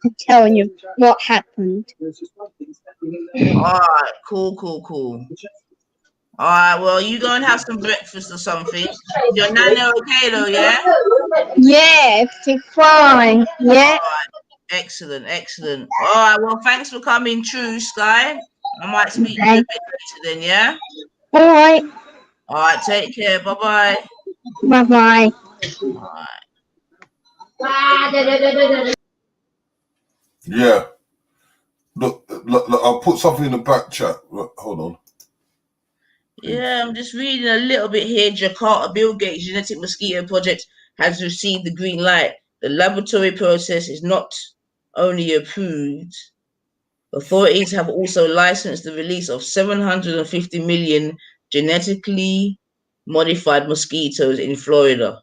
to tell you what happened. All right. Cool. All right. Well, you go and have some breakfast or something. Your nana okay though? Yeah. Yes, she's fine. Yeah. Excellent. All right. Well, thanks for coming through, Sky. I might speak to you a bit later then. Yeah. All right. All right. Take care. Bye bye. Bye bye. All right. Yeah. Look, I'll put something in the back chat. Look, hold on. Yeah, I'm just reading a little bit here. Jakarta Bill Gates Genetic Mosquito Project has received the green light. The laboratory process is not only approved, authorities have also licensed the release of 750 million genetically modified mosquitoes in Florida.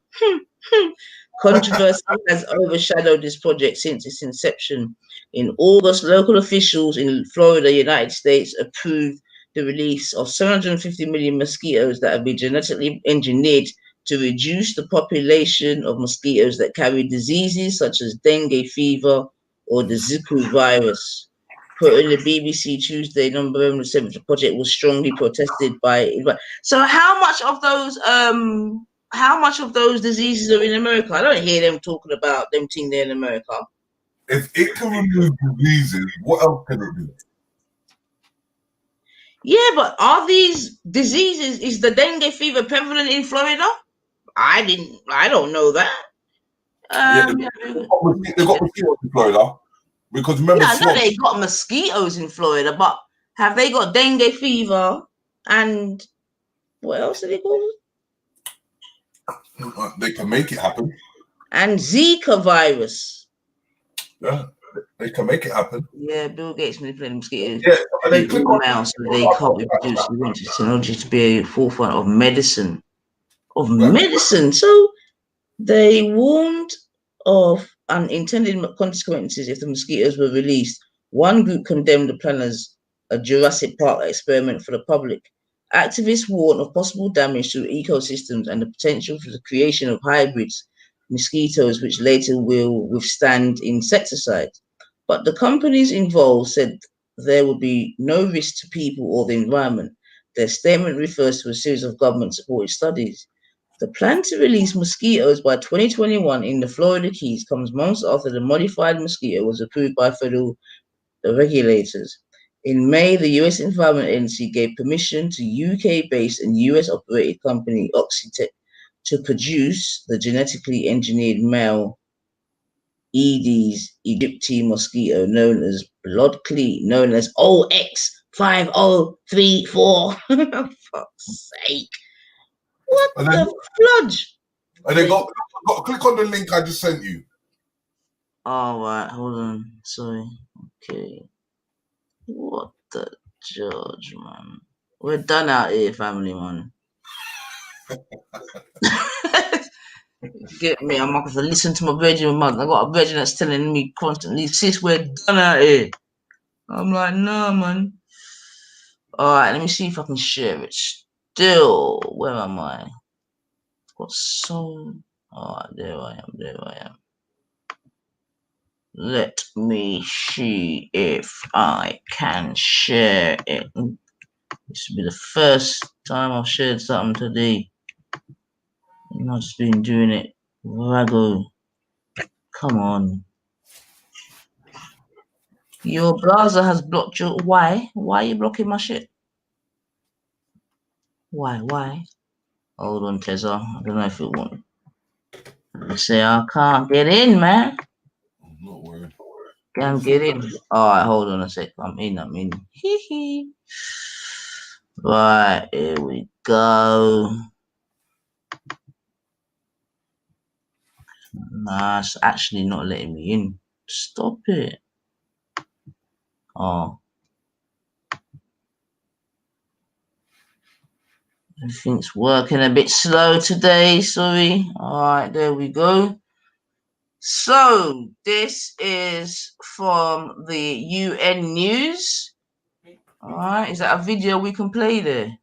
Controversy has overshadowed this project since its inception. In August, local officials in Florida, United States, approved the release of 750 million mosquitoes that have been genetically engineered to reduce the population of mosquitoes that carry diseases such as dengue fever or the Zika virus. Put in the BBC Tuesday, November 7th, the project was strongly protested by. So, how much of those diseases are in America? I don't hear them talking about them thing there in America. If it can remove diseases, what else can it do? Yeah, but are these diseases, is the dengue fever prevalent in Florida? I don't know that. They've got mosquitoes in Florida. Because remember, I know they got mosquitoes in Florida, but have they got dengue fever and what else do they call it? They can make it happen. And Zika virus. Yeah, they can make it happen. Yeah, Bill Gates manipulating mosquitoes. Yeah, and they click on mouse so they can't reproduce. We want technology to be a forefront of medicine. So they warned of unintended consequences if the mosquitoes were released. One group condemned the plan as a Jurassic Park experiment for the public. Activists warn of possible damage to ecosystems and the potential for the creation of hybrids mosquitoes which later will withstand insecticides. But the companies involved said there will be no risk to people or the environment. Their statement refers to a series of government-supported studies. The plan to release mosquitoes by 2021 in the Florida Keys comes months after the modified mosquito was approved by federal regulators. In May, the US Environment Agency gave permission to UK-based and US-operated company Oxitec to produce the genetically engineered male Aedes aegypti mosquito known as OX5034. Fuck's sake. What the fludge? And they got to click on the link I just sent you. All right, hold on. Sorry. Okay. What the judge, man? We're done out here, family, man. Get me? I'm not gonna listen to my virgin mother. I got a virgin that's telling me constantly, sis, we're done out here. I'm like, no, man. Alright, let me see if I can share it. Still, where am I? Got so. Alright, there I am. Let me see if I can share it. This will be the first time I've shared something today. I've not just been doing it. Rago. Come on. Your browser has blocked you. Why? Why are you blocking my shit? Why? Hold on, Tessa. I don't know if it won't. I say I can't get in, man. I'm not worried. Can't get in. Alright, hold on a sec. I'm in. Hee. Right, here we go. Nah, it's actually not letting me in. Stop it. Oh. Everything's working a bit slow today, sorry. Alright, there we go. So, this is from the UN News. Alright, is that a video we can play there?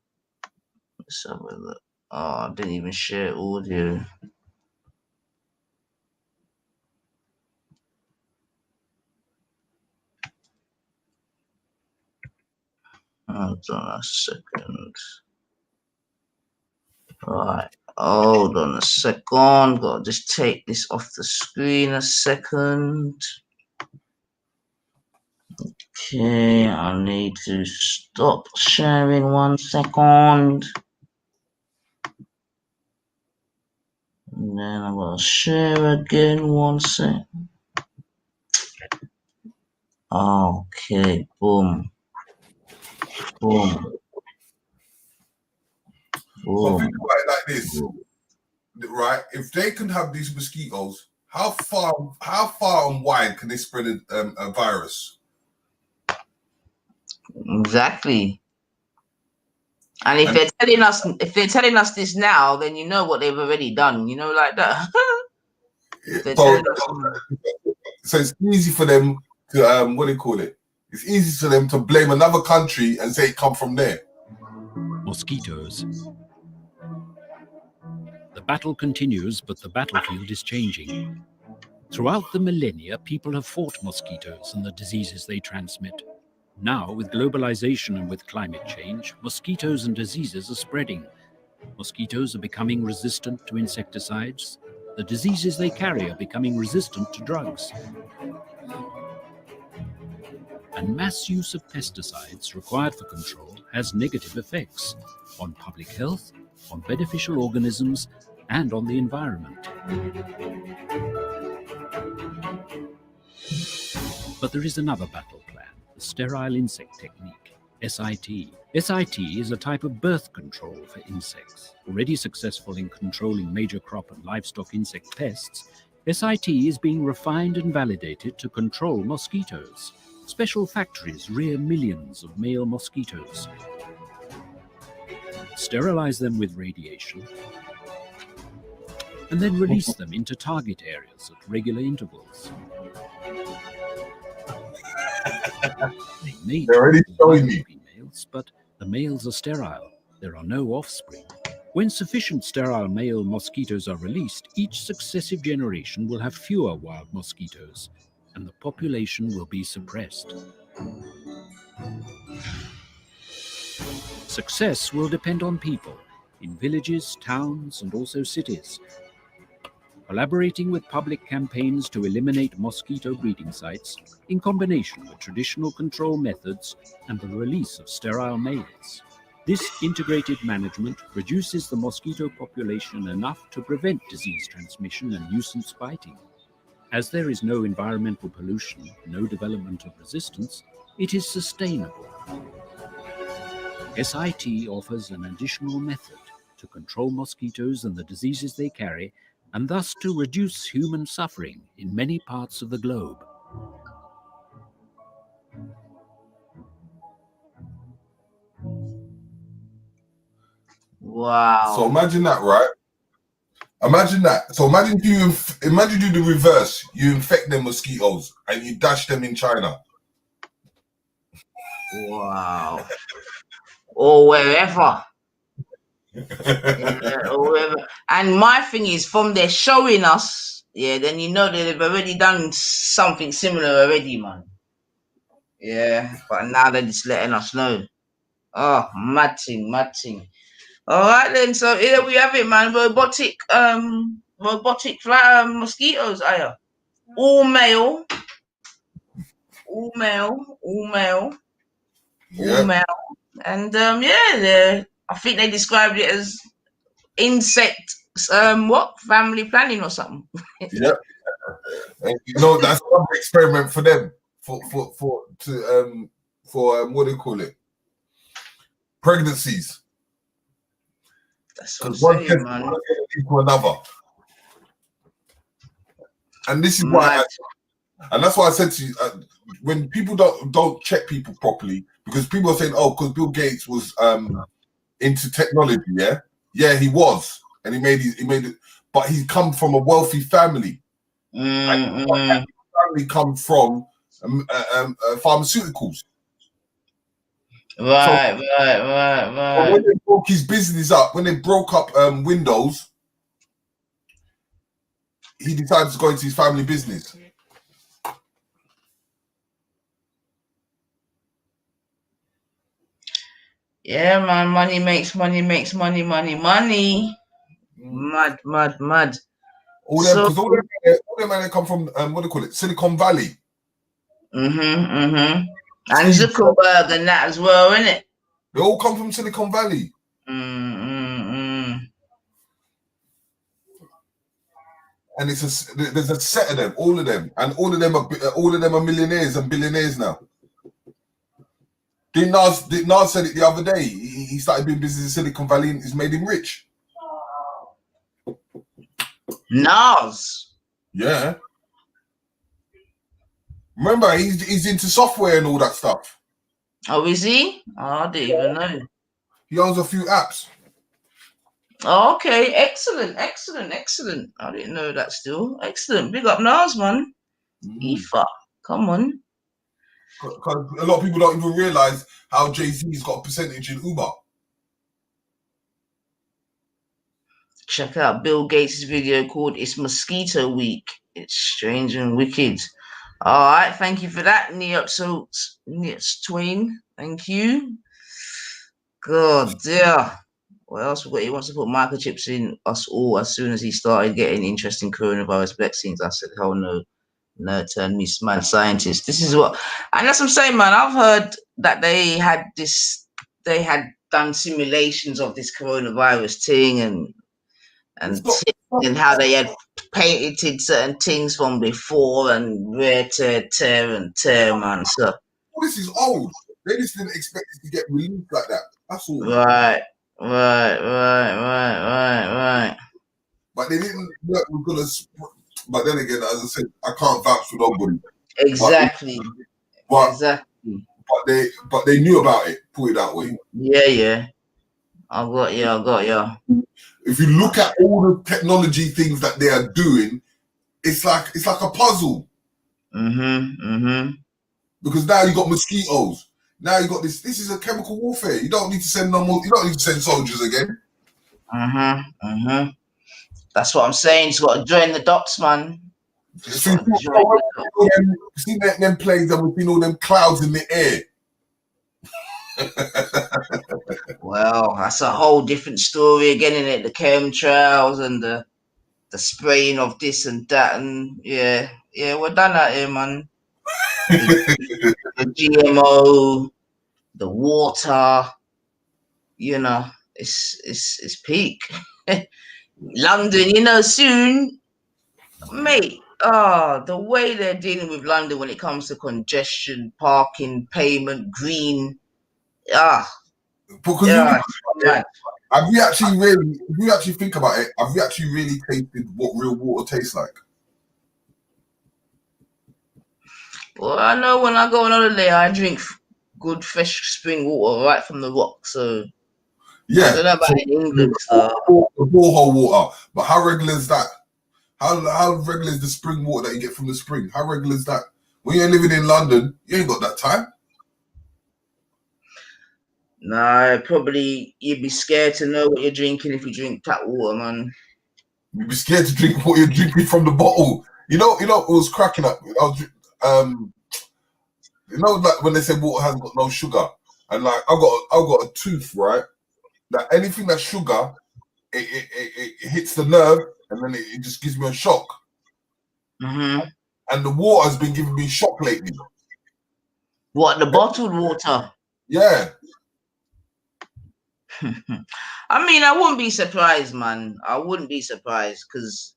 Let's have a look. Oh, I didn't even share audio. Hold on a second. Alright, hold on a second. Gotta just take this off the screen a second. Okay, I need to stop sharing 1 second. And then I'm gonna share again 1 sec. Okay, boom. So think about it like this, right? If they can have these mosquitoes, how far and wide can they spread a virus? Exactly. And if they're telling us this now, then you know what they've already done, you know, like that. So it's easy for them to what do you call it? It's easy for them to blame another country and say it come from there. Mosquitoes. The battle continues, but the battlefield is changing. Throughout the millennia, people have fought mosquitoes and the diseases they transmit. Now, with globalization and with climate change, mosquitoes and diseases are spreading. Mosquitoes are becoming resistant to insecticides. The diseases they carry are becoming resistant to drugs. And mass use of pesticides required for control has negative effects on public health, on beneficial organisms, and on the environment. But there is another battle plan, the sterile insect technique, SIT. SIT is a type of birth control for insects. Already successful in controlling major crop and livestock insect pests, SIT is being refined and validated to control mosquitoes. Special factories rear millions of male mosquitoes, sterilize them with radiation, and then release them into target areas at regular intervals. They mate They're already showing me. females, but the males are sterile. There are no offspring. When sufficient sterile male mosquitoes are released, each successive generation will have fewer wild mosquitoes, and the population will be suppressed. Success will depend on people in villages, towns, and also cities. Collaborating with public campaigns to eliminate mosquito breeding sites in combination with traditional control methods and the release of sterile males. This integrated management reduces the mosquito population enough to prevent disease transmission and nuisance biting. As there is no environmental pollution, no development of resistance, it is sustainable. SIT offers an additional method to control mosquitoes and the diseases they carry, and thus to reduce human suffering in many parts of the globe. Wow. So imagine that, right? Imagine that. So imagine you do the reverse. You infect them mosquitoes and you dash them in China. Wow. Or wherever. Yeah, or wherever. And my thing is, from their showing us, yeah, then you know that they've already done something similar already, man. Yeah, but now they're just letting us know. Oh, mad thing, mad thing. All right then, so here we have it, man. Robotic mosquitoes, aya. All male, all male, all male, all Yeah, male. And yeah, I think they described it as insect what? Family planning or something. yeah. And you know that's another experiment for them. For what do you call it? Pregnancies. That's what I'm Because one saying, tends man. to lead to another. And this is Mad. and that's why I said to you, when people don't check people properly, because people are saying, oh, because Bill Gates was into technology, yeah, he was, and he made it, but he come from a wealthy family. Mm-mm. Family come from pharmaceuticals. So Right. when they broke his business up, when they broke up Windows, he decided to go into his family business. Yeah, man. Money makes money. Mad. All them, So, because all them men, they come from what do you call it, Silicon Valley. and Steve, Zuckerberg and that as well, innit? they all come from Silicon Valley. Mm. And there's a set of them, all of them, and all of them are millionaires and billionaires now. Nas said it the other day. He started doing business in Silicon Valley and it's made him rich. Nas. Yeah. Remember, he's into software and all that stuff. Oh, is he? Oh, I didn't even know. He owns a few apps. Oh, okay, excellent. I didn't know that still. Excellent. Big up Nas, man. Ifa. Come on. Because a lot of people don't even realize how Jay-Z's got a percentage in Uber. Check out Bill Gates' video called It's Mosquito Week. It's strange and wicked. All right, thank you for that, Neots Twain. Thank you. God, yeah. What else we got? He wants to put microchips in us all as soon as he started getting interesting coronavirus vaccines. I said, hell no. No, turn me mad scientist. This is what, and that's what I'm saying, man. I've heard that they had done simulations of this coronavirus thing and Stop. and how they had patented certain things from before and tear and tear, man. So All this is old. They just didn't expect it to get released like that. That's all. right. But they didn't know it was gonna. But then again, as I said, I can't vouch for nobody. Exactly. But but they knew about it. Put it that way. Yeah. I got you. If you look at all the technology things that they are doing, it's like a puzzle. Because now you got mosquitoes. Now you got this. This is a chemical warfare. You don't need to send no more. You don't need to send soldiers again. That's what I'm saying. It's got to join the dots, man. See them planes and we've seen all them clouds in the air. Well, that's a whole different story again, in it. The chemtrails and the spraying of this and that, and yeah, we're done out here, man. The GMO, the water, it's peak. London, soon, mate. The way they're dealing with London when it comes to congestion, parking, payment, green. Because have you actually really, if you actually think about it, have you actually really tasted what real water tastes like? Well, I know when I go on holiday, I drink good fresh spring water right from the rock. So I Yeah. don't know about So in England stuff. the borehole water. But how regular is that? How regular is the spring water that you get from the spring? How regular is that? When you're living in London, you ain't got that time. No, probably you'd be scared to know what you're drinking if you drink tap water, man. You'd be scared to drink what you're drinking from the bottle. You know, it was cracking up. Like when they say water hasn't got no sugar, and like I've got a tooth, right? That anything that's sugar, it hits the nerve, and then it just gives me a shock. Mm-hmm. And the water has been giving me shock lately. What, the bottled water? Yeah. I mean, I wouldn't be surprised, man. I wouldn't be surprised because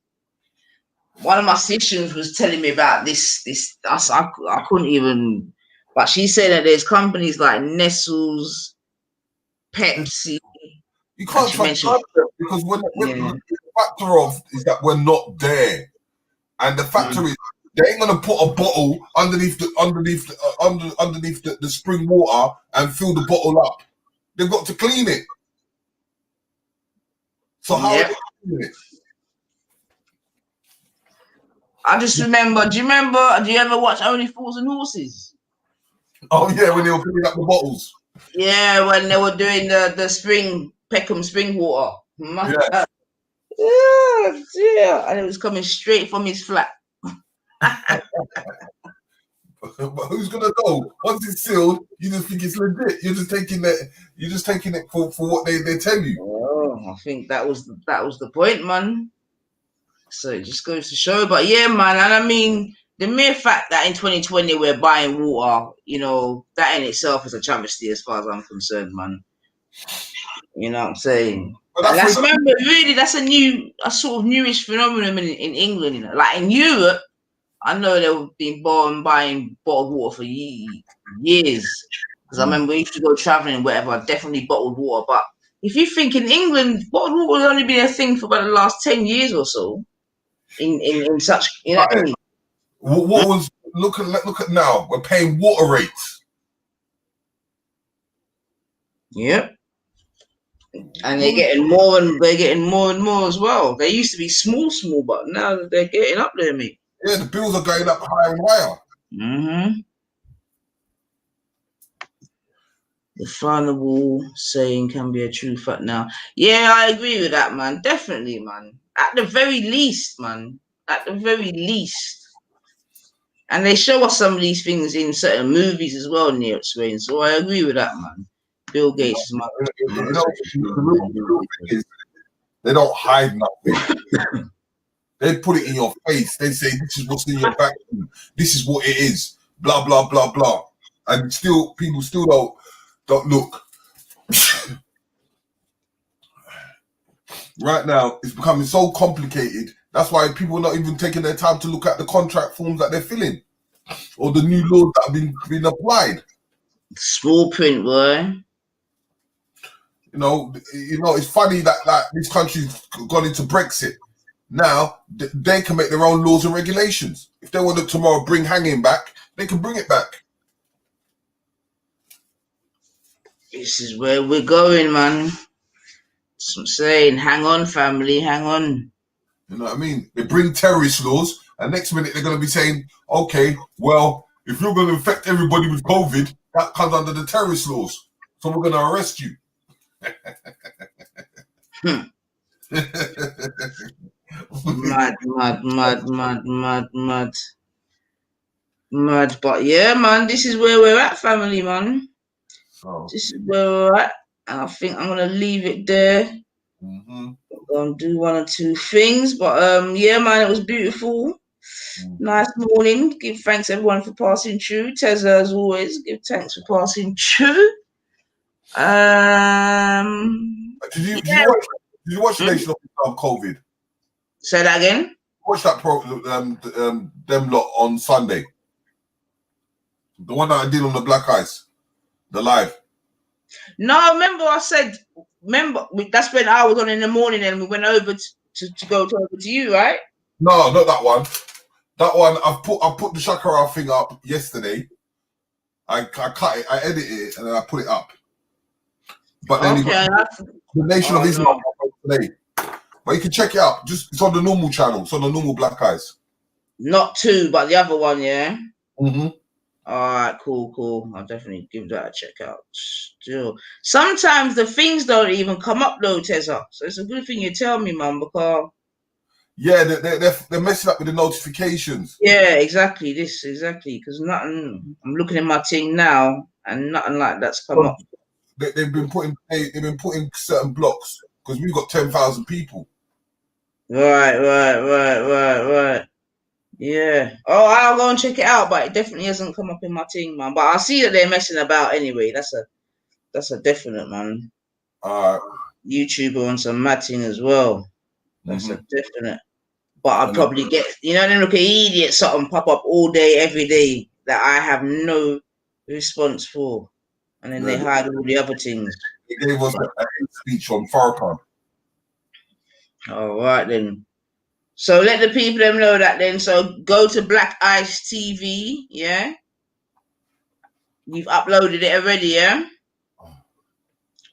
one of my sisters was telling me about this. I couldn't even. But she said that there's companies like Nestle's, Pepsi. You can't she trust mentioned, them because when the factor of is that we're not there, and the factor is they ain't gonna put a bottle underneath the spring water and fill the bottle up. They've got to clean it. So how are they cleaning it? I just remember. Do you ever watch Only Fools and Horses? Oh yeah, when they were filling up the bottles. Yeah, when they were doing the spring Peckham spring water. Yeah. Yeah, and it was coming straight from his flat. But who's gonna know? Once it's sealed, you just think it's legit. You're just taking it for what they tell you. Oh, I think that was the point, man. So it just goes to show. But yeah, man, and I mean the mere fact that in 2020 we're buying water, that in itself is a travesty as far as I'm concerned, man. You know what I'm saying? But And that's a sort of newish phenomenon in England, Like in Europe, I know they've been buying bottled water for years. Because I remember we used to go traveling and whatever, definitely bottled water. But if you think in England, bottled water has only been a thing for about the last 10 years or so. In such, you know what I mean? What was look at now? We're paying water rates. Yep. And they're getting more and more as well. They used to be small, but now they're getting up there, mate. Yeah, the bills are going up higher and higher. Mm-hmm. The flammable saying can be a true fact now. Yeah, I agree with that, man. Definitely, man. At the very least, man. At the very least. And they show us some of these things in certain movies as well, near screen. So I agree with that, man. Bill Gates is my. The real thing is they don't hide nothing. They put it in your face. They say this is what's in your vacuum. This is what it is. Blah blah blah blah. And still, people still don't look. Right now, it's becoming so complicated. That's why people are not even taking their time to look at the contract forms that they're filling or the new laws that have been applied. Small print, boy. It's funny that this country's gone into Brexit. Now they can make their own laws and regulations. If they want to tomorrow bring hanging back, they can bring it back. This is where we're going, man. That's what I'm saying. Hang on, family. Hang on. You know what I mean? They bring terrorist laws, and next minute they're going to be saying, okay, well, if you're going to infect everybody with COVID, that comes under the terrorist laws. So we're going to arrest you. Mad. But yeah, man, this is where we're at, family, man. Oh. This is where we're at. And I think I'm going to leave it there. Mm-hmm. I'm going to do one or two things. But yeah, man, it was beautiful. Mm-hmm. Nice morning. Give thanks everyone for passing through. Tezza, as always, give thanks for passing through. Did you watch the Nation of COVID? Say that again. Watch that them lot on Sunday. The one that I did on the Black Ice, the live. No, remember that's when I was on in the morning and we went over to go over to you, right? No, not that one. That one I put the Shakara thing up yesterday. I cut it, I edited it, and then I put it up. But then The Nation of Oh, Islam no. today. But you can check it out. It's on the normal channel. It's on the normal Black Eyes. Not 2, but the other one, yeah. Mm-hmm. All right, cool. I'll definitely give that a check out. Still, sometimes the things don't even come up though, Tessa. So it's a good thing you tell me, man, because Yeah, they're messing up with the notifications. yeah, exactly. Because nothing. I'm looking at my thing now, and nothing like that's come up. They've been putting certain blocks because we've got 10,000 people. Right. Yeah. Oh, I'll go and check it out, but it definitely hasn't come up in my thing, man. But I see that they're messing about anyway. That's a definite, man. YouTuber on some mad thing as well. That's a definite. But I'd probably get, then look at idiot something pop up all day, every day that I have no response for. And then they hide all the other things. They gave us a speech on Farrakhan. All right, then. So let the people them know that then. So go to Black Ice TV, yeah? You've uploaded it already, yeah?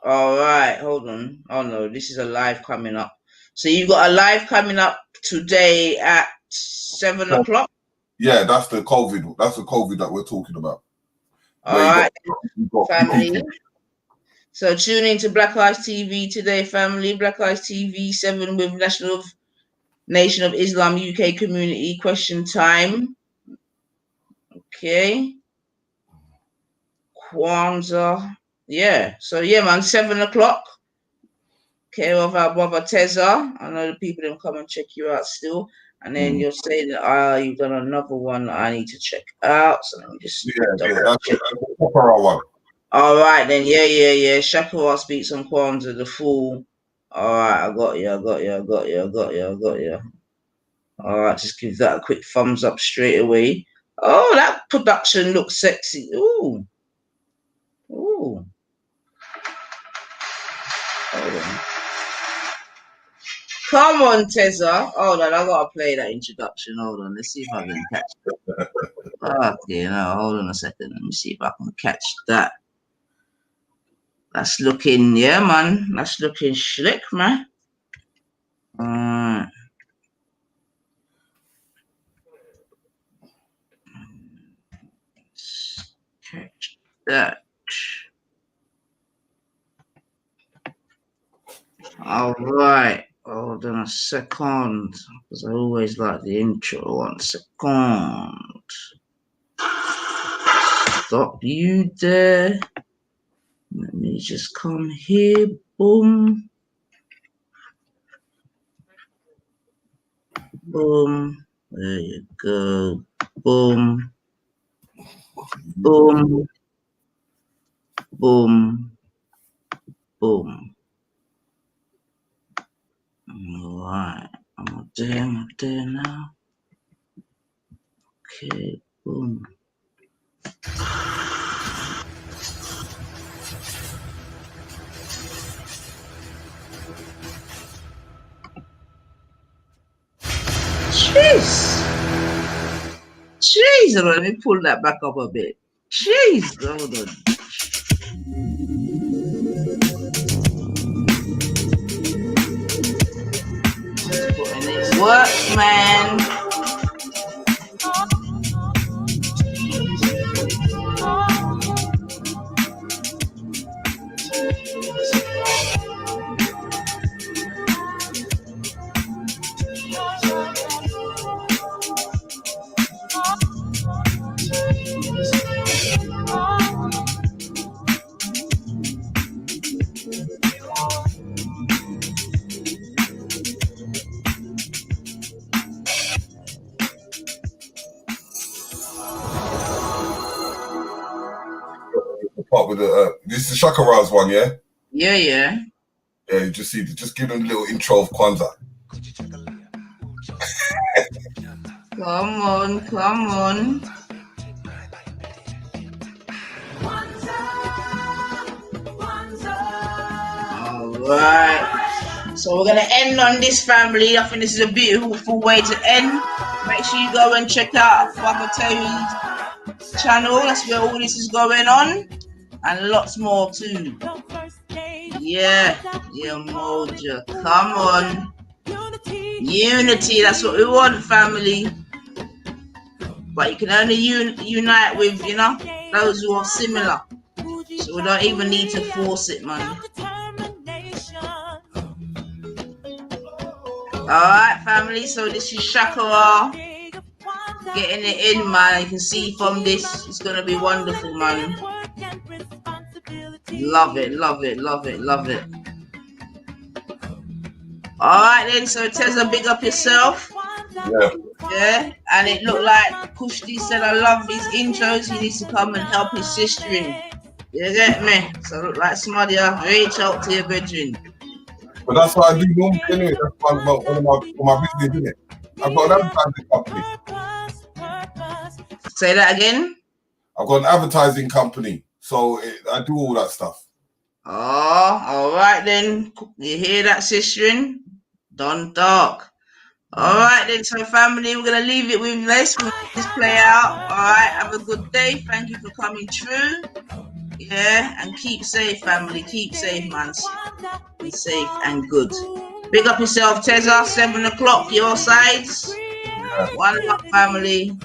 All right, hold on. Oh, no, this is a live coming up. So you've got a live coming up today at 7 o'clock? Yeah, that's the COVID. That's the COVID that we're talking about. All right, family. So tune into Black Eyes TV today, family. Black Eyes TV 7 with Nation of Islam UK Community question time. Okay. Kwanzaa. Yeah. So yeah, man, 7 o'clock. Okay, with our brother Teza. I know the people them come and check you out still. And then you'll say that you've done another one that I need to check out. So let me just that's the one. All right then, yeah. Shakira speaks on Kwanzaa, the fool. All right, I got you. All right, just give that a quick thumbs up straight away. Oh, that production looks sexy. Ooh. Hold on. Come on, Tessa. Hold on, I gotta play that introduction. Hold on, let's see if I can catch it. Okay, now hold on a second. Let me see if I can catch that. That's looking, yeah, man. That's looking slick, man. Catch that. All right. Hold on a second, because I always like the intro. 1 second. Stop you there. Let me just come here. Boom. Boom. There you go. Boom. Boom. Boom. Boom. All right. I'm there now. Okay. Boom. Jeez, let me pull that back up a bit. Jeez, hold on. Just putting it work, man. Part with this is the Shaka Raz one, yeah? Yeah. Yeah, just give them a little intro of Kwanzaa. Come on. All right. So we're gonna end on this, family. I think this is a beautiful way to end. Make sure you go and check out Father Terry's channel. That's where all this is going on, and lots more too. Yeah, Moja. Come on. Unity, that's what we want, family. But you can only unite with, those who are similar. So we don't even need to force it, man. Alright, family, so this is Shakara. Getting it in, man. You can see from this, it's gonna be wonderful, man. Love it, love it, love it, love it. Alright then, so Tezza, big up yourself. Yeah. Yeah, and it looked like Kushti said, I love his intros. He needs to come and help his sister in. You get me? So look like somebody reach out to your bedroom. But that's what I do normally anyway. That's one of my business, isn't it? I've got an advertising company. Say that again? I've got an advertising company. So I do all that stuff. Oh, all right then. You hear that, sister? Don't talk. All right then, so family, we're going to leave it with this. We'll just play out. All right, have a good day. Thank you for coming through. Yeah, and keep safe, family. Keep safe, man. Be safe and good. Big up yourself, Tezza. 7 o'clock, your sides. Yeah. One up, family.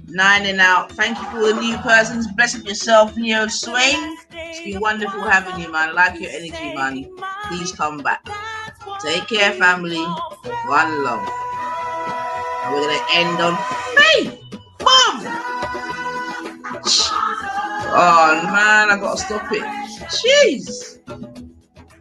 9 and out. Thank you for the new persons. Bless up yourself, Neo Swain. It's been wonderful having you, man. I like your energy, man. Please come back. Take care, family. One love. And we're gonna end on faith. Boom! Oh man, I gotta stop it. Jeez.